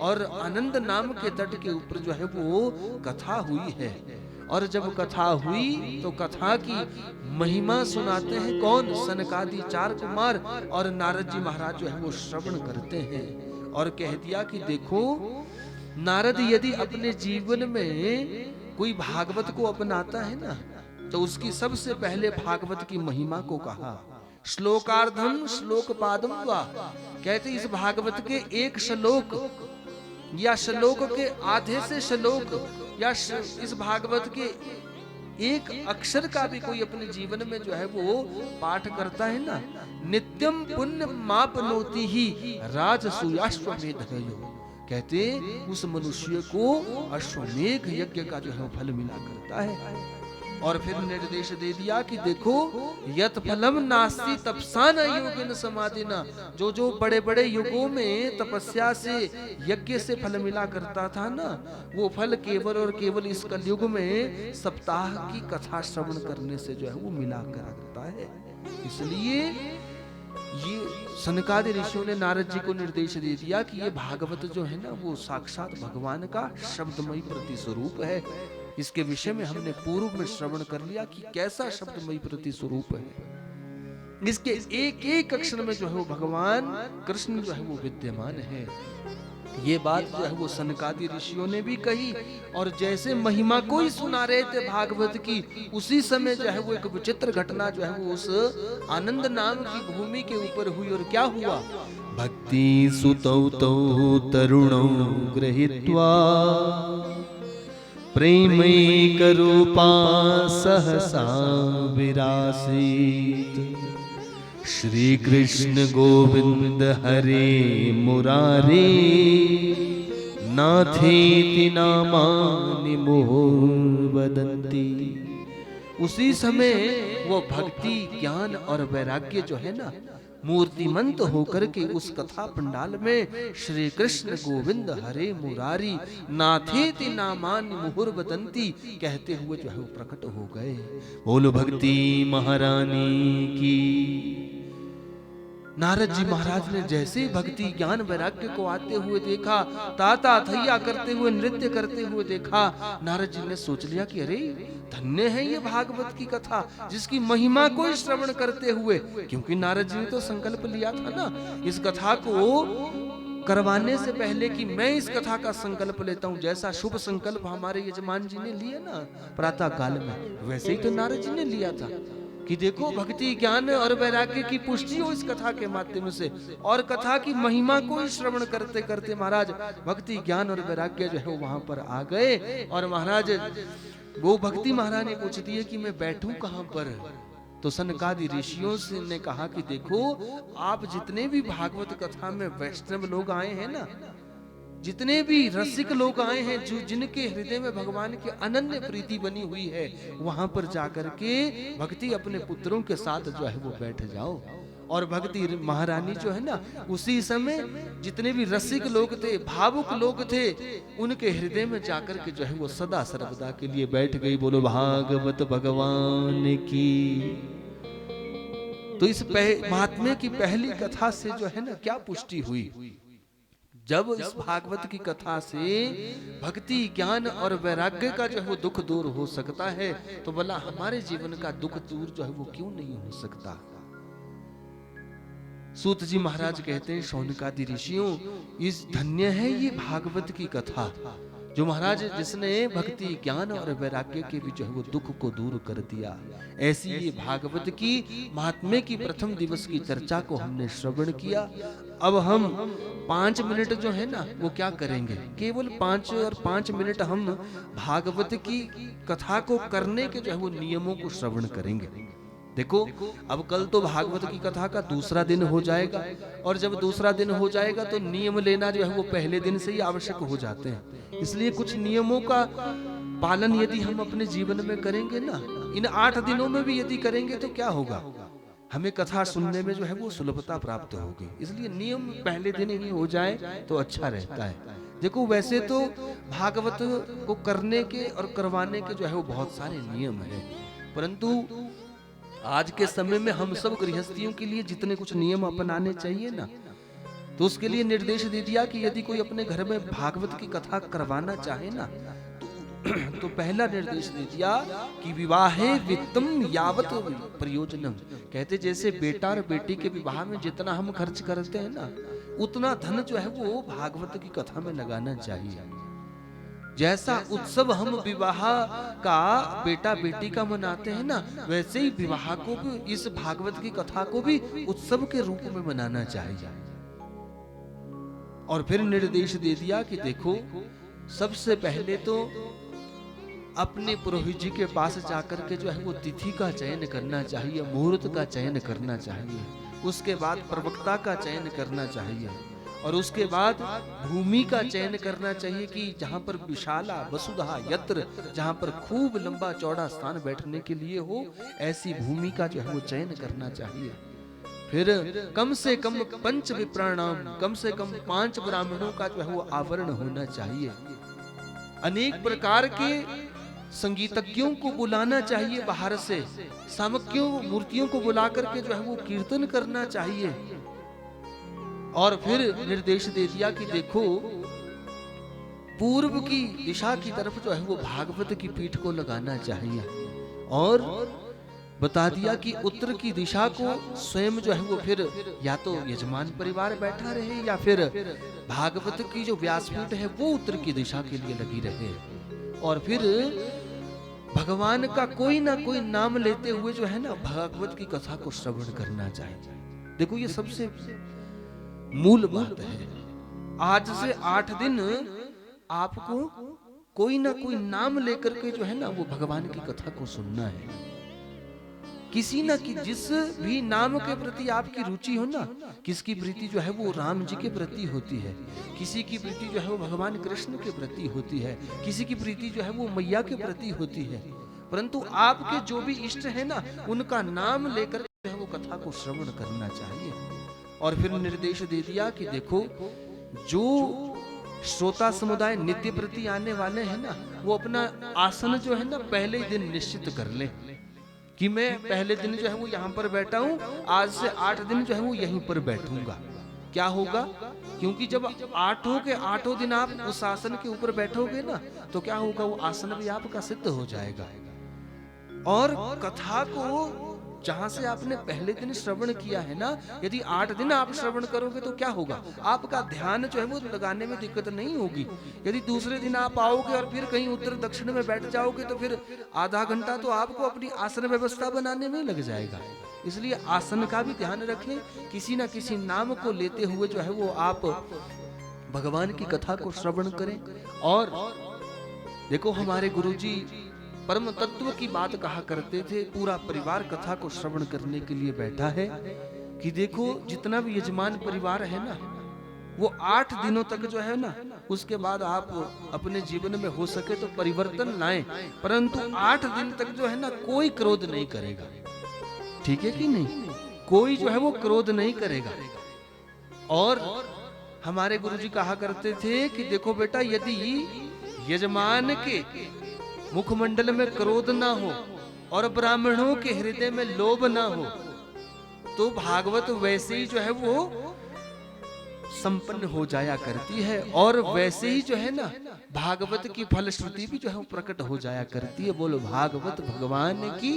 और आनंद नाम के तट के ऊपर जो है वो कथा हुई है। और जब कथा हुई तो कथा की महिमा सुनाते हैं कौन? सनकादि 4 कुमार। और नारद जी महाराज जो है वो श्रवण करते हैं और कह दिया कि देखो नारद, यदि अपने जीवन में कोई भागवत को अपनाता है ना, तो उसकी सबसे पहले भागवत की महिमा को कहा। श्लोकार्धम श्लोक पादम वा, कहते इस भागवत के एक श्लोक या श्लोक के आधे से श्लोक या इस भागवत के एक अक्षर का भी कोई अपने जीवन में जो है वो पाठ करता है ना, नित्यम पुण्य मापनोति ही राजसूयाश्वमेध है। कहते उस मनुष्य को अश्वमेघ यज्ञ का जो है फल मिला करता है। और फिर निर्देश दे दिया कि देखो यत फलम नास्ति तपसा न योगिन समाधिना, जो जो बड़े बड़े युगों में तपस्या से यज्ञ से फल मिला करता था ना, वो फल केवल और केवल इस कलयुग में सप्ताह की कथा श्रवण करने से जो है वो मिला करता है। इसलिए ये सनकादि ऋषियों ने नारद जी को निर्देश दे दिया कि ये भागवत जो है ना वो साक्षात भगवान का शब्दमयी प्रति स्वरूप है। इसके विषय में हमने पूर्व में श्रवण कर लिया कि कैसा शब्दमयी प्रति स्वरूप है। इसके एक एक अक्षर में जो है वो भगवान कृष्ण जो है वो विद्यमान है। ये बात जो है वो सनकादि ऋषियों ने भी कही, और जैसे महिमा को ही सुना रहे थे भागवत की, उसी समय जो है वो एक विचित्र घटना जो है वो उस आनंद नाम की भूमि के ऊपर हुई। और क्या हुआ? भक्ति सुतौ तौ तरुणौ गृहीत्वा प्रेमैक रूपा सहसा विरासीत। श्री कृष्ण गोविंद हरे मुरारे नाथेति नामानि मुहुर् वदन्ति। उसी समय वो भक्ति ज्ञान और वैराग्य जो है ना मूर्तिमंत होकर के उस कथा पंडाल में श्री कृष्ण गोविंद हरे मुरारी नाथेति नामानि मुहुर् वदन्ति कहते हुए जो है वो प्रकट हो गए। बोलो भक्ति महारानी की। नारद जी महाराज ने जैसे भक्ति ज्ञान वैराग्य को आते हुए देखा, ताता थैया करते हुए नृत्य करते हुए देखा, नारद जी ने सोच लिया कि अरे धन्य है ये भागवत की कथा जिसकी महिमा को श्रवण करते हुए, क्योंकि नारद जी ने तो संकल्प लिया था ना इस कथा को करवाने से पहले कि मैं इस कथा का संकल्प लेता हूँ। जैसा शुभ संकल्प हमारे यजमान जी ने लिया ना प्रातः काल में, वैसे ही तो नारद जी ने लिया था कि देखो भक्ति ज्ञान और वैराग्य की पुष्टि हो इस कथा के माध्यम से, और कथा की महिमा को श्रवण करते करते महाराज भक्ति ज्ञान और वैराग्य जो है वहां पर आ गए। और महाराज वो भक्ति महारानी पूछती है कि मैं बैठूं कहां पर? तो सनकादि ऋषियों से ने कहा कि देखो आप जितने भी भागवत कथा में वैष्णव लोग आए हैं ना, जितने भी रसिक लोग आए हैं, जो जिनके हृदय में भगवान की अनन्य प्रीति बनी हुई है, वहां पर जाकर के भक्ति अपने पुत्रों के साथ जो है वो बैठ जाओ। और भक्ति महारानी जो है ना उसी समय जितने भी रसिक लोग थे, भावुक लोग थे, उनके हृदय में जाकर के जो है वो सदा सर्वदा के लिए बैठ गई। बोलो भागवत भगवान की। तो इस महात्म्य की पहली कथा से जो है ना क्या पुष्टि हुई? जब इस भागवत की कथा से भक्ति ज्ञान और वैराग्य का जो है वो दुख दूर हो सकता है, तो बोला हमारे जीवन का दुख दूर जो है वो क्यों नहीं हो सकता? सूत जी महाराज कहते हैं शौनकादि ऋषियों, इस धन्य है ये भागवत की कथा जो महाराज जिसने भक्ति ज्ञान और वैराग्य के भी जो है वो दुख को दूर कर दिया। ऐसी ये भागवत की महात्म्य की प्रथम दिवस की चर्चा को हमने श्रवण किया। अब हम 5 मिनट जो है ना वो क्या करेंगे, केवल 5 और 5 मिनट हम भागवत की कथा को करने के जो है वो नियमों को श्रवण करेंगे। देखो अब कल तो भागवत की कथा का दूसरा दिन हो जाएगा, और जब दूसरा दिन हो जाएगा तो नियम लेना जो है वो पहले दिन से ही आवश्यक हो जाते हैं। इसलिए कुछ नियमों का पालन यदि हम अपने जीवन में करेंगे ना, इन 8 दिनों में भी यदि करेंगे तो क्या होगा, हमें कथा सुनने में जो है वो सुलभता प्राप्त होगी। इसलिए नियम पहले दिन ही हो जाए तो अच्छा रहता है। देखो वैसे तो भागवत को करने के और करवाने के जो है वो बहुत सारे नियम हैं, परंतु आज के समय में हम सब गृहस्थियों के लिए जितने कुछ नियम अपनाने चाहिए ना, तो उसके लिए निर्देश दे दिया कि यदि कोई अपने घर में भागवत की कथा करवाना चाहे ना, तो पहला निर्देश दे दिया कि विवाहे वित्तम यावत प्रयोजनम। कहते जैसे बेटा और बेटी के विवाह में जितना हम खर्च करते हैं ना, उतना धन जो है वो भागवत की कथा में लगाना चाहिए। जैसा उत्सव हम विवाह का बेटा बेटी का मनाते हैं ना, वैसे ही विवाह को भी, इस भागवत की कथा को भी उत्सव के रूप में मनाना चाहिए। और फिर निर्देश दे दिया कि देखो सबसे पहले तो अपने पुरोहित जी के पास जाकर के जो है वो तिथि का चयन करना चाहिए, मुहूर्त का चयन करना चाहिए, उसके बाद प्रवक्ता का चयन करना चाहिए, और उसके बाद भूमि का चयन करना चाहिए कि जहां पर विशाला वसुधा यत्र, जहां पर खूब लंबा चौड़ा स्थान बैठने के लिए हो, ऐसी भूमि का जो है वो चयन करना चाहिए। फिर कम से कम 5 विप्राणाम, कम से कम 5 ब्राह्मणों का जो है वो आवरण होना चाहिए। अनेक प्रकार के संगीतज्ञों को बुलाना चाहिए बाहर से, सामग्रियों मूर्तियों को बुला करके जो है वो कीर्तन करना चाहिए। और फिर निर्देश दे दिया कि देखो पूर्व की दिशा की तरफ जो है वो भागवत की पीठ को लगाना चाहिए, और बता दिया कि उत्तर की दिशा को स्वयं जो है वो फिर या तो यजमान परिवार बैठा रहे या फिर भागवत की जो व्यासपीठ है वो उत्तर की दिशा के लिए लगी रहे, और फिर भगवान का कोई ना कोई नाम लेते हुए जो है ना भागवत की कथा को श्रवण करना चाहिए। देखो ये सबसे मूल बात है। आज से 8 दिन आपको कोई ना कोई नाम लेकर के जो है ना वो भगवान की कथा को सुनना है। किसी ना कि जिस भी नाम के प्रति आपकी रुचि हो ना, किसकी प्रीति जो है वो राम जी के प्रति होती है, किसी की प्रीति जो है वो भगवान कृष्ण के प्रति होती है, किसी की प्रीति जो है वो मैया के प्रति होती है, परंतु आपके जो भी इष्ट है ना उनका नाम लेकर जो है वो कथा को श्रवण करना चाहिए। और फिर निर्देश दे दिया कि देखो जो श्रोता समुदाय नित्य प्रति आने वाले हैं ना वो अपना आसन जो है ना पहले ही दिन निश्चित कर ले कि मैं पहले दिन जो है वो यहाँ पर बैठा हूँ, आज से 8 दिन जो है वो यहीं पर बैठूंगा। क्या होगा, क्योंकि जब 8 दिन आप उस आसन के ऊपर बैठोगे ना तो क्या होगा, वो आसन भी आपका सिद्ध हो जाएगा। और कथा को जहां से आपने पहले दिन श्रवण किया है ना, यदि 8 दिन आप श्रवण करोगे तो क्या होगा, आपका ध्यान जो है वो लगाने में दिक्कत नहीं होगी। यदि दूसरे दिन आप आओगे और फिर कहीं उत्तर दक्षिण में बैठ जाओगे तो फिर आधा घंटा तो आपको अपनी आसन व्यवस्था बनाने में लग जाएगा। इसलिए आसन का भी ध्यान रखें, किसी ना किसी नाम को लेते हुए जो है वो आप भगवान की कथा को श्रवण करें। और देखो हमारे गुरुजी परम तत्व की बात कहा करते थे, पूरा परिवार कथा को श्रवण करने के लिए बैठा है कि देखो जितना भी यजमान परिवार है ना वो 8 दिनों तक जो है ना, उसके बाद आप अपने जीवन में हो सके तो परिवर्तन लाएं, परंतु 8 दिन तक जो है ना कोई क्रोध नहीं करेगा। ठीक है कि नहीं, कोई जो है वो क्रोध नहीं करेगा। और हमारे गुरुजी कहा करते थे कि देखो बेटा यदि यजमान के मुखमंडल में क्रोध ना हो और ब्राह्मणों के हृदय में लोभ ना हो तो भागवत वैसे ही जो है वो संपन्न हो जाया करती है, और वैसे ही जो है ना भागवत की फलश्रुति भी जो है वो प्रकट हो जाया करती है। बोलो भागवत भगवान की।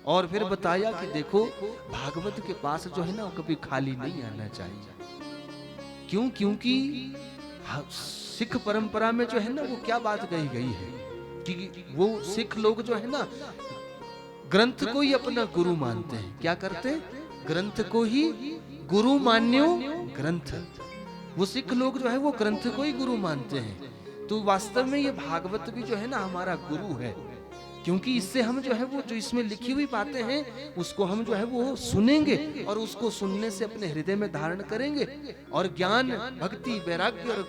और फिर बताया कि देखो भागवत के पास जो है ना वो कभी खाली नहीं आना चाहिए। क्यों, क्योंकि सिख परंपरा में जो है ना वो क्या बात कही गई है कि वो सिख लोग जो है ना ग्रंथ को ही अपना गुरु मानते हैं। क्या करते, ग्रंथ को ही गुरु मान्यो ग्रंथ। वो सिख लोग जो है वो ग्रंथ को ही गुरु मानते हैं। तो वास्तव में ये भागवत भी जो है ना हमारा गुरु है, क्योंकि इससे हम जो है वो जो इसमें लिखी हुई बातें हैं उसको हम जो है वो सुनेंगे और उसको सुनने से अपने हृदय में धारण करेंगे और ज्ञान भक्ति वैराग्य और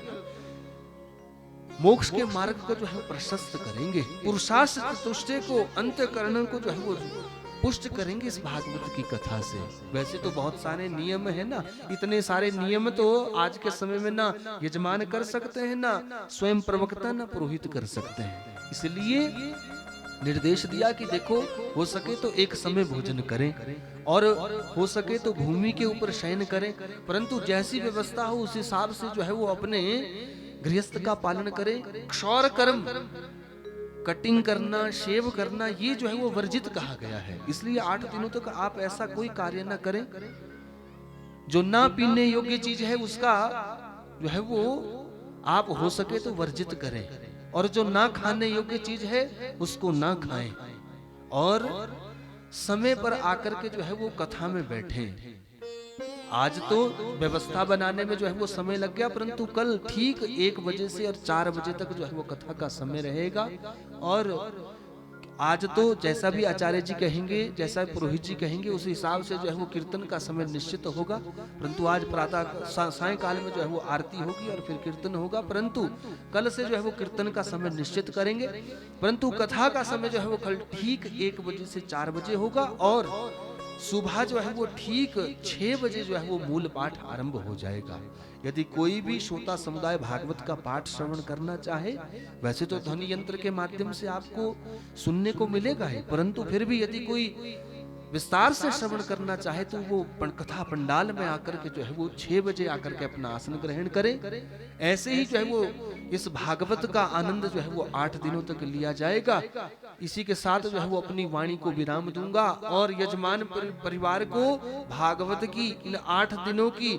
मोक्ष के मार्ग को जो है प्रशस्त करेंगे। पुरुषार्थ चतुष्टय को अंतःकरण को जो है वो पुष्ट करेंगे इस भागवत की कथा से। वैसे तो बहुत सारे नियम है ना, इतने सारे नियम तो आज के समय में ना यजमान कर सकते हैं, ना स्वयं प्रवक्ता, ना पुरोहित कर सकते हैं। इसलिए निर्देश दिया कि देखो हो सके तो एक समय भोजन करें और हो सके तो भूमि के ऊपर शयन करें, परंतु जैसी व्यवस्था हो उस हिसाब से जो है वो अपने गृहस्थ का पालन करें। क्षौर कर्म, कटिंग करना, शेव करना, ये जो है वो वर्जित कहा गया है। इसलिए 8 दिनों तक आप ऐसा कोई कार्य ना करें जो ना पीने योग्य चीज है उसका जो है वो आप हो सके तो वर्जित करें, और जो ना खाने योग्य चीज है उसको ना खाएं, और समय पर आकर के जो है वो कथा में बैठें। आज तो व्यवस्था बनाने में जो है वो समय लग गया, परंतु कल ठीक 1 बजे से और 4 बजे तक जो है वो कथा का समय रहेगा। और आज तो जैसा भी आचार्य जी कहेंगे, जैसा पुरोहित जी कहेंगे, उस हिसाब से जो है वो कीर्तन का समय निश्चित होगा। परंतु आज प्रातः सायंकाल में जो है वो आरती होगी और फिर कीर्तन होगा, परंतु कल से जो है वो कीर्तन का समय निश्चित करेंगे। परंतु कथा का समय जो है वो कल ठीक 1 बजे से 4 बजे होगा, और सुबह जो है वो ठीक 6 बजे जो है वो मूल पाठ आरंभ हो जाएगा। यदि कोई भी श्रोता समुदाय भागवत का पाठ श्रवण करना चाहे, वैसे तो ध्वनि यंत्र के माध्यम से आपको सुनने को मिलेगा ही, परंतु फिर भी यदि कोई विस्तार से श्रवण करना चाहे तो वो कथा पंडाल में आकर के जो है वो 6 बजे आकर के अपना आसन ग्रहण करे। ऐसे ही जो है वो इस भागवत का आनंद जो है वो 8 दिनों तक लिया जाएगा। इसी के साथ जो है वो अपनी वाणी को विराम दूंगा और यजमान परिवार को भागवत की इन 8 दिनों की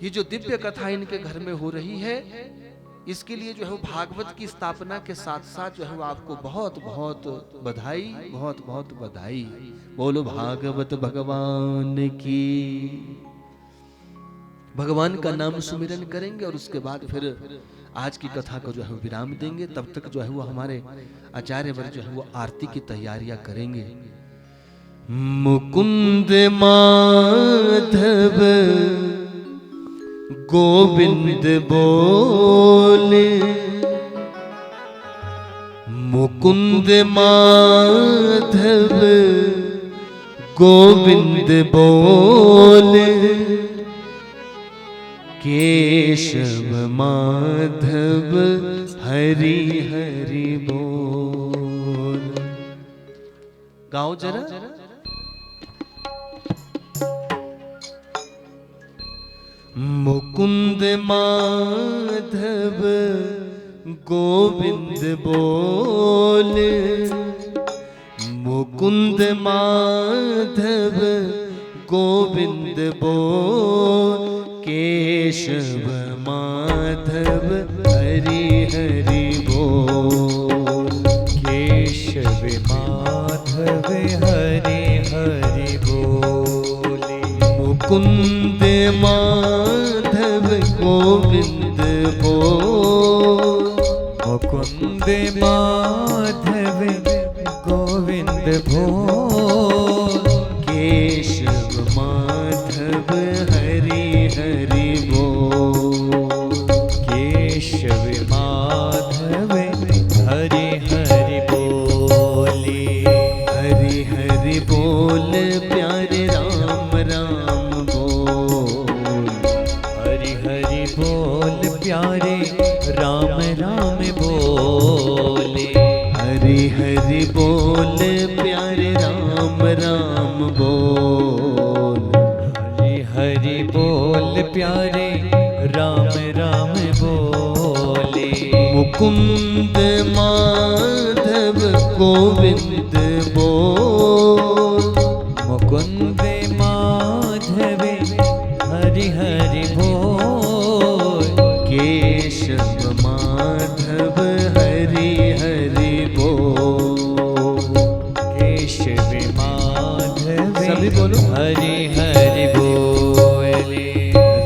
ये जो दिव्य कथा इनके घर में हो रही है, इसके लिए जो है भागवत की स्थापना के साथ साथ जो है आपको बहुत बहुत बधाई, बहुत बहुत बधाई। बोलो भागवत भगवान की। भगवान का नाम सुमिरन करेंगे और उसके बाद फिर आज की कथा को जो है विराम देंगे। तब तक जो है वो हमारे आचार्य वर्ग जो है वो आरती की तैयारियां करेंगे। मुकुंद माधव गोविंद बोले, मुकुंद माधव गोविंद बोले, केशव माधव हरि हरि बोल। गाओ जरा। मुकुंद माधव गोविंद बोले, मुकुंद माधव गोविंद बोल, केशव माधव हरि हरि बोल। केशव माधव हरि हरि बोले, मुकुंद माधव गोविंद बोल, मुकुंद माधव गोविंद बोल, केशव माधव हरि हरि बोल। केशव माधव हरि हरि बोले, हरि हरि बोल प्यारे राम राम बोल, हरि हरि बोल प्यारे राम राम बोले, हरि हरि बोल प्यारे राम राम बोल, हरि हरि बोल प्यारे राम राम बोले। मुकुंद माधव गोविंद बोल, मुकुंद माधव हरि हरि बोल, केशव माधव हरि हरि बोल। केशव माधव सभी बोलो। हरि हरि बोले,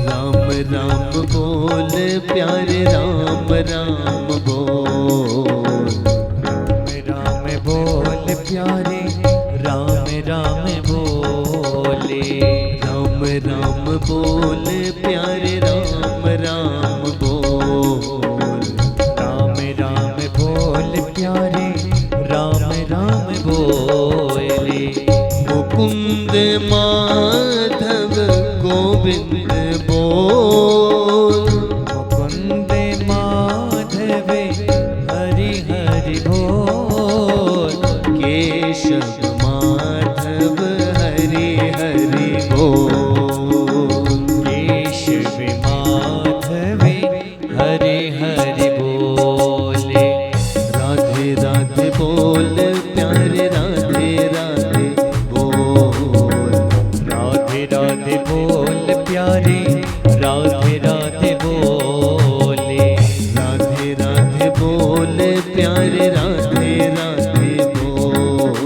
राम राम बोल प्यारे राम राम बोल, राम बोल प्यारे राम राम बोले, राम राम बोल प्यारे राम राम बोल, राम राम बोल प्यारे राम राम बोले। मुकुंद माधव गोविंद बोल, मुकुंद माधव हरि हरि बोल, केशव माधव हरि हरि बोल, केशव माधव हरि हरि बोले। राधे राधे बोल प्यारे राधे राधे बोल, राधे राधे बोल प्यारे राधे राधे बोले, राधे राधे बोल प्यारे राधे राधे बोल,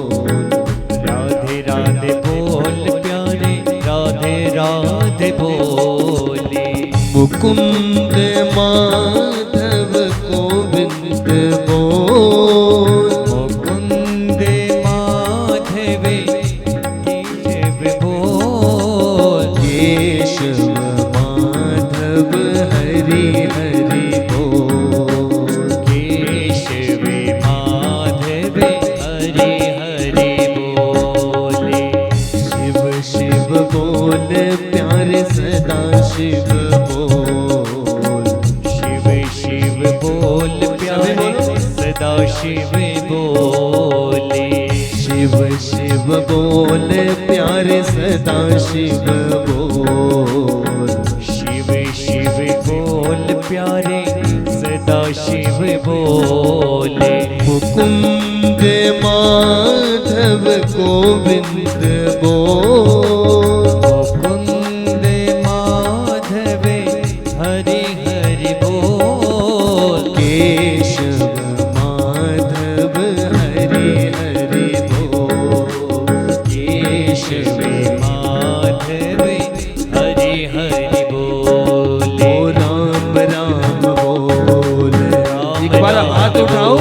राधे राधे बोल प्यारे राधे राधे बोले। मुकुंद माधव गोविंद बोल, मुकुंद माधव केशव बोल, केशव माधव हरि हरि बोल, केशव माधव हरि हरि बोले। शिव बोल, शिव शिव बोल प्यारे सदा शिव बोले, शिव शिव बोल प्यारे सदा शिव बोल, शिव शिव बोल प्यारे सदा शिव बोले, मुकुंद माधव गोविंद बोल, मुकुंद माधव हरि हरि बोल, केशव माधव हरि हरि बोल, केशव माधव हरि हरि बोल, ओ राम राम बोल। एक बार हाथ उठाओ,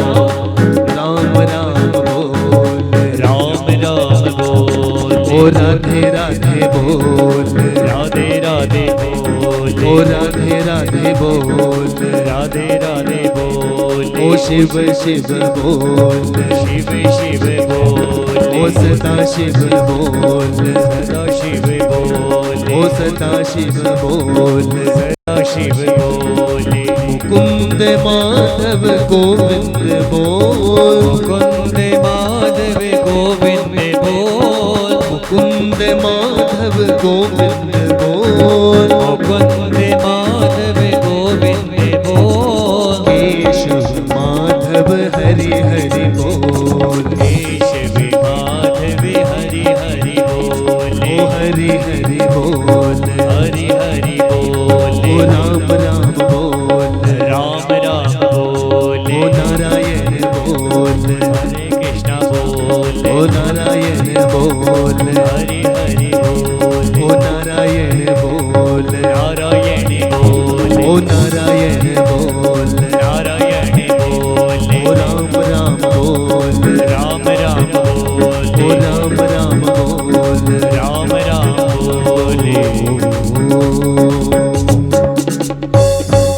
राम राम बोल, राम राम बोल, ओ राधे राधे बोल, राधे राधे बोल, ओ राधे राधे बोल, राधे राधे बोल, ओ शिव शिव बोल, शिव शिव बोल, ओ सदा शिव बोल, सदा शिव बोल, ओ सदा शिव बोल, सदा शिव बोल, मुकुंद माधव गोविंद बोल, मुकुंद माधव गोविंद बोल, मुकुंद माधव गोविंद बोल, मुकुंद माधव गोविंद बोल, केशव माधव हरि हरि बोल, केशव माधव हरि हरि बोल, ओ हरि हरि बोल, हरि हरि बोल, ओ राम राम बोल, राम राम बोल, ओ नारायण बोल, हरे कृष्ण बोल, ओ नारायण बोल, हरि हरि बोल, ओ नारायण बोल, नारायण बोल, ओ नारायण बोल, नारायण बोल, ओ राम राम बोल, राम राम बोल, ओ राम राम बोल, राम राम बोल,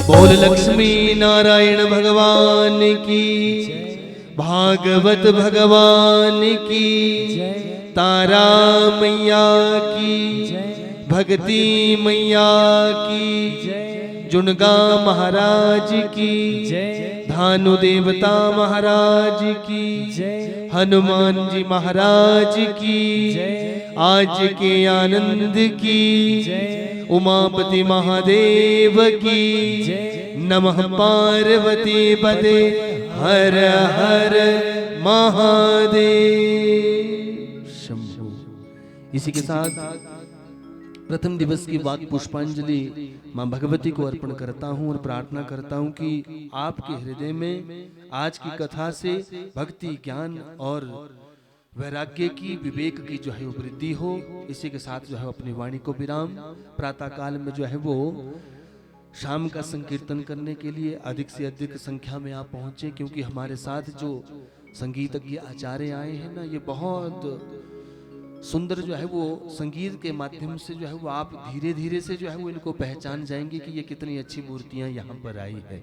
बोल लक्ष्मी नारायण भगवान की, भागवत भगवान की, तारा मैया की, भक्ति मैया की, जुनगा महाराज की, धानु देवता महाराज की, हनुमान जी महाराज की, आज के आनंद की, उमापति महादेव की, नमः पार्वती पते हर हर महादेव शंभु। इसी के साथ प्रथम दिवस की वाक पुष्पांजलि मां भगवती को अर्पण करता हूं और प्रार्थना करता हूं कि आपके हृदय में आज की कथा से भक्ति, ज्ञान और वैराग्य की, विवेक की जो है वो वृद्धि हो। इसी के साथ जो है अपनी वाणी को विराम। प्रातः काल में जो है वो शाम का संकीर्तन करने के लिए अधिक से अधिक संख्या में आप पहुंचे, क्योंकि हमारे साथ जो संगीतज्ञ आचार्य आए हैं ना, ये बहुत सुंदर जो है वो संगीत के माध्यम से जो है वो आप धीरे धीरे से जो है वो इनको पहचान जाएंगे कि ये कितनी अच्छी मूर्तियां यहाँ पर आई है।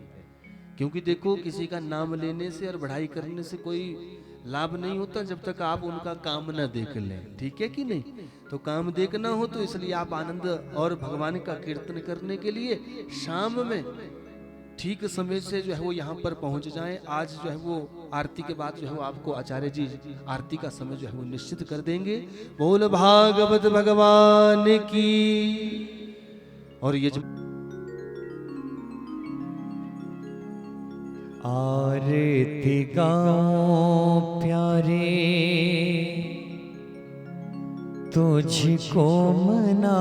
क्योंकि देखो, किसी का नाम लेने से और बढ़ाई करने से कोई लाभ नहीं होता जब तक आप उनका काम न देख लें, ठीक है कि नहीं। तो काम देखना हो तो इसलिए आप आनंद और भगवान का कीर्तन करने के लिए शाम में ठीक समय से जो है वो यहाँ पर पहुंच जाएं। आज जो है वो आरती के बाद जो है वो आपको आचार्य जी आरती का समय जो है वो निश्चित कर देंगे। बोल भागवत भगवान की। और ये जो आरती गाओ प्यारे तुझको मनाओ,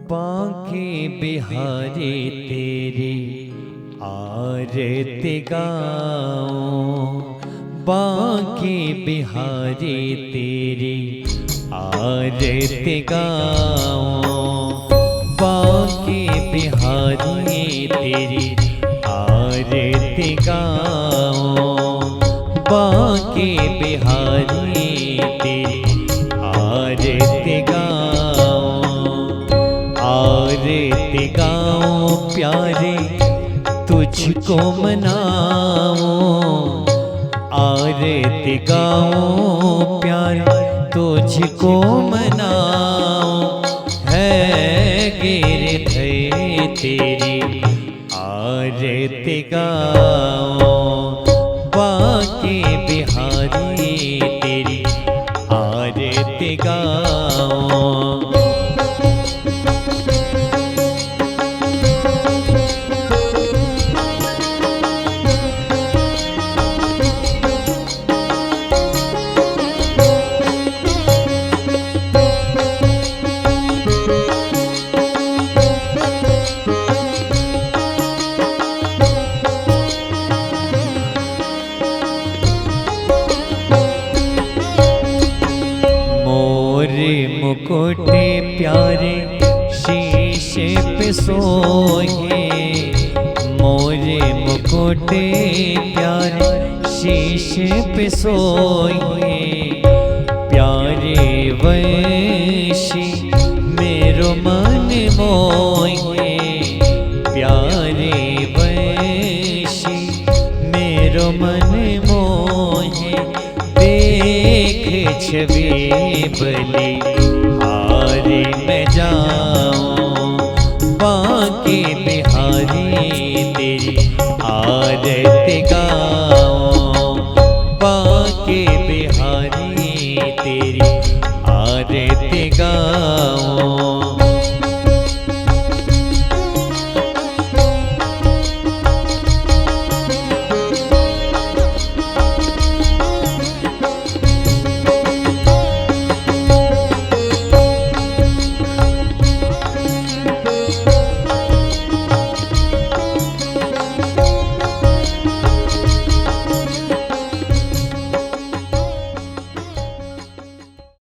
बांके बिहारी तेरी आरती गाओ, बांके बिहारी तेरी आरती गाओ, बांके बिहारी तेरी आरती गाओ, बांके बिहारी तेरी आरती गाओ, आरती गाओ प्यारे तुझको मनाओ, आरती गाओ प्यारे तुझको मनाऊं, है गिरधर तेरी आरती गाऊं, बांके बिहारी तेरी आरती गाऊं। मुकुटे प्यारे शीश पे सोए, मोरे मुकुटे प्यारे शीश पे सोए, प्यारे वैशी मेरो मन मोहे, प्यारे वैशी मेरो मन मोहे, देख छवि बलि हारे मैं जाऊं, बांके बिहारी तेरी आरती गाऊं, बांके बिहारी तेरी आरती गाऊं।